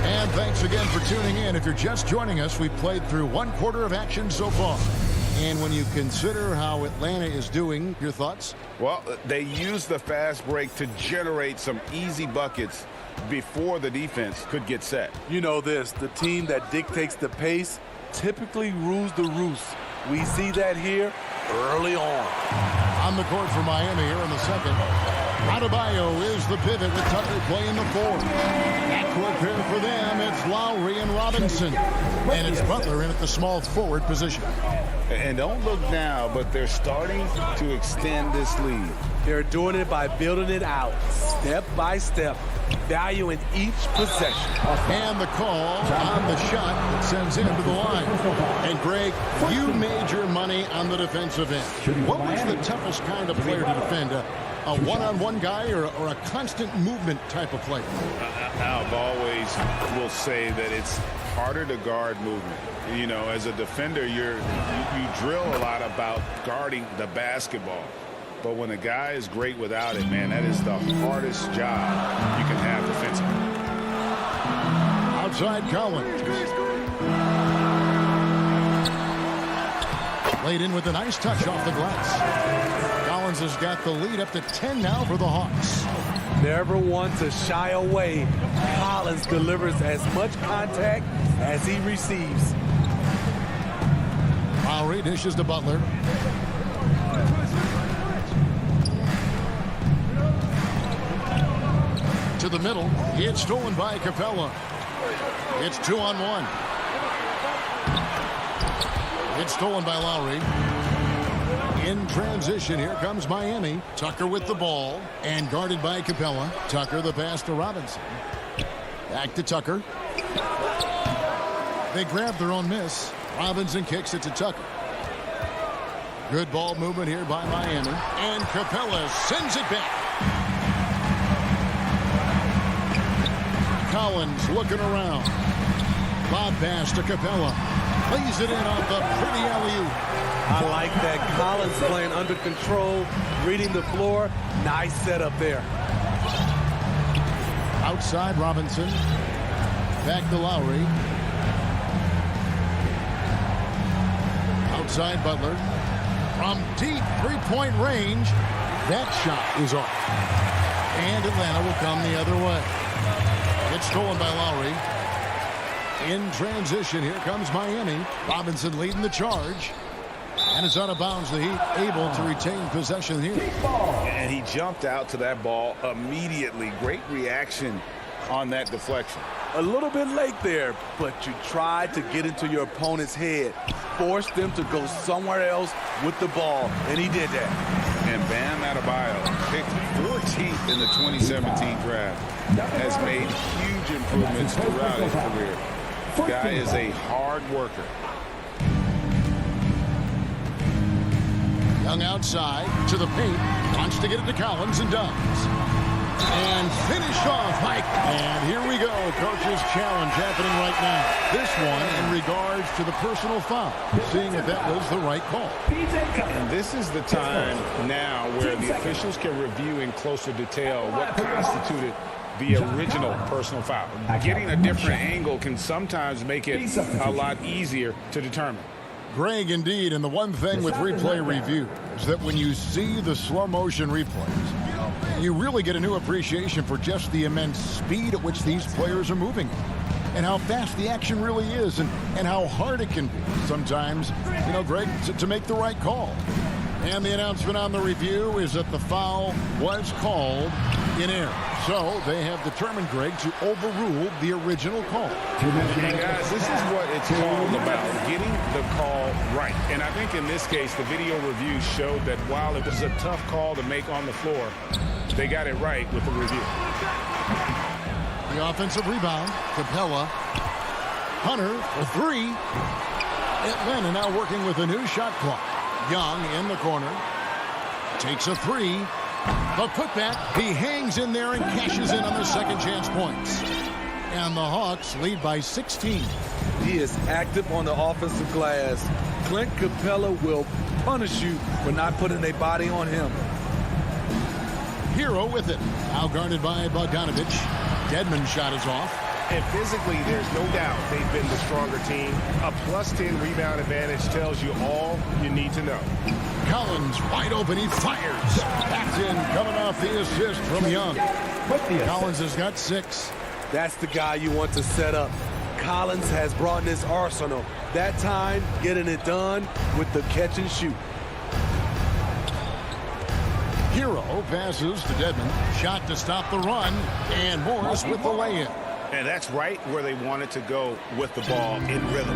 And thanks again for tuning in. If you're just joining us, we've played through one quarter of action so far. And when you consider how Atlanta is doing, your thoughts? Well, they used the fast break to generate some easy buckets before the defense could get set. You know this, the team that dictates the pace typically rules the roost. We see that here early on. On the court for Miami here in the second. Adebayo is the pivot with Tucker playing the 4. Backcourt pair for them, it's Lowry and Robinson. And it's Butler in at the small forward position. And don't look now, but they're starting to extend this lead. They're doing it by building it out, step by step, valuing each possession. And the call on the shot that sends him to the line. And Greg, you made your money on the defensive end. What was the toughest kind of player to defend? A one-on-one guy or a constant movement type of player? I've always will say that it's harder to guard movement. You know, as a defender, you drill a lot about guarding the basketball. But when a guy is great without it, man, that is the hardest job you can have defensively. Outside Collins. Laid in with a nice touch off the glass. Collins has got the lead up to 10 now for the Hawks. Never one to shy away. Collins delivers as much contact as he receives. Lowry dishes to Butler. To the middle. It's stolen by Capella. It's 2-on-1. It's stolen by Lowry. In transition, here comes Miami. Tucker with the ball and guarded by Capella. Tucker the pass to Robinson. Back to Tucker. They grab their own miss. Robinson kicks it to Tucker. Good ball movement here by Miami. And Capella sends it back. Collins looking around. Bob pass to Capella. Plays it in off the pretty alley-oop. I like that. Collins playing under control, reading the floor. Nice setup there. Outside Robinson. Back to Lowry. Outside Butler. From deep three-point range. That shot is off. And Atlanta will come the other way. It's stolen by Lowry. In transition, here comes Miami. Robinson leading the charge. And it's out of bounds. The Heat able to retain possession here. And he jumped out to that ball immediately. Great reaction on that deflection. A little bit late there, but you tried to get into your opponent's head. Force them to go somewhere else with the ball, and he did that. And Bam Adebayo, picked 14th in the 2017 draft, has made huge improvements throughout his career. This guy is a hard worker. Young outside to the paint. Wants to get it to Collins and does. And finished off Mike. And here we go. Coach's challenge happening right now. This one in regards to the personal foul. Seeing if that was the right call. And this is the time now where the officials can review in closer detail what constituted the original personal foul. Getting a different angle can sometimes make it a lot easier to determine. Greg, indeed, and the one thing with replay review is that when you see the slow motion replays, you really get a new appreciation for just the immense speed at which these players are moving and how fast the action really is and how hard it can be sometimes, Greg, to make the right call. And the announcement on the review is that the foul was called in air. So they have determined, Greg, to overrule the original call. And guys, this is what it's all about, getting the call right. And I think in this case, the video review showed that while it was a tough call to make on the floor, they got it right with the review. The offensive rebound, Capella. Hunter for three. Atlanta now working with a new shot clock. Young in the corner. Takes a three. The putback, he hangs in there and cashes in on the second chance points. And the Hawks lead by 16. He is active on the offensive glass. Clint Capella will punish you for not putting a body on him. Hero with it. Now guarded by Bogdanovich. Dedmon's shot is off. And physically, there's no doubt they've been the stronger team. A +10 rebound advantage tells you all you need to know. Collins wide open. He fires. That's in, coming off the assist from Young. Collins has got 6. That's the guy you want to set up. Collins has brought in his arsenal. That time, getting it done with the catch and shoot. Hero passes to Dedmon. Shot to stop the run. And Morris with the lay-in. And that's right where they wanted to go with the ball in rhythm.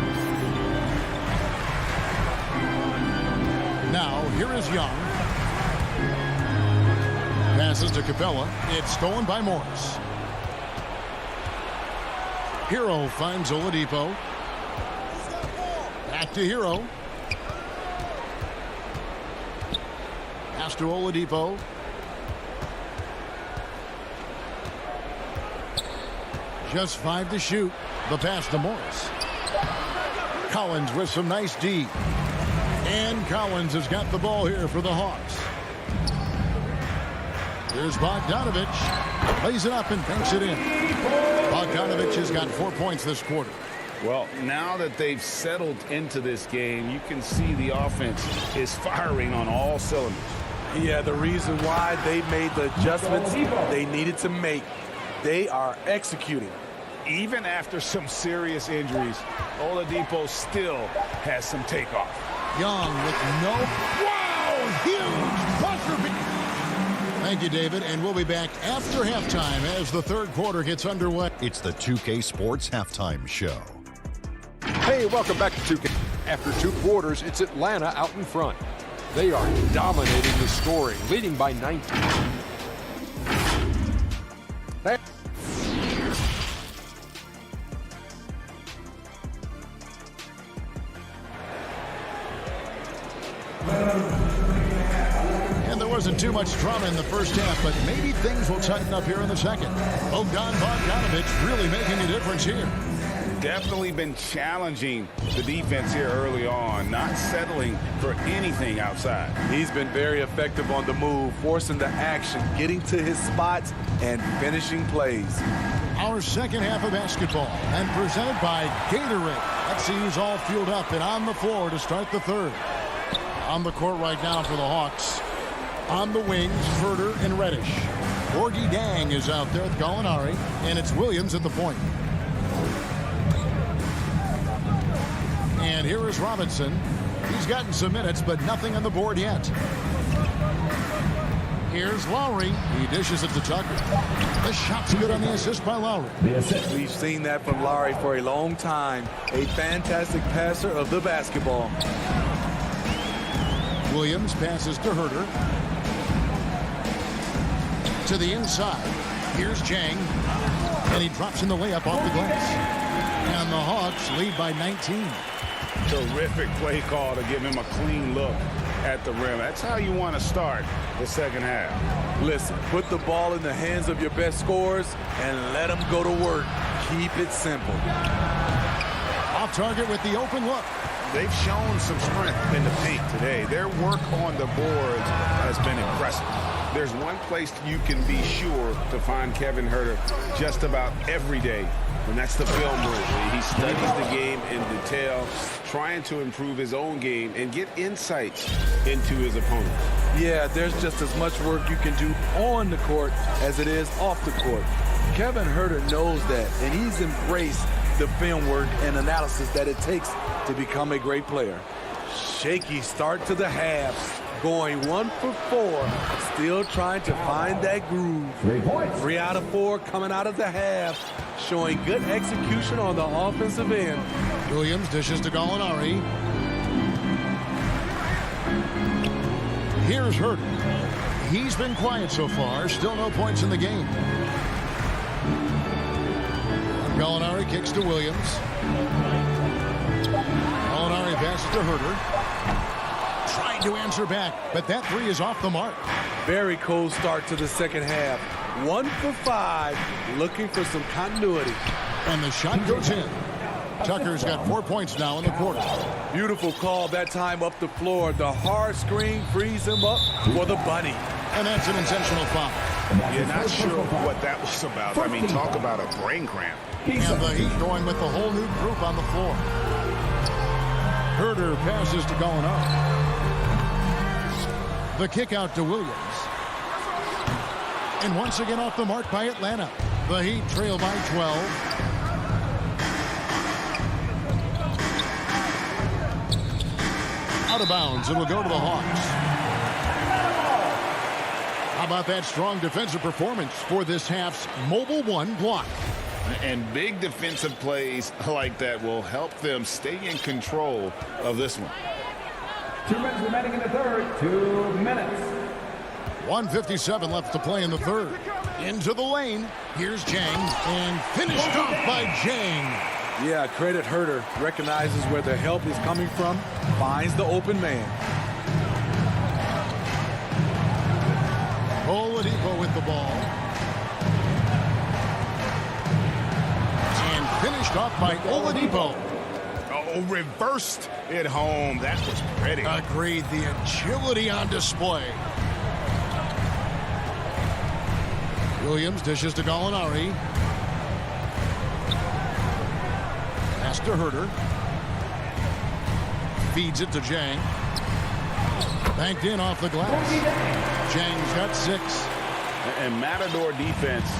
Now, here is Young. Passes to Capella. It's stolen by Morris. Hero finds Oladipo. Back to Hero. Pass to Oladipo. Just 5 to shoot. The pass to Morris. Collins with some nice D. And Collins has got the ball here for the Hawks. Here's Bogdanovich. Lays it up and banks it in. Bogdanovich has got 4 points this quarter. Well, now that they've settled into this game, you can see the offense is firing on all cylinders. Yeah, the reason why they made the adjustments they needed to make. They are executing. Even after some serious injuries, Oladipo still has some takeoff. Young with no... Wow! Huge buzzer beat! Thank you, David, and we'll be back after halftime as the third quarter gets underway. It's the 2K Sports Halftime Show. Hey, welcome back to 2K. After 2 quarters, it's Atlanta out in front. They are dominating the scoring, leading by 19. And there wasn't too much drama in the first half, but maybe things will tighten up here in the second. Bogdanovich really making a difference here. Definitely been challenging the defense here early on, not settling for anything outside. He's been very effective on the move, forcing the action, getting to his spots, and finishing plays. Our second half of basketball, and presented by Gatorade. Let's see who's all fueled up and on the floor to start the third. On the court right now for the Hawks. On the wings, Furter and Reddish. Gorgie Dang is out there with Gallinari, and it's Williams at the point. And here is Robinson. He's gotten some minutes, but nothing on the board yet. Here's Lowry. He dishes it to Tucker. The shot's good on the assist by Lowry. We've seen that from Lowry for a long time. A fantastic passer of the basketball. Williams passes to Herter. To the inside. Here's Jang. And he drops in the layup off the glass. And the Hawks lead by 19. Terrific play call to give him a clean look at the rim. That's how you want to start the second half. Listen, put the ball in the hands of your best scorers and let them go to work. Keep it simple. Off target with the open look. They've shown some strength in the paint today. Their work on the boards has been impressive. There's one place you can be sure to find Kevin Herter just about every day, and that's the film room. He studies the game in detail, trying to improve his own game and get insights into his opponent. Yeah, there's just as much work you can do on the court as it is off the court. Kevin Herter knows that, and he's embraced the film work and analysis that it takes to become a great player. Shaky start to the half. Going 1 for 4. Still trying to find that groove. 3 points. 3 out of 4 coming out of the half. Showing good execution on the offensive end. Williams dishes to Gallinari. Here's Herter. He's been quiet so far. Still no points in the game. Gallinari kicks to Williams. Gallinari passes to Herter. Trying to answer back, but that 3 is off the mark. Very cold start to the second half. 1 for 5, looking for some continuity. And the shot goes in. Tucker's got 4 points now in the quarter. Beautiful call that time up the floor. The hard screen frees him up for the bunny. And that's an intentional foul. You're not sure what that was about. I mean, talk about a brain cramp. And the Heat going with the whole new group on the floor. Herter passes to Gallinari. The kick out to Williams. And once again off the mark by Atlanta. The Heat trail by 12. Out of bounds. It'll go to the Hawks. How about that strong defensive performance for this half's Mobile One block? And big defensive plays like that will help them stay in control of this one. 2 minutes remaining in the third. 2 minutes. 1:57 left to play in the third. Into the lane. Here's Jang. And finished off by Jang. Yeah, credit Herter. Recognizes where the help is coming from. Finds the open man. Oladipo with the ball. And finished off by Oladipo. Oh, reversed it home. That was pretty. Agreed. The agility on display. Williams dishes to Gallinari. Pass to Herter. Feeds it to Jang. Banked in off the glass. Jang's got 6. And Matador defense,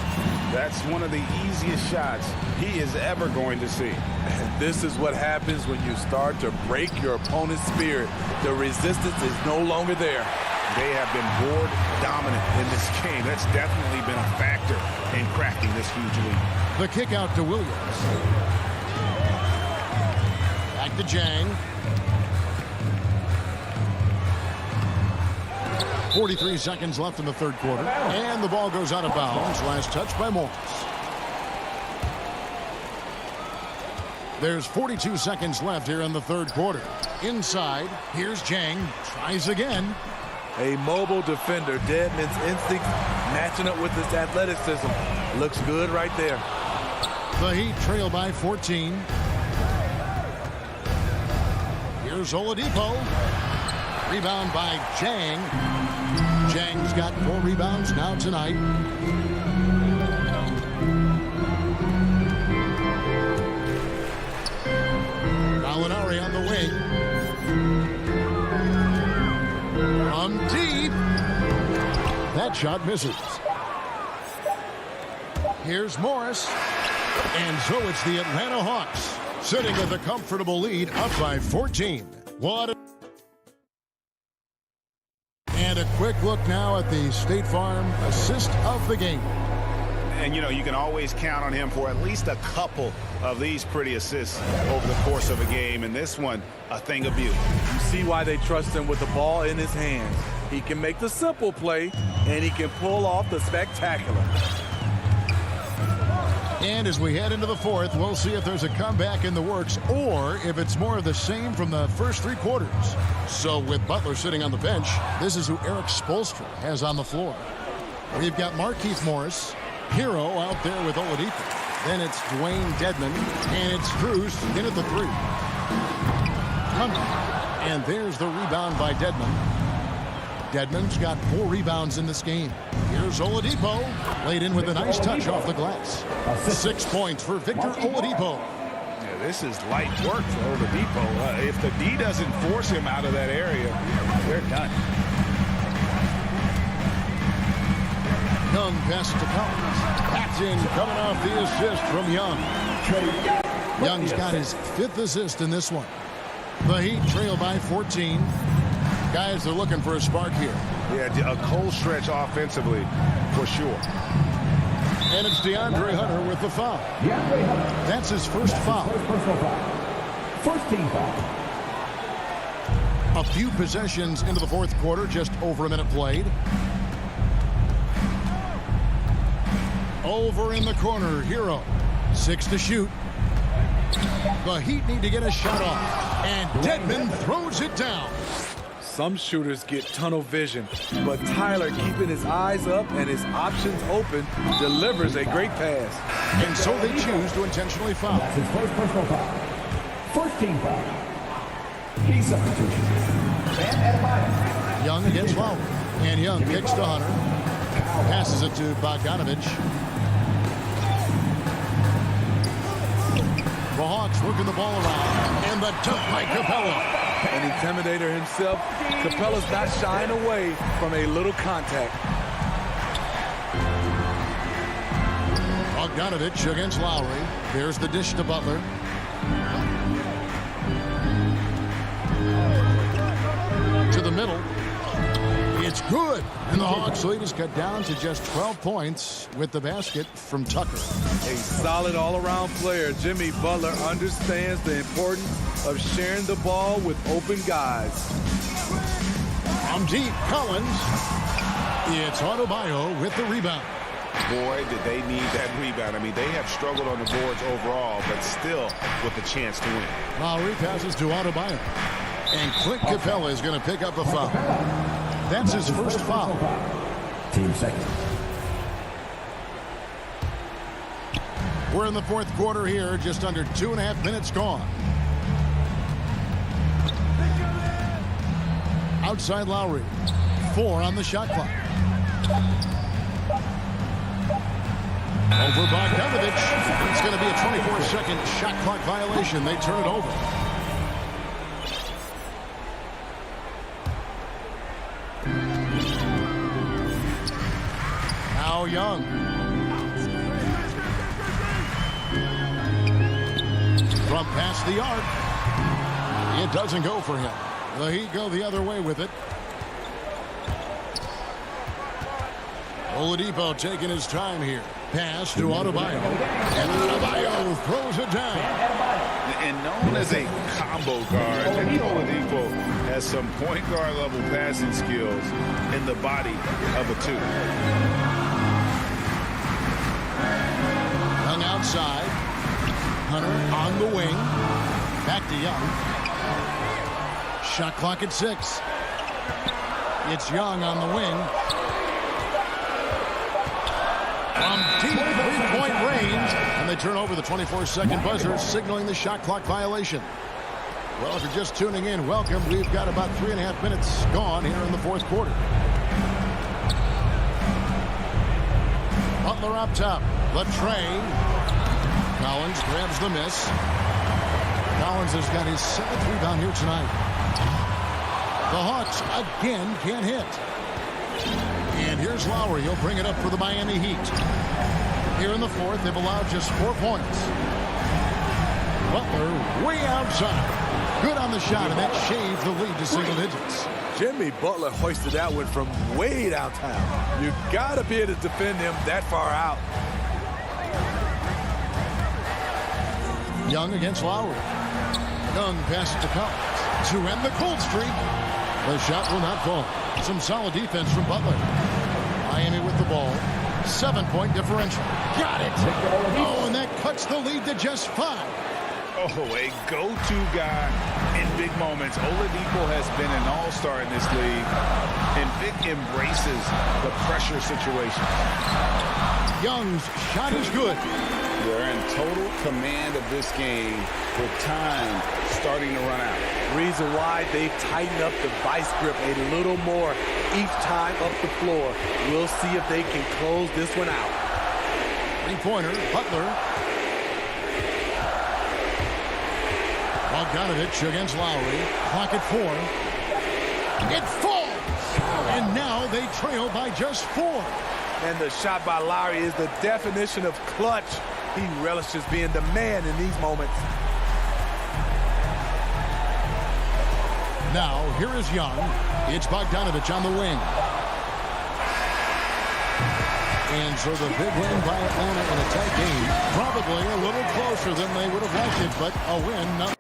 that's one of the easiest shots he is ever going to see. And this is what happens when you start to break your opponent's spirit. The resistance is no longer there. They have been board dominant in this game. That's definitely been a factor in cracking this huge lead. The kick out to Williams. Back to Jang. 43 seconds left in the third quarter. And the ball goes out of bounds. Last touch by Morris. There's 42 seconds left here in the third quarter. Inside, here's Jang. Tries again. A mobile defender. Deadman's instinct matching up with his athleticism. Looks good right there. The Heat trail by 14. Here's Oladipo. Rebound by Jang. Jang's got 4 rebounds now tonight. Gallinari on the wing. From deep. That shot misses. Here's Morris. And so it's the Atlanta Hawks sitting with a comfortable lead up by 14. What a... And a quick look now at the State Farm assist of the game. And, you know, you can always count on him for at least a couple of these pretty assists over the course of a game. And this one, a thing of beauty. You see why they trust him with the ball in his hands. He can make the simple play, and he can pull off the spectacular. And as we head into the fourth, we'll see if there's a comeback in the works or if it's more of the same from the first 3 quarters. So with Butler sitting on the bench, this is who Eric Spoelstra has on the floor. We've got Markieff Morris, Hero out there with Oladipo. Then it's Dwayne Dedmon, and it's Cruz in at the 3. And there's the rebound by Dedmon. Dedmon's got 4 rebounds in this game. Here's Oladipo, laid in with a nice touch off the glass. 6 points for Victor Oladipo. Yeah, this is light work for Oladipo. If the D doesn't force him out of that area, they're done. Young pass to Collins. That's in, coming off the assist from Young. Young's got his 5th assist in this one. The Heat trail by 14. Guys, they're looking for a spark here. Yeah, a cold stretch offensively, for sure. And it's DeAndre Hunter with the foul. That's his first foul. First team foul. A few possessions into the fourth quarter, just over a minute played. Over in the corner, Hero. 6 to shoot. The Heat need to get a shot off. And Dedmon throws it down. Some shooters get tunnel vision, but Tyler, keeping his eyes up and his options open, delivers a great pass. And so they choose to intentionally foul. That's his first personal foul. First team foul. Key substitution. Young against Lowry. And Young kicks to Hunter. Passes it to Bogdanovich. The Hawks working the ball around. And the dunk by Capella. An intimidator himself, Capella's not shying away from a little contact. Bogdanovich against Lowry. There's the dish to Butler. To the middle. It's good. And the Hawks lead is cut down to just 12 points with the basket from Tucker. A solid all-around player. Jimmy Butler understands the importance of sharing the ball with open guys. From deep, Collins. It's Adebayo with the rebound. Boy, did they need that rebound. I mean, they have struggled on the boards overall, but still with a chance to win. Lowry passes to Adebayo. And Clint Capella is going to pick up a foul. That's his first foul. Team second. We're in the fourth quarter here, just under 2.5 minutes gone. Outside Lowry. 4 on the shot clock. Over Bogdanovich. It's going to be a 24-second shot clock violation. They turn it over. Now Young. From past the arc. It doesn't go for him. The Heat go the other way with it. Oladipo taking his time here. Pass to Adebayo. And Adebayo throws it down. And known as a combo guard, Oladipo has some point guard level passing skills in the body of a 2. Young outside. Hunter on the wing. Back to Young. Shot clock at 6. It's Young on the wing. From deep three-point range. And they turn over the 24-second buzzer, signaling the shot clock violation. Well, if you're just tuning in, welcome. We've got about 3.5 minutes gone here in the fourth quarter. Butler up top. The tray. Collins grabs the miss. Collins has got his 7th rebound here tonight. The Hawks again can't hit. And here's Lowry. He'll bring it up for the Miami Heat. Here in the fourth, they've allowed just 4 points. Butler way outside. Good on the shot, and that shaves the lead to single digits. Jimmy Butler hoisted that one from way downtown. You got to be able to defend him that far out. Young against Lowry. Young passes to Collins to end the cold streak. The shot will not fall. Some solid defense from Butler. Miami with the ball. 7-point differential. Got it. Oh, and that cuts the lead to just 5. Oh, a go-to guy in big moments. Oladipo has been an all-star in this league, and Vic embraces the pressure situation. Young's shot is good. They're in total command of this game with time starting to run out. Reason why they've tightened up the vice grip a little more each time up the floor. We'll see if they can close this one out. 3-pointer, Butler. Bogdanovich against Lowry. Clock at 4. It falls! And now they trail by just 4. And the shot by Lowry is the definition of clutch. He relishes being the man in these moments. Now, here is Young. It's Bogdanovich on the wing. And so the big win by Atlanta in a tight game. Probably a little closer than they would have liked it, but a win. No.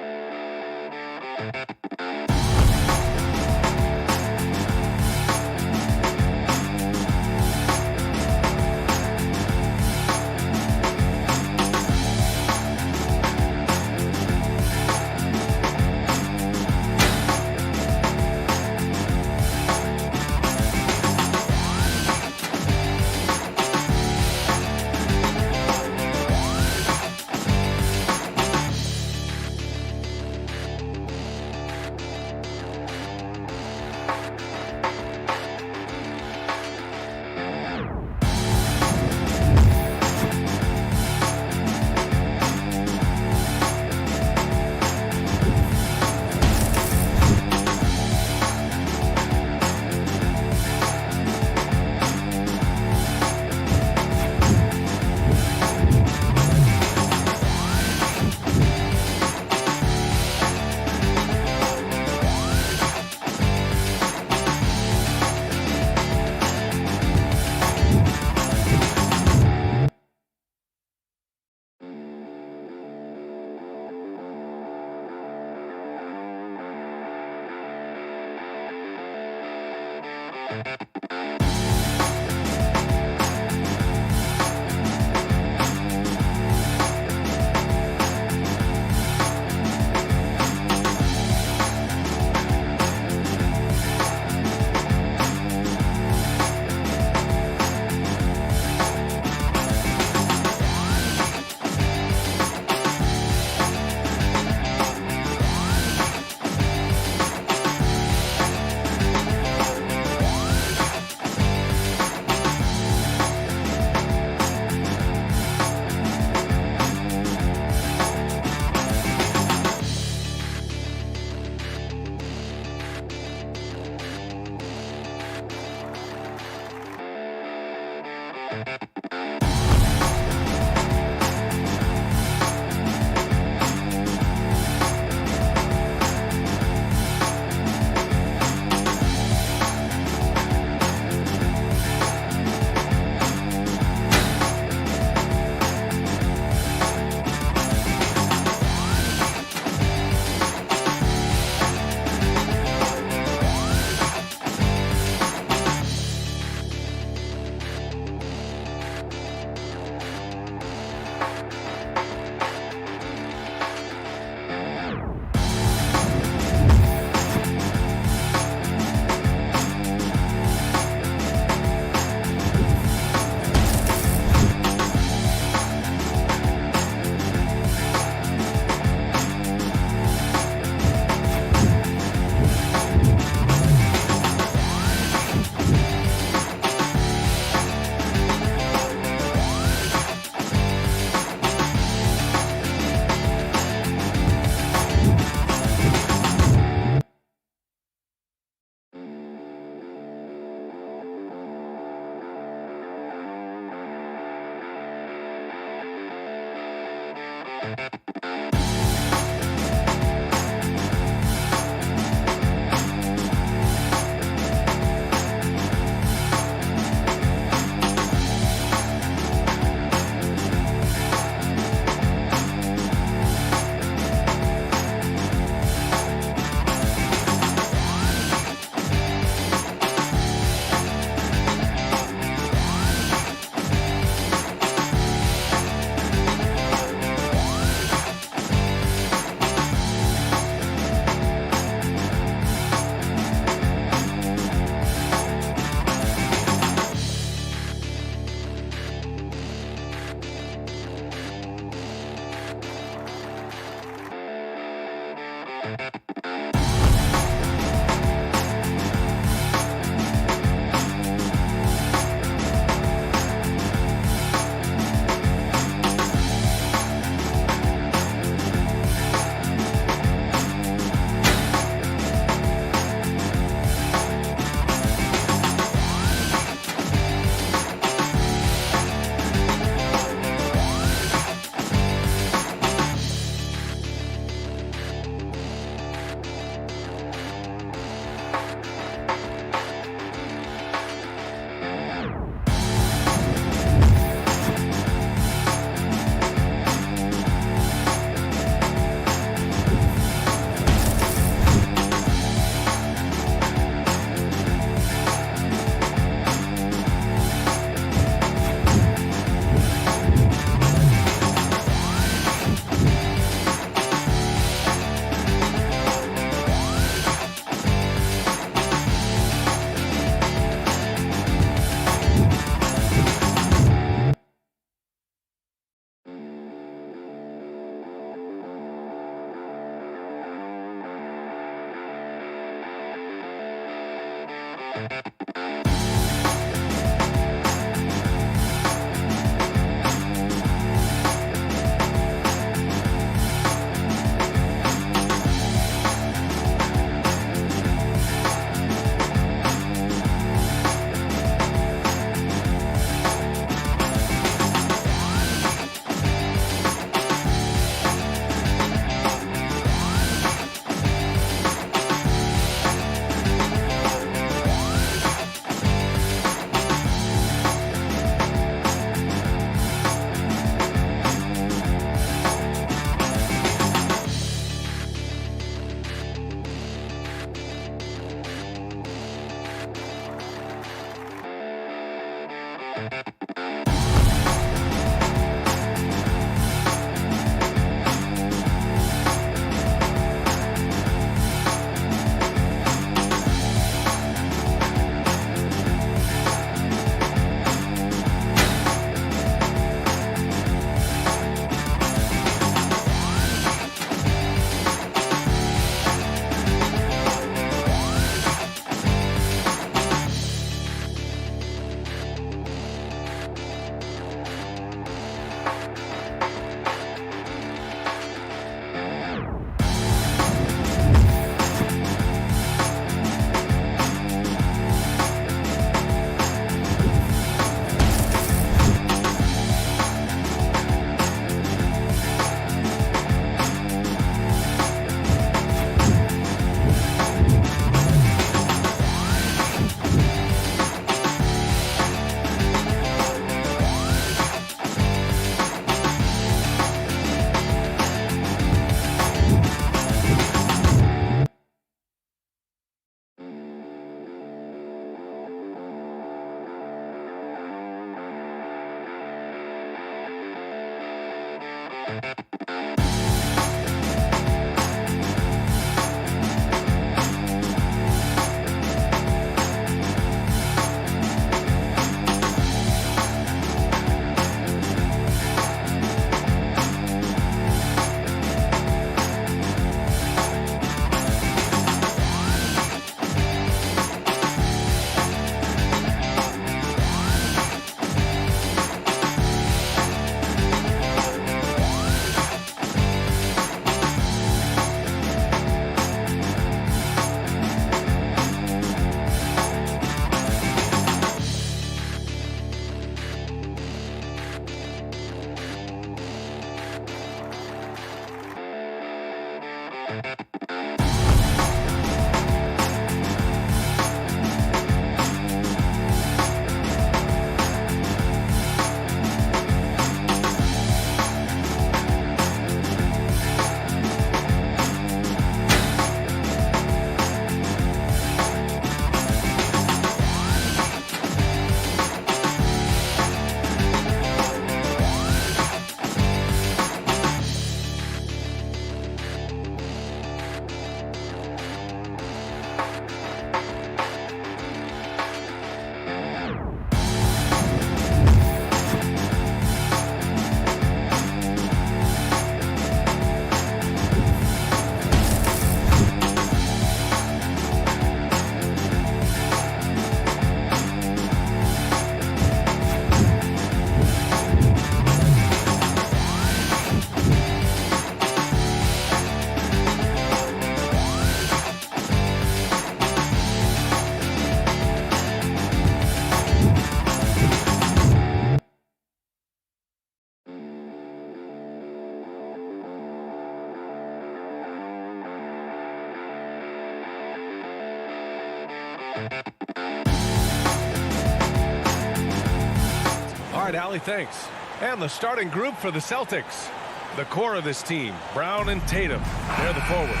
All right, Allie, thanks. And the starting group for the Celtics. The core of this team, Brown and Tatum. They're the forwards.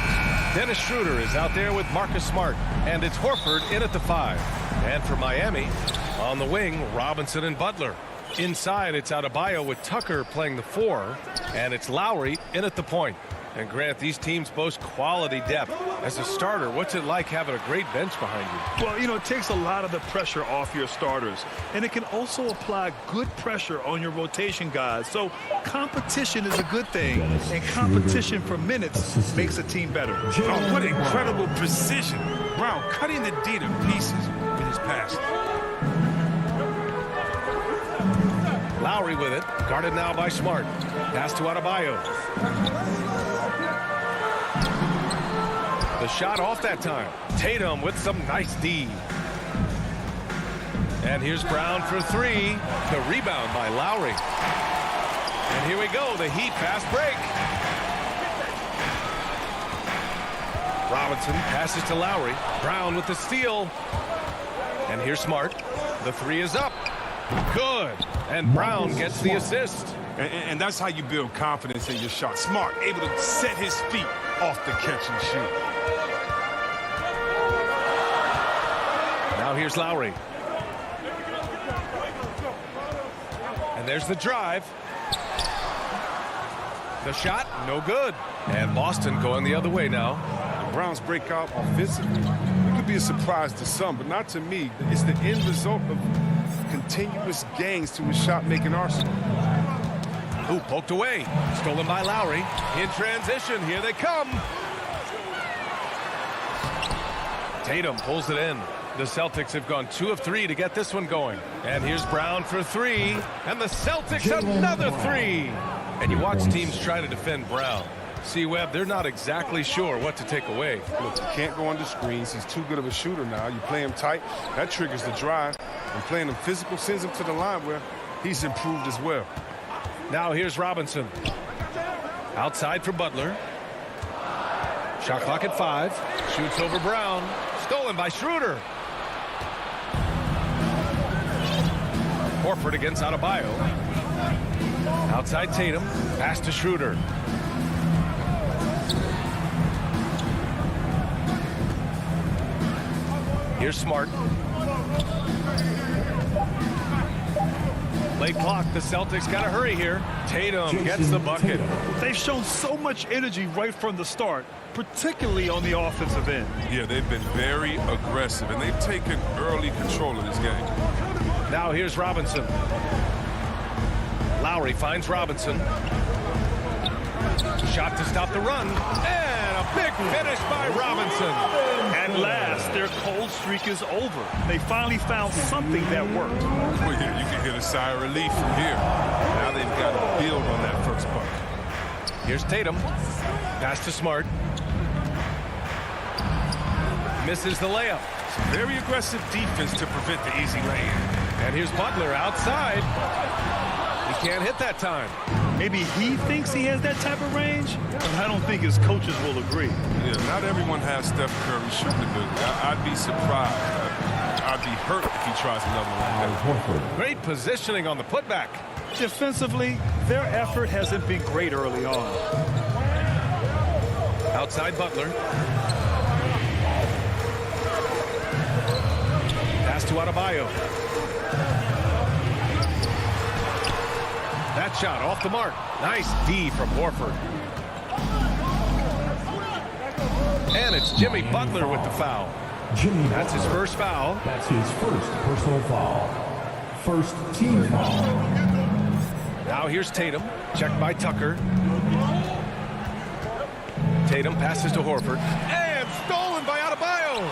Dennis Schroeder is out there with Marcus Smart. And it's Horford in at the 5. And for Miami, on the wing, Robinson and Butler. Inside, it's Adebayo with Tucker playing the 4. And it's Lowry in at the point. And Grant, these teams boast quality depth. As a starter, what's it like having a great bench behind you? Well, you know, it takes a lot of the pressure off your starters. And it can also apply good pressure on your rotation guys. So competition is a good thing. And competition for minutes makes a team better. Oh, what incredible precision. Brown cutting the D to pieces with his past. Lowry with it. Guarded now by Smart. Pass to Adebayo. The shot off that time. Tatum with some nice D. And here's Brown for three. The rebound by Lowry. And here we go. The Heat fast break. Robinson passes to Lowry. Brown with the steal. And here's Smart. The three is up. Good. And Brown gets the assist. And that's how you build confidence in your shot. Smart, able to set his feet off the catch and shoot. Now here's Lowry. And there's the drive. The shot, no good. And Boston going the other way now. The Browns break out offensively. It could be a surprise to some, but not to me. It's the end result of continuous gains to his shot-making arsenal. Ooh, poked away. Stolen by Lowry. In transition, here they come. Tatum pulls it in. The Celtics have gone 2 of 3 to get this one going. And here's Brown for three. And the Celtics another three. And you watch teams try to defend Brown. See, Webb, they're not exactly sure what to take away. Look, you can't go under screens. He's too good of a shooter now. You play him tight. That triggers the drive. And playing him physical sends him to the line where he's improved as well. Now here's Robinson. Outside for Butler. Shot clock at 5. Shoots over Brown. Stolen by Schroeder. Horford against Adebayo. Outside Tatum. Pass to Schroeder. Here's Smart. Late clock. The Celtics got to hurry here. Tatum gets the bucket. They've shown so much energy right from the start, particularly on the offensive end. Yeah, they've been very aggressive, and they've taken early control of this game. Now here's Robinson. Lowry finds Robinson. Shot to stop the run. And a big finish by Robinson. At last, their cold streak is over. They finally found something that worked. Well, yeah, you can get a sigh of relief from here. Now they've got to build on that first bucket. Here's Tatum. Pass to Smart. Misses the layup. Some very aggressive defense to prevent the easy lay-in. And here's Butler outside. He can't hit that time. Maybe he thinks he has that type of range, but I don't think his coaches will agree. Yeah, not everyone has Steph Curry shooting ability. I'd be surprised. I'd be hurt if he tries another one like that. Great positioning on the putback. Defensively, their effort hasn't been great early on. Outside Butler. Pass to Adebayo. That shot off the mark. Nice D from Horford. And it's Jimmy Butler with the foul. That's his first foul. That's his first personal foul. First team foul. Now here's Tatum. Checked by Tucker. Tatum passes to Horford. And stolen by Adebayo.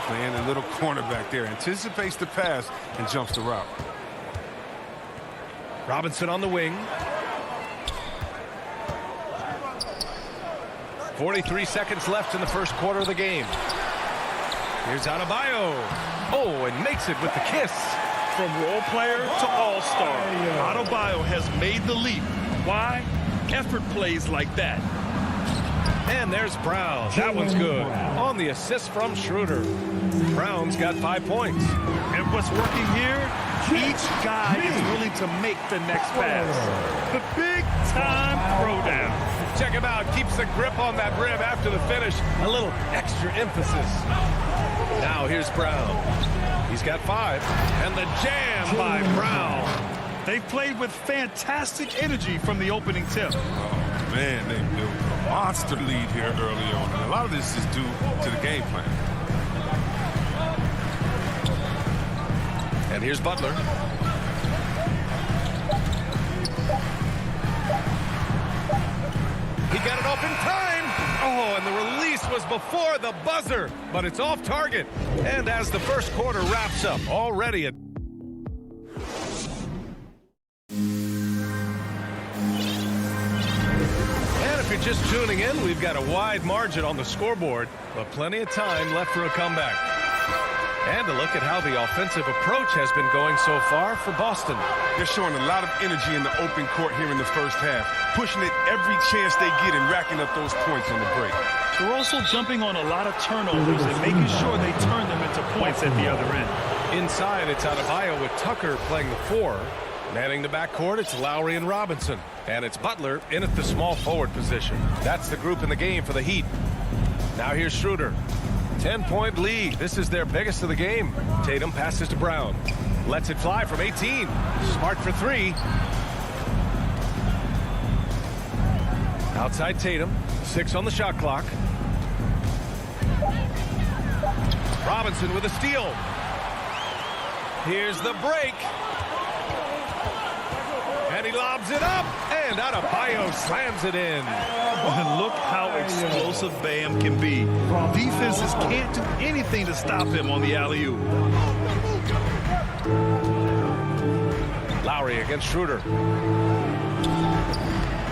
Playing a little cornerback there. Anticipates the pass and jumps the route. Robinson on the wing. 43 seconds left in the first quarter of the game. Here's Adebayo. Oh, and makes it with the kiss. From role player to all-star, Adebayo has made the leap. Why? Effort plays like that. And there's Brown. That one's good. On the assist from Schroeder. Brown's got 5 points. And what's working here? Each guy is willing to make the next pass. The big-time throwdown. Check him out. Keeps the grip on that rim after the finish. A little extra emphasis. Now here's Brown. He's got 5. And the jam by Brown. They've played with fantastic energy from the opening tip. Oh, man, they built a monster lead here early on. And a lot of this is due to the game plan. And here's Butler. He got it off in time. Oh, and the release was was before the buzzer, but it's off target. And as the first quarter wraps up, already a... And if you're just tuning in, we've got a wide margin on the scoreboard, but plenty of time left for a comeback. And a look at how the offensive approach has been going so far for Boston. They're showing a lot of energy in the open court here in the first half, pushing it every chance they get and racking up those points on the break. They're also jumping on a lot of turnovers and making sure they turn them into points at the other end. Inside, it's Adebayo with Tucker playing the 4. Manning the backcourt, it's Lowry and Robinson. And it's Butler in at the small forward position. That's the group in the game for the Heat. Now here's Schroeder. 10-point lead. This is their biggest of the game. Tatum passes to Brown. Lets it fly from 18. Smart for 3. Outside Tatum. 6 on the shot clock. Robinson with a steal. Here's the break. And he lobs it up. And Adebayo slams it in. And look how explosive Bam can be. Defenses can't do anything to stop him on the alley-oop. Lowry against Schroeder.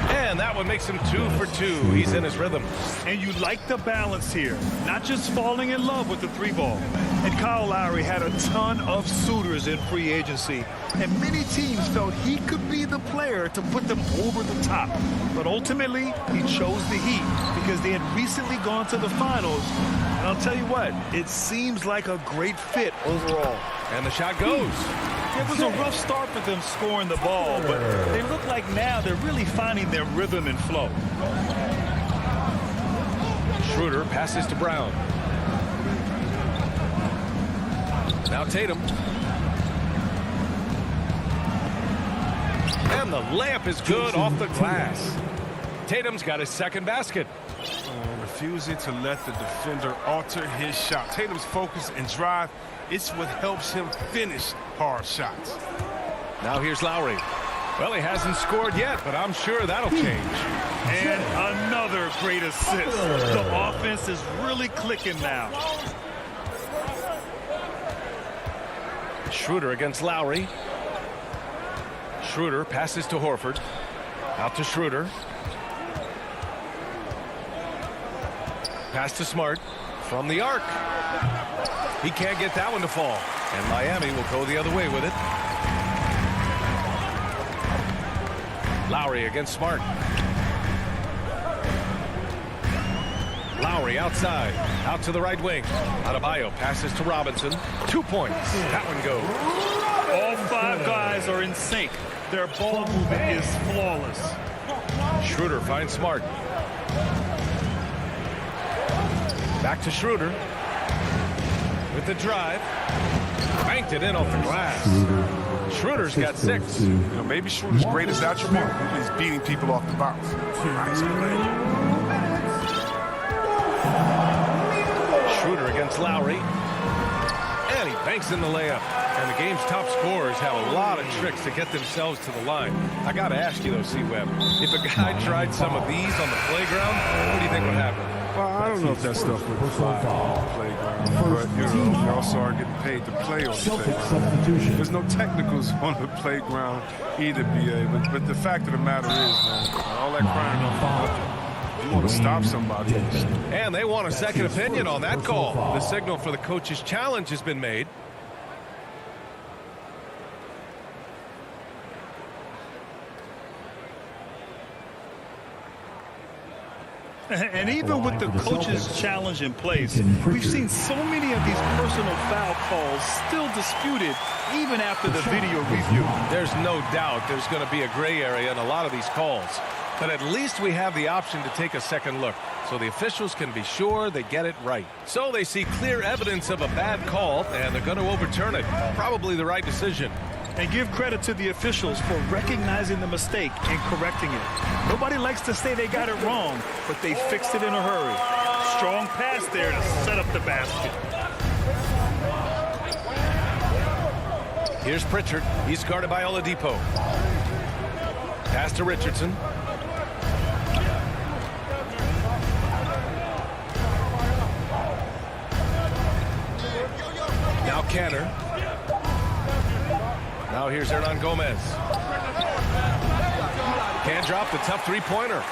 And that one makes him 2 for 2. He's in his rhythm. And you like the balance here. Not just falling in love with the 3-ball. And Kyle Lowry had a ton of suitors in free agency. And many teams felt he could be the player to put them over the top. But ultimately, he chose the Heat because they had recently gone to the finals. And I'll tell you what, it seems like a great fit overall. And the shot goes. It was a rough start for them scoring the ball, but they look like now they're really finding their rhythm and flow. Schroeder passes to Brown. Now Tatum. And the layup is good off the glass. Tatum's got his second basket. Refusing to let the defender alter his shot. Tatum's focus and drive, it's what helps him finish hard shots. Now here's Lowry. Well, he hasn't scored yet, but I'm sure that'll change. And another great assist. The offense is really clicking now. Schroeder against Lowry. Schroeder passes to Horford. Out to Schroeder. Pass to Smart from the arc. He can't get that one to fall. And Miami will go the other way with it. Lowry against Smart. Lowry outside. Out to the right wing. Adebayo passes to Robinson. 2 points. That one goes. All 5 guys are in sync. Their ball movement is flawless. Schroeder finds Smart. Back to Schroeder. With the drive. Banked it in off the glass. Schroeder's got 6. You know, maybe Schroeder's greatest attribute is beating people off the box. Nice play. Schroeder against Lowry. And he banks in the layup. And the game's top scorers have a lot of tricks to get themselves to the line. I got to ask you, though, C-Web, if a guy tried some of these on the playground, what do you think would happen? Well, I don't know if that stuff would fly on the playground, but you know, we also are getting paid to play on the playground. There's no technicals on the playground either, BA. But the fact of the matter is, man, all that crying on nothing. You want to stop somebody. And they want a second opinion on that call. The signal for the coach's challenge has been made. And even with the coach's challenge in place, we've seen so many of these personal foul calls still disputed even after the video review. There's no doubt there's going to be a gray area in a lot of these calls. But at least we have the option to take a second look, so the officials can be sure they get it right. So they see clear evidence of a bad call, and they're going to overturn it. Probably the right decision. And give credit to the officials for recognizing the mistake and correcting it. Nobody likes to say they got it wrong, but they fixed it in a hurry. Strong pass there to set up the basket. Here's Pritchard. He's guarded by Oladipo. Pass to Richardson. Now Cantor. Now here's Hernan Gomez. Can't drop the tough three-pointer.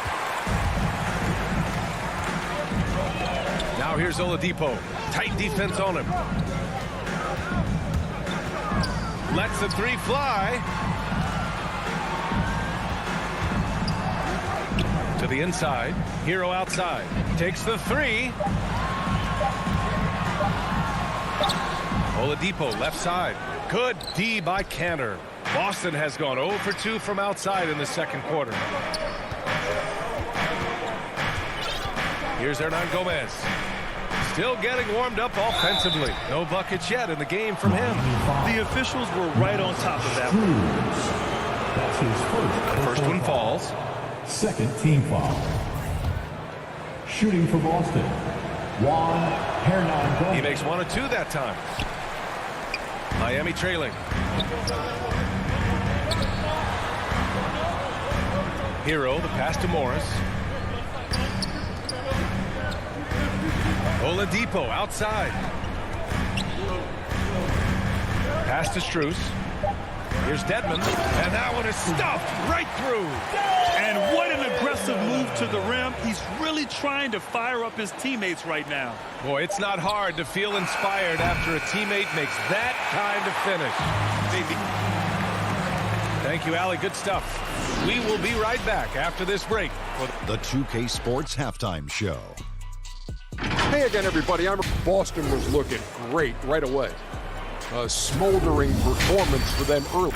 Now here's Oladipo. Tight defense on him. Lets the three fly. To the inside. Hero outside. Takes the three. Oladipo left side. Good D by Cantor. Boston has gone 0 for 2 from outside in the second quarter. Here's Hernan Gomez. Still getting warmed up offensively. No buckets yet in the game from him. The officials were right on top of that. That's his first one falls. Second team foul. Shooting for Boston. Hernan Gomez. He makes 1 of 2 that time. Miami trailing. Hero, the pass to Morris. Oladipo outside. Pass to Strus. Here's Dedmon. And that one is stuffed right through. And what an aggressive move to the rim. He's really trying to fire up his teammates right now. Boy, it's not hard to feel inspired after a teammate makes that kind of finish. Thank you, Allie. Good stuff. We will be right back after this break. The 2K Sports Halftime Show. Hey again, everybody. Boston was looking great right away. A smoldering performance for them early.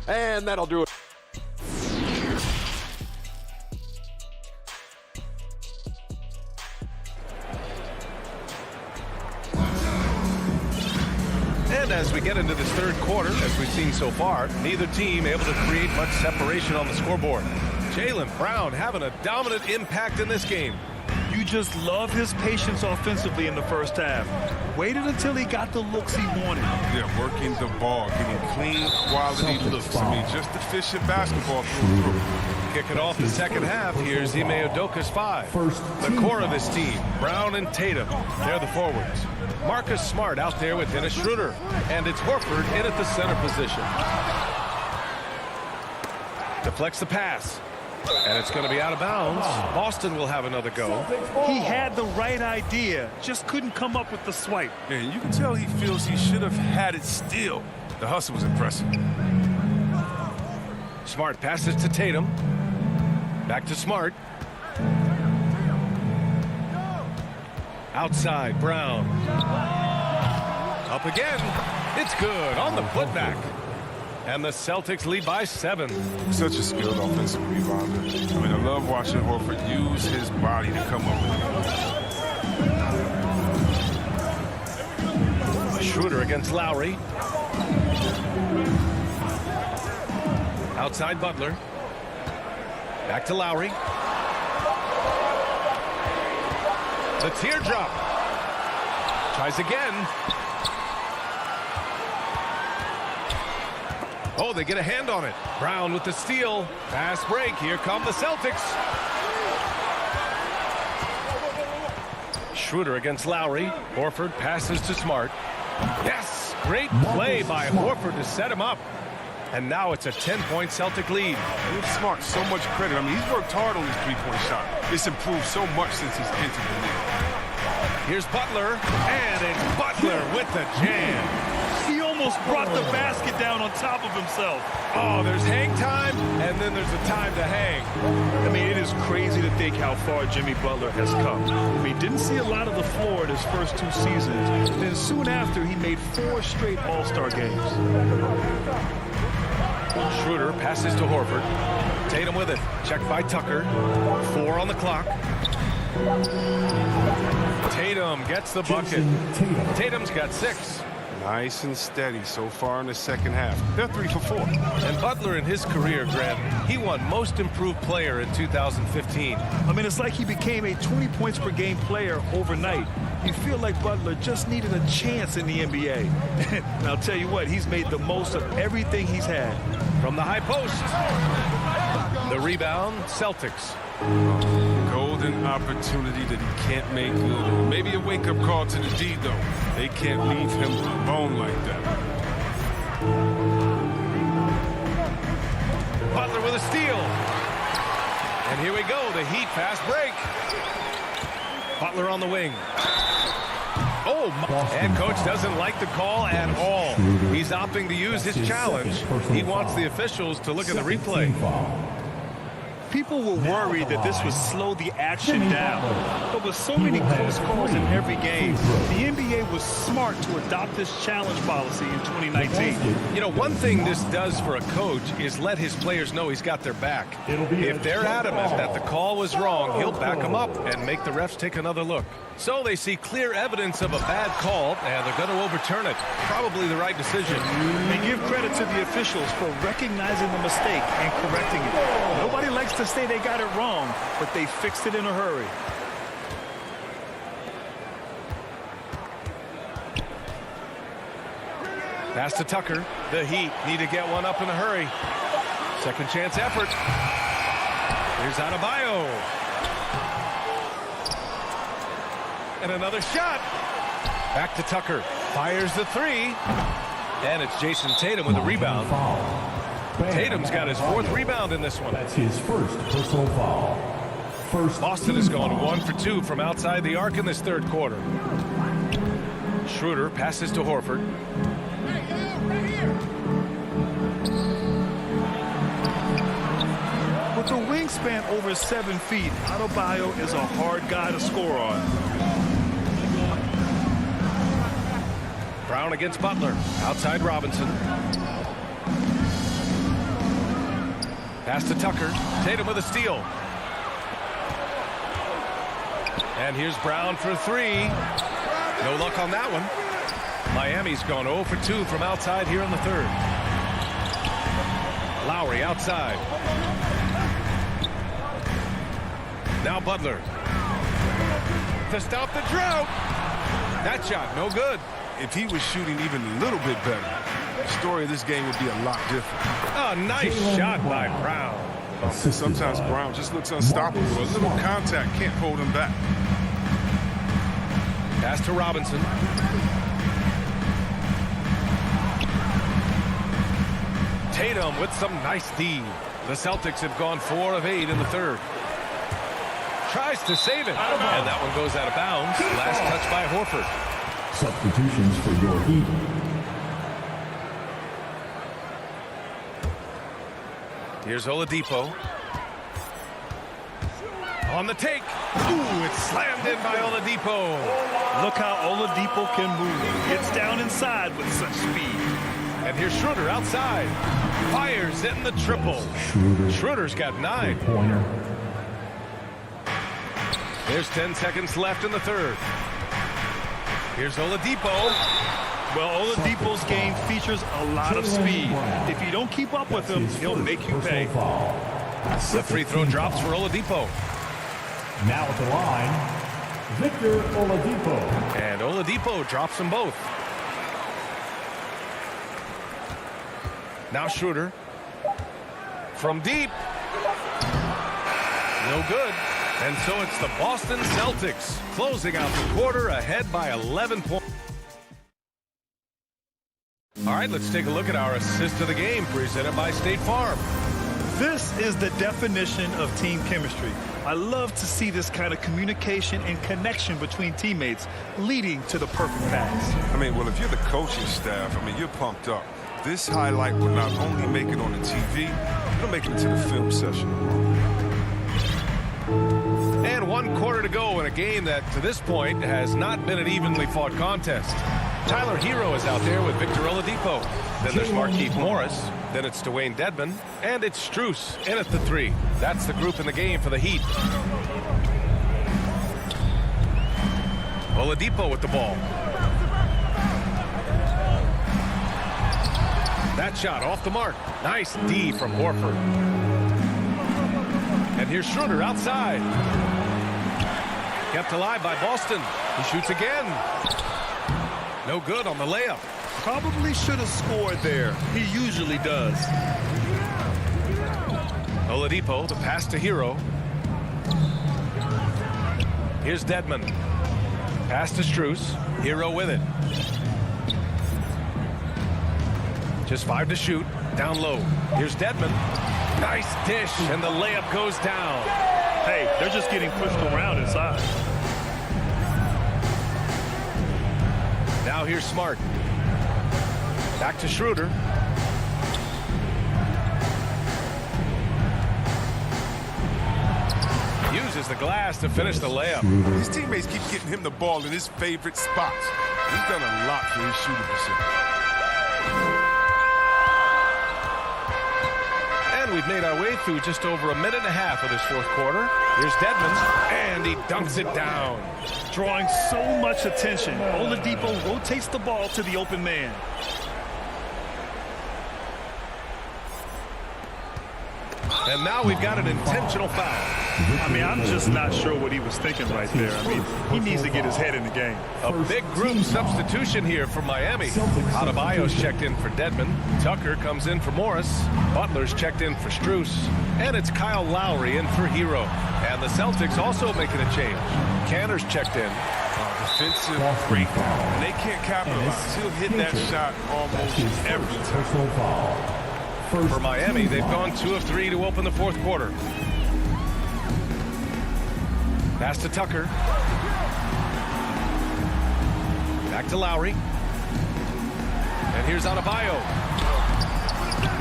And that'll do it. And as we get into this third quarter, as we've seen so far, neither team able to create much separation on the scoreboard. Jaylen Brown having a dominant impact in this game. You just love his patience offensively in the first half. Waited until he got the looks he wanted. Yeah, working the ball, getting clean, quality looks. I mean, just efficient basketball through. Kick it off the second half. Here's Ime Udoka's 5. The core of his team, Brown and Tatum. They're the forwards. Marcus Smart out there with Dennis Schroeder. And it's Horford in at the center position. Deflects the pass. And it's going to be out of bounds. Boston will have another go. He had the right idea, just couldn't come up with the swipe. Yeah, you can tell he feels he should have had it still. The hustle was impressive. Smart passes to Tatum. Back to Smart. Outside, Brown. Up again. It's good on the putback. And the Celtics lead by 7. Such a skilled offensive rebounder. I mean, I love watching Horford use his body to come up with it. Schroeder against Lowry. Outside Butler. Back to Lowry. The teardrop. Tries again. Oh, they get a hand on it. Brown with the steal. Fast break. Here come the Celtics. Schroeder against Lowry. Horford passes to Smart. Yes! Great play by Horford to set him up. And now it's a 10-point Celtic lead. Give Smart so much credit. I mean, he's worked hard on his three-point shot. It's improved so much since he's entered the league. Here's Butler. And it's Butler with the jam. He almost brought the basket down on top of himself. Oh, there's hang time, and then there's a time to hang. I mean, it is crazy to think how far Jimmy Butler has come. I mean, didn't see a lot of the floor in his first 2 seasons. Then soon after, he made 4 straight All-Star games. Schroeder passes to Horford. Tatum with it. Checked by Tucker. 4 on the clock. Tatum gets the bucket. Tatum's got 6. Nice and steady so far in the second half. They're 3 for 4. And Butler in his career, Grant, he won Most Improved Player in 2015. I mean, it's like he became a 20 points per game player overnight. You feel like Butler just needed a chance in the NBA. And I'll tell you what, he's made the most of everything he's had. From the high post. The rebound, Celtics. Golden an opportunity that he can't make good on. Maybe a wake-up call to the D, though. They can't leave him alone like that. Butler with a steal. And here we go, the Heat fast break. Butler on the wing. Oh, and coach doesn't like the call at all. He's opting to use his challenge. He wants the officials to look at the replay. People were worried that this would slow the action down. But with so many close calls in every game, the NBA was smart to adopt this challenge policy in 2019. You know, one thing this does for a coach is let his players know he's got their back. If they're adamant that the call was wrong, he'll back them up and make the refs take another look. So they see clear evidence of a bad call, and they're going to overturn it. Probably the right decision. They give credit to the officials for recognizing the mistake and correcting it. Nobody likes to say they got it wrong, but they fixed it in a hurry. Pass to Tucker. The Heat need to get one up in a hurry. Second chance effort. Here's Adebayo. And another shot. Back to Tucker. Fires the three. And it's Jason Tatum with a rebound. Tatum's got his fourth rebound in this one. That's his first personal foul. Boston has gone 1 for 2 from outside the arc in this third quarter. Schroeder passes to Horford. With a wingspan over 7 feet, Adebayo is a hard guy to score on. Brown against Butler. Outside Robinson. Pass to Tucker. Tatum with a steal. And here's Brown for three. No luck on that one. Miami's gone 0 for 2 from outside here in the third. Lowry outside. Now Butler. To stop the drought. That shot, no good. If he was shooting even a little bit better, the story of this game would be a lot different. Oh, nice shot by Brown. Sometimes Brown just looks unstoppable. A little contact can't hold him back. Pass to Robinson. Tatum with some nice D. The Celtics have gone 4 of 8 in the third. Tries to save it. And that one goes out of bounds. Last touch by Horford. Substitutions for your Heat. Here's Oladipo. On the take. Ooh, it's slammed in by Oladipo. Look how Oladipo can move. Gets down inside with such speed. And here's Schroeder outside. Fires in the triple. Schroeder's got 9. Pointer. There's 10 seconds left in the third. Here's Oladipo. Well, Oladipo's game features a lot of speed. If you don't keep up with him, he'll make you pay. The free throw drops for Oladipo. Now at the line, Victor Oladipo. And Oladipo drops them both. Now Schroeder. From deep. No good. And so it's the Boston Celtics closing out the quarter ahead by 11 points. All right, let's take a look at our assist of the game presented by State Farm. This is the definition of team chemistry. I love to see this kind of communication and connection between teammates leading to the perfect pass. I mean, well, if you're the coaching staff, I mean, you're pumped up. This highlight will not only make it on the TV, it'll make it to the film session. And 1 quarter to go in a game that, to this point, has not been an evenly fought contest. Tyler Hero is out there with Victor Oladipo. Then there's Markieff Morris. Then it's Dwayne Dedmon. And it's Strus in at the 3. That's the group in the game for the Heat. Oladipo with the ball. That shot off the mark. Nice D from Horford. And here's Schroeder outside. Kept alive by Boston. He shoots again. No good on the layup. Probably should have scored there. He usually does. Oladipo, the pass to Hero. Here's Dedmon. Pass to Strus. Hero with it. Just 5 to shoot. Down low. Here's Dedmon. Nice dish, and the layup goes down. Hey, they're just getting pushed around inside. Now here's Smart. Back to Schroeder. Uses the glass to finish the layup. His teammates keep getting him the ball in his favorite spots. He's done a lot for his shooting percentage. And we've made our way through just over a minute and a half of this fourth quarter. Here's Dedmon, and he dunks it down. Drawing so much attention. Oladipo rotates the ball to the open man. And now we've got an intentional foul. I mean, I'm just not sure what he was thinking right there. I mean, he needs to get his head in the game. A big group substitution here for Miami. Adebayo's checked in for Dedmon. Tucker comes in for Morris. Butler's checked in for Strus. And it's Kyle Lowry in for Hero. And the Celtics also making a change. Kanter's checked in. Defensive breakdown. And they can't capitalize. He'll hit that shot almost every time. For Miami, they've gone 2 of 3 to open the fourth quarter. Pass to Tucker. Back to Lowry. And here's Adebayo.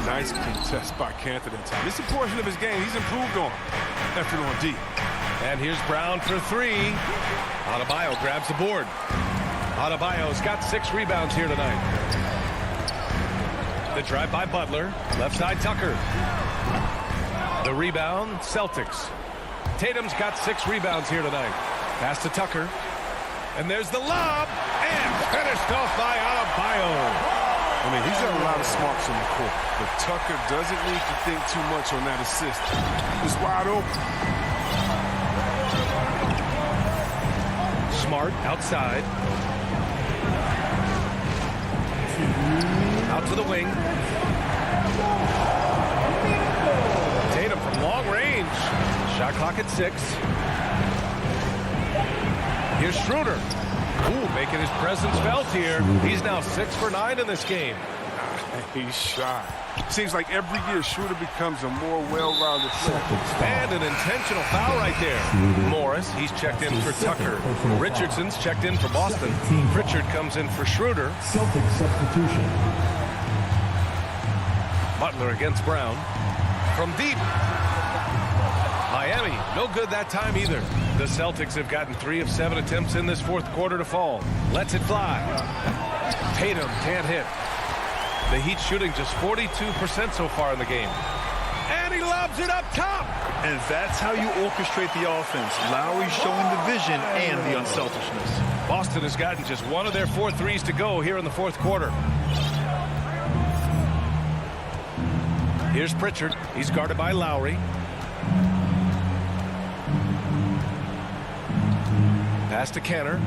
Nice contest by Kanter that time. This is a portion of his game he's improved on. Left it on D. And here's Brown for 3. Adebayo grabs the board. Adebayo's got 6 rebounds here tonight. The drive by Butler. Left side Tucker. The rebound, Celtics. Tatum's got 6 rebounds here tonight. Pass to Tucker. And there's the lob. And finished off by Adebayo. I mean, he's got a lot of smarts on the court. But Tucker doesn't need to think too much on that assist. He was wide open. Smart outside. Out to the wing. Tatum from long range. Shot clock at 6. Here's Schroeder. Ooh, making his presence felt here. He's now 6 for 9 in this game. He's shy. Seems like every year Schroeder becomes a more well-rounded player. And an intentional foul right there. Morris, he's checked in for Tucker. Richardson's checked in for Boston. Pritchard comes in for Schroeder. Celtic substitution. Butler against Brown. From deep. Miami, no good that time either. The Celtics have gotten 3 of 7 attempts in this fourth quarter to fall. Lets it fly. Tatum can't hit. The Heat shooting just 42% so far in the game. And he lobs it up top. And that's how you orchestrate the offense. Lowry showing the vision and the unselfishness. Boston has gotten just 1 of their 4 threes to go here in the fourth quarter. Here's Pritchard. He's guarded by Lowry. Pass to Kanter.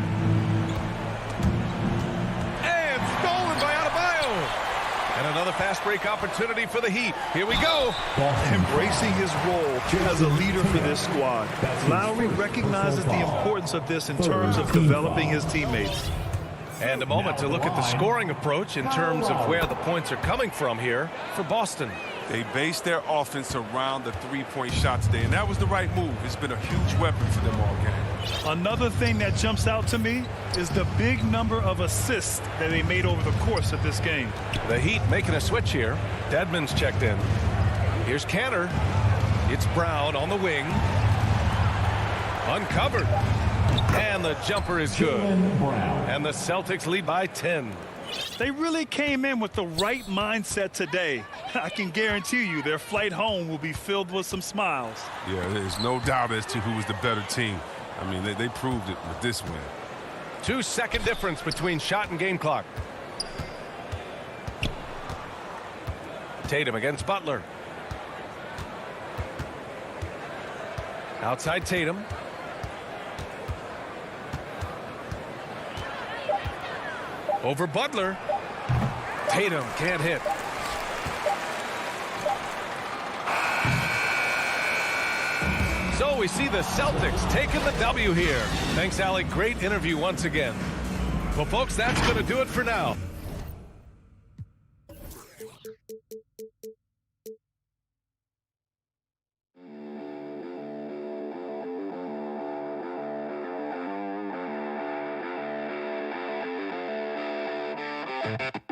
And stolen by Adebayo. And another fast break opportunity for the Heat. Here we go. Embracing his role as a leader for this squad. Lowry recognizes the importance of this in terms of developing his teammates. And a moment to look at the scoring approach in terms of where the points are coming from here for Boston. They based their offense around the three-point shot today, and that was the right move. It's been a huge weapon for them all game. Another thing that jumps out to me is the big number of assists that they made over the course of this game. The Heat making a switch here. Dedmon's checked in. Here's Kanter. It's Brown on the wing. Uncovered. And the jumper is good. And the Celtics lead by 10. They really came in with the right mindset today. I can guarantee you their flight home will be filled with some smiles. Yeah, there's no doubt as to who was the better team. I mean, they proved it with this win. 2-second difference between shot and game clock. Tatum against Butler. Outside Tatum. Over Butler. Tatum can't hit. So we see the Celtics taking the W here. Thanks, Allie. Great interview once again. Well, folks, that's going to do it for now. Thank you.